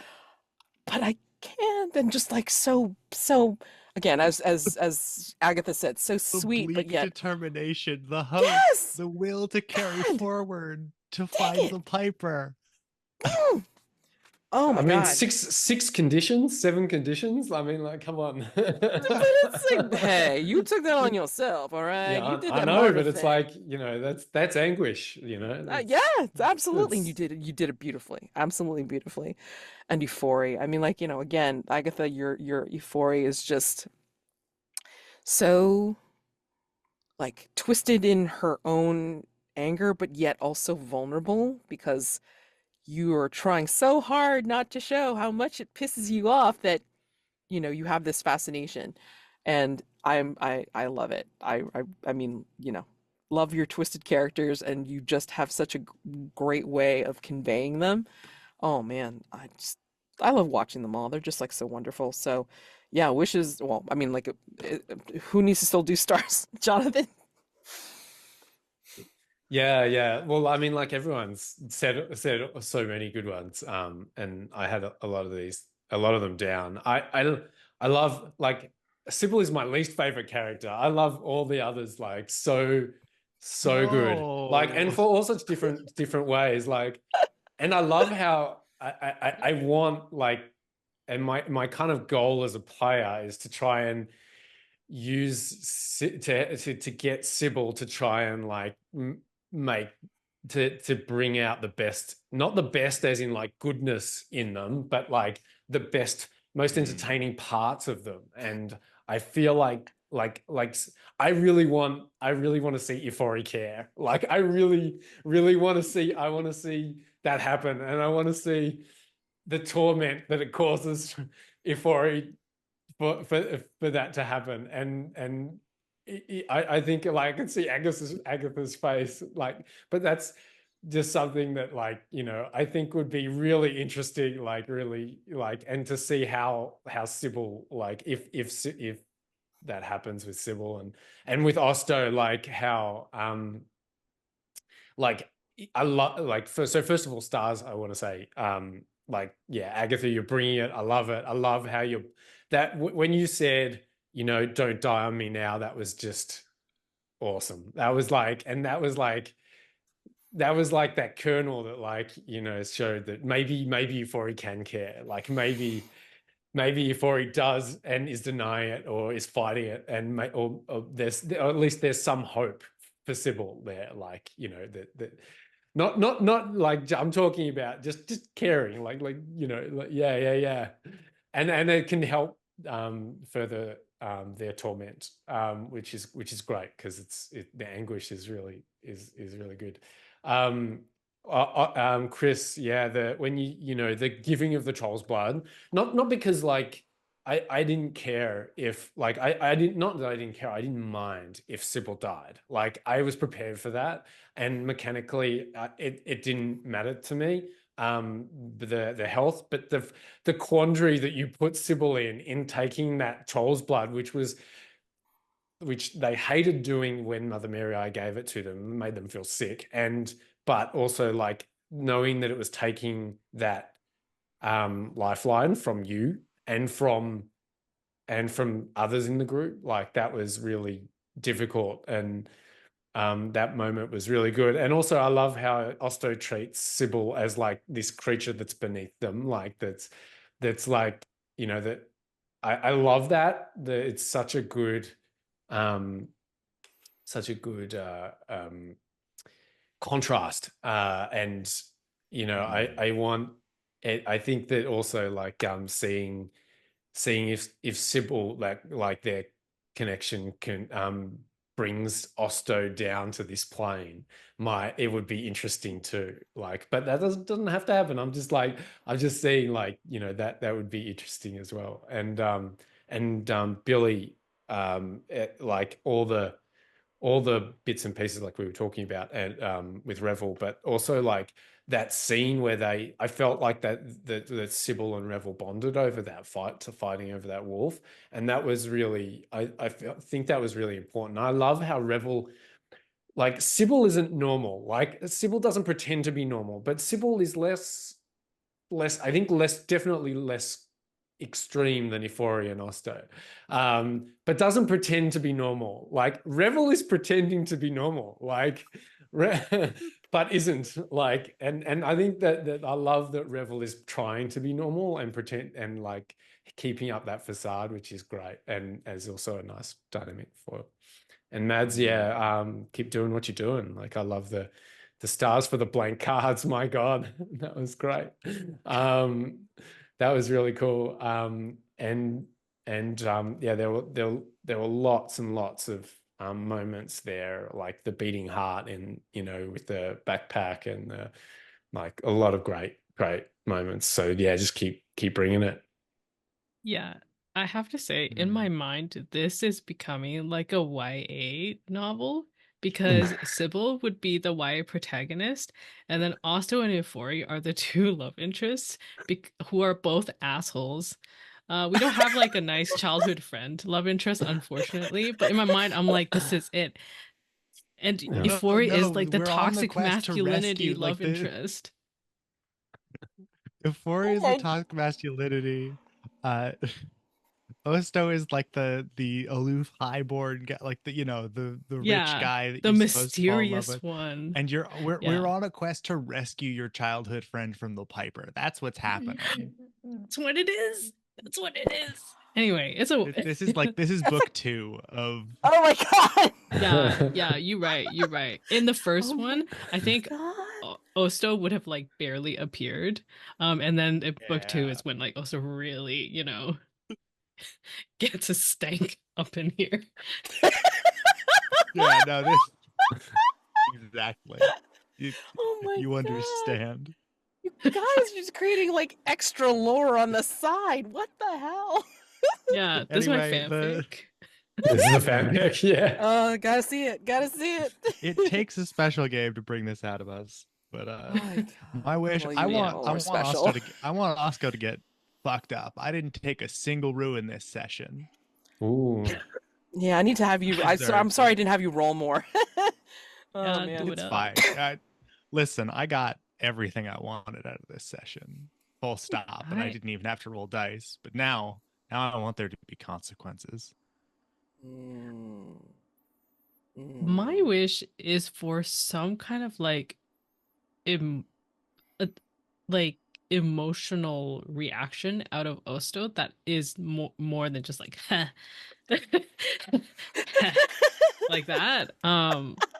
but I can't. And just like so again, as Agatha said, so The sweet, but bleak yet determination, the hope, yes! the will to carry God! forward, to Dang find it! the Piper. Mm. Oh my I mean, God. six conditions, 7 conditions. I mean, like, come on. But it's like, hey, you took that on yourself, all right? Yeah, You did I that know, martyr but it's thing. like, you know, that's anguish, you know. Yeah, it's absolutely. And it's- you did it beautifully. Absolutely beautifully. And Ifori. I mean, like, you know, again, Agatha, your Ifori is just so like twisted in her own anger, but yet also vulnerable because you are trying so hard not to show how much it pisses you off that, you know, you have this fascination. And I love it. I mean, you know, love your twisted characters, and you just have such a great way of conveying them. Oh man, I love watching them all. They're just like so wonderful. So yeah, wishes. Well, I mean, like, who needs to still do stars? Jonathan? yeah. Well, I mean, like everyone's said so many good ones. And I had a lot of them down. I love, like, Sybil is my least favorite character. I love all the others like so good. Like, and No. for all such different ways. Like, and I love how I want, like, and my kind of goal as a player is to try and to get Sybil to try and like make to bring out the best, not the best as in like goodness in them, but like the best, most entertaining parts of them. And I feel like I really want to see Ifori care. Like, I really want to see, that happen, and I want to see the torment that it causes Ifori for that to happen. And I think, like, I can see Agatha's face, like, but that's just something that, like, you know, I think would be really interesting, like, really, like, and to see how Sybil, like, if that happens with Sybil and with Osto, like how like I love, like, first of all, stars, I want to say, like, yeah, Agatha, you're bringing it. I love it. I love how you're when you said, you know, don't die on me now, that was just awesome. That was like, and that was like that kernel that, like, you know, showed that maybe Ifori can care. Like, maybe Ifori does and is denying it or is fighting it, and or or at least there's some hope for Sybil there. Like, you know, that not like, I'm talking about just caring, like, you know, like, yeah, and it can help further their torment, which is great, because the anguish is really good. Chris, yeah, when you know, the giving of the troll's blood, not because, like, I didn't care if, like, I didn't, not that I didn't care, I didn't mind if Sybil died. Like, I was prepared for that, and mechanically, it didn't matter to me, the health, but the quandary that you put Sybil in taking that troll's blood, which they hated doing when Mother Merryeye gave it to them, made them feel sick, but also, like, knowing that it was taking that lifeline from you and from others in the group, like, that was really difficult. And that moment was really good. And also I love how Osto treats Sibyl as like this creature that's beneath them, like that's like, you know, that I love that it's such a good contrast. And you know, I want it, I think that also like seeing if Sibyl like their connection can brings Osto down to this plane, it would be interesting too. Like, but that doesn't have to happen. I'm just saying, like, you know, that would be interesting as well. And Billy, like all the bits and pieces like we were talking about, and with Revel, but also like that scene where I felt like that Sibyl and Revel bonded over that fighting over that wolf, and that was really think that was really important. I love how Revel, like, Sibyl isn't normal. Like, Sibyl doesn't pretend to be normal, but Sibyl is I think definitely less extreme than Ifori and Osto, but doesn't pretend to be normal. Like, Revel is pretending to be normal, like, but isn't, like, and I think that I love that Revel is trying to be normal and pretend and like keeping up that facade, which is great, and as also a nice dynamic for. And Mads, keep doing what you're doing. Like, I love the stars for the blank cards. My God, that was great. That was really cool. There were lots and lots of moments there, like the beating heart, and you know, with the backpack, and like a lot of great moments. So yeah, just keep bringing it. Yeah, I have to say, in my mind, this is becoming like a YA novel because Sibyl would be the YA protagonist, and then Osto and Ifori are the two love interests who are both assholes. We don't have like a nice childhood friend love interest, unfortunately, but in my mind, I'm like, this is it. And Yeah. Ifori is like the we're on the toxic quest to masculinity rescue, love like, interest. Euphoria is the toxic masculinity. Osto is like the aloof highborn guy, like the, you know, the rich Yeah, guy that the you're supposed to fall in love mysterious with. one. And we're Yeah. on a quest to rescue your childhood friend from the Piper. That's what's happening. That's what it is. That's what it is. Anyway, it's a This is book 2 of. Oh my god! yeah, you're right. In the first Oh my one, I think God. Osto would have like barely appeared. And then in book 2 Yeah. is when like Osto really, you know, gets a stank up in here. Yeah, no, this exactly. Oh my You God. understand. You guys are just creating like extra lore on the side. What the hell? Yeah, this is my Anyway, fanfic. This is the fanfic, yeah. Gotta see it. Gotta see it. It takes a special game to bring this out of us. But Oh my God. my wish, Well, you I need want more special. I want Osto to get fucked up. I didn't take a single ruin this session. Ooh. Yeah, I need to have you. I'm sorry I didn't have you roll more. Oh Yeah, man. do It's it up. fine. Listen, I got everything I wanted out of this session. Full stop. And I Alright. didn't even have to roll dice. But now I want there to be consequences. Mm. My wish is for some kind of like like emotional reaction out of Osto that is more than just like like that.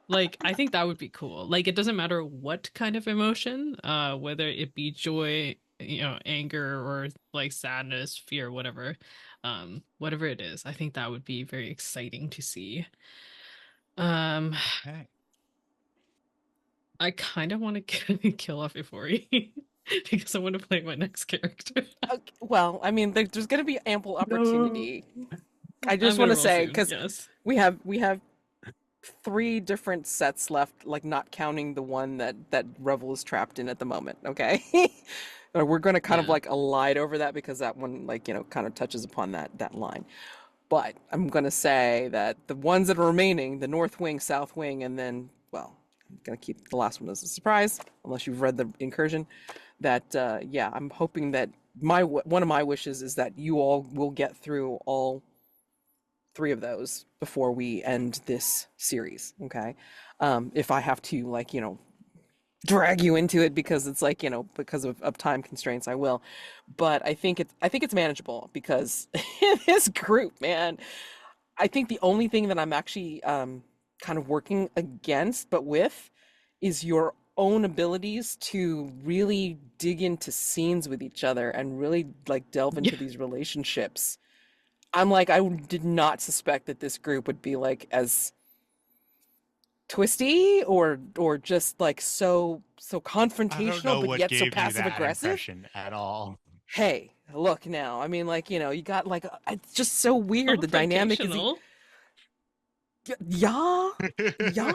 Like I think that would be cool. Like it doesn't matter what kind of emotion, whether it be joy, you know, anger, or like sadness, fear, whatever. Whatever it is, I think that would be very exciting to see. Okay. I kind of want to kill off Ifori because I want to play my next character. Okay, well, I mean, there's going to be ample opportunity. I just I'm want gonna to roll say soon, because yes. we have 3 different sets left, like not counting the one that Revel is trapped in at the moment. Okay, we're going to kind of Yeah. like elide over that because that one, like, you know, kind of touches upon that line. But I'm going to say that the ones that are remaining, the North Wing, South Wing, and then, well, I'm going to keep the last one as a surprise, unless you've read the Incursion. That, yeah, I'm hoping that one of my wishes is that you all will get through all 3 of those before we end this series. Okay, if I have to like drag you into it because it's like because of time constraints, I will. But I think it's manageable because in this group, man, I think the only thing that I'm actually kind of working against, but with, is your own abilities to really dig into scenes with each other and really like delve into Yeah. these relationships. I'm like, I did not suspect that this group would be like as twisty or just like so I don't confrontational, know but what yet so gave you passive that aggressive. impression at all. Hey, look now. I mean, like, you got like it's just so weird. The dynamic is Confrontational. yeah, yeah,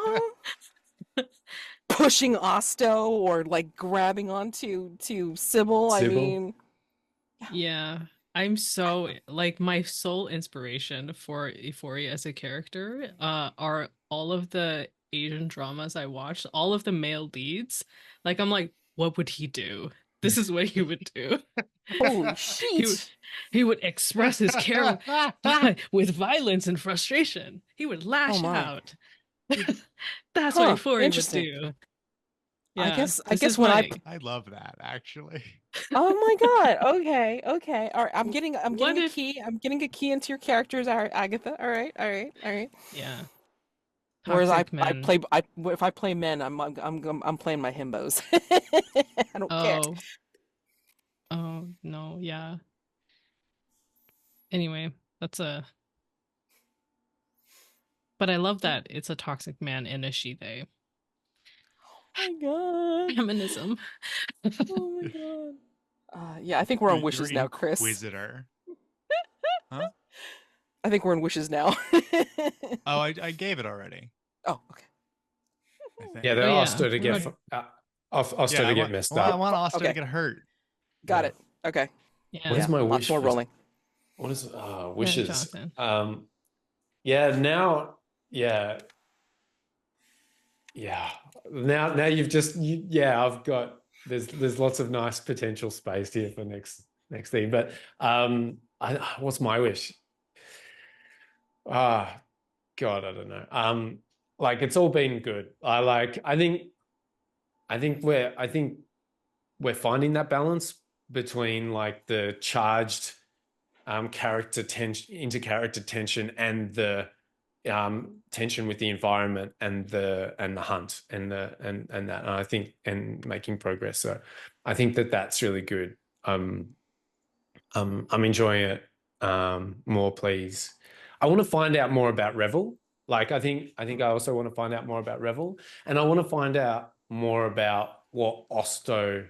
pushing Osto or like grabbing onto to Sybil. I Sybil. mean, Yeah. I'm so like my sole inspiration for Ifori as a character are all of the Asian dramas I watched, all of the male leads. Like I'm like, what would he do? This is what he would do. holy He would sheet. he would express his care with violence and frustration. He would Oh lash my. out. That's what Huh, Ifori would interesting. do. I Yeah, guess this is when my I love that actually. oh my God. Okay, okay. All right. I'm what getting a if key. I'm getting a key into your characters. All right, Agatha. All right, all right, all right. yeah, Whereas toxic men. if I play men, I'm playing my himbos. I don't care. Oh, oh no, yeah. Anyway, that's a but I love that it's a toxic man and a she-they. Oh my God. Feminism. Oh my God. Yeah, I think we're on Your wishes now, Chris. Inquisitor. Huh? I think we're in wishes now. Oh, I gave it already. Oh, okay. I think. Yeah, they're Oh, yeah, Osto to we're get ready. Osto to get messed I up. want Osto Okay. to get hurt. Got Yeah. it. Okay. Yeah. What is my Lots wish? more for- rolling. What is wishes? Jonathan. Yeah, now, yeah, yeah. Now you've yeah, I've got there's lots of nice potential space here for next thing. But what's my wish? God, I don't know. Like it's all been good. I think we're finding that balance between like the charged character tension, inter-character tension, and the tension with the environment and the hunt and that, and I think, and making progress. So I think that's really good. I'm enjoying it. More, please. I want to find out more about Revel. Like I think I also want to find out more about Revel, and I want to find out more about what Osto,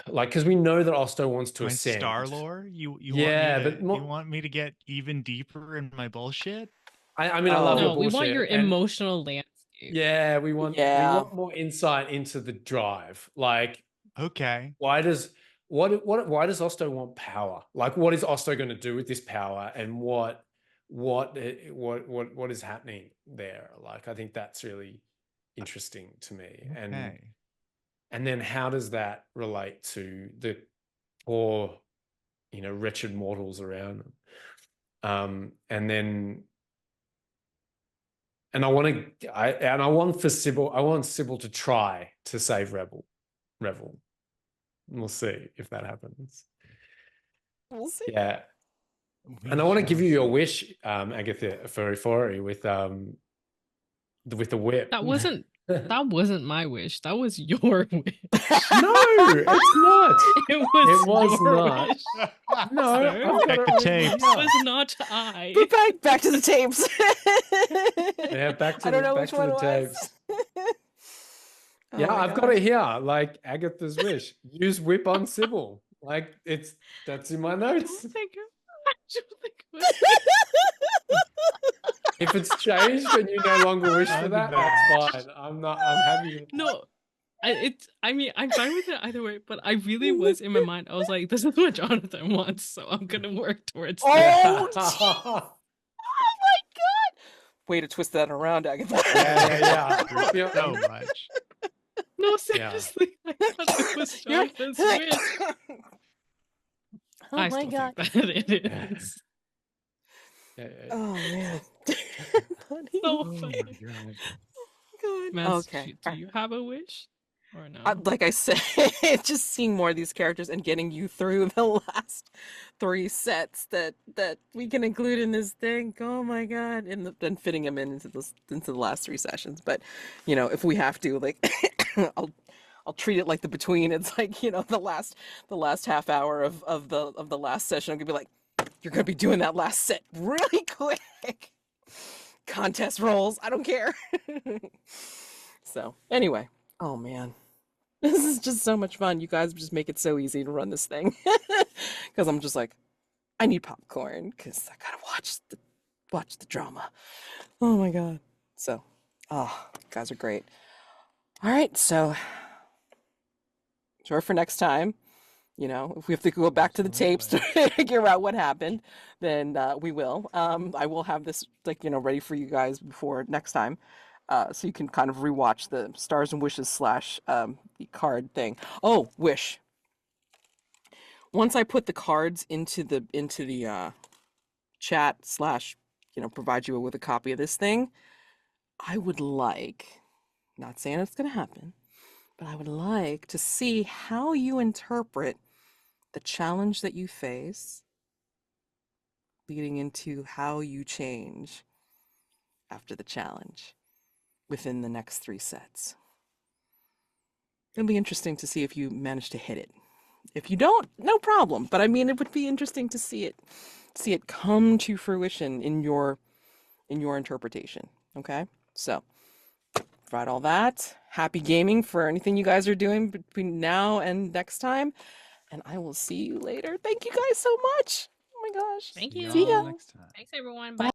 like, because we know that Osto wants to My ascend. star lore? You Yeah, want me to, but more- you want me to get even deeper in my bullshit? I mean, I love your No, we bullshit. want your and- emotional landscape. Yeah, we want Yeah. more insight into the drive. Like, Okay. why does Osto want power? Like, what is Osto going to do with this power, and what is happening there? Like, I think that's really interesting to me. Okay. And then how does that relate to the poor, wretched mortals around them? And I want Sybil to try to save Revel. We'll see if that happens. We'll see. Yeah. We And I want to shall give you your see. wish, Agatha, for Ifori with the whip. That wasn't my wish. That was your wish. No, it's not. It was was your not. wish. No, Sir? I've got Check it the written tapes. It here. was not I. But back to the tapes. Yeah, back to I don't the know back which to one the it was. tapes. Oh Yeah, my I've got gosh. it here. Like Agatha's wish. Use whip on Sybil. Like that's in my I notes. don't think it was. If it's changed and you no longer wish for that, that's fine. I'm happy with No, I mean, I'm fine with it either way, but I really was in my mind. I was like, this is what Jonathan wants, so I'm gonna work towards that. Oh, my God! Way to twist that around, Agatha. Yeah. So much. No, seriously, I thought it was Jonathan's wish. Oh I my still God. think that it is. Oh man. Honey. So Oh funny. my god. God. Mans, Okay. do you have a wish? Or no? Like I said, just seeing more of these characters and getting you through the last 3 sets that we can include in this thing. Oh my god! And then fitting them into the last 3 sessions. But you know, if we have to, like, I'll treat it like the between. It's like, you know, the last half hour of the last session. I'm gonna be like, you're gonna be doing that last set really quick. Contest rolls. I don't care. So anyway, oh man. This is just so much fun. You guys just make it so easy to run this thing. Because I'm just like, I need popcorn because I gotta watch the drama. Oh my god. So, oh, you guys are great. All right, so sorry for next time. You know, if we have to go back to the tapes to figure out what happened, then we will. I will have this, like, you know, ready for you guys before next time. So you can kind of rewatch the Stars and Wishes / the card thing. Oh, Wish. Once I put the cards into the chat / you know, provide you with a copy of this thing, I would like, not saying it's going to happen, but I would like to see how you interpret the challenge that you face, leading into how you change after the challenge within the next 3 sets. It'll be interesting to see if you manage to hit it. If you don't, no problem. But I mean, it would be interesting to see it come to fruition in your interpretation. Okay? So, provide all that. Happy gaming for anything you guys are doing between now and next time. And I will see you later. Thank you guys so much. Oh my gosh. Thank See you. See ya. y'all next time. Thanks, everyone. Bye. Bye.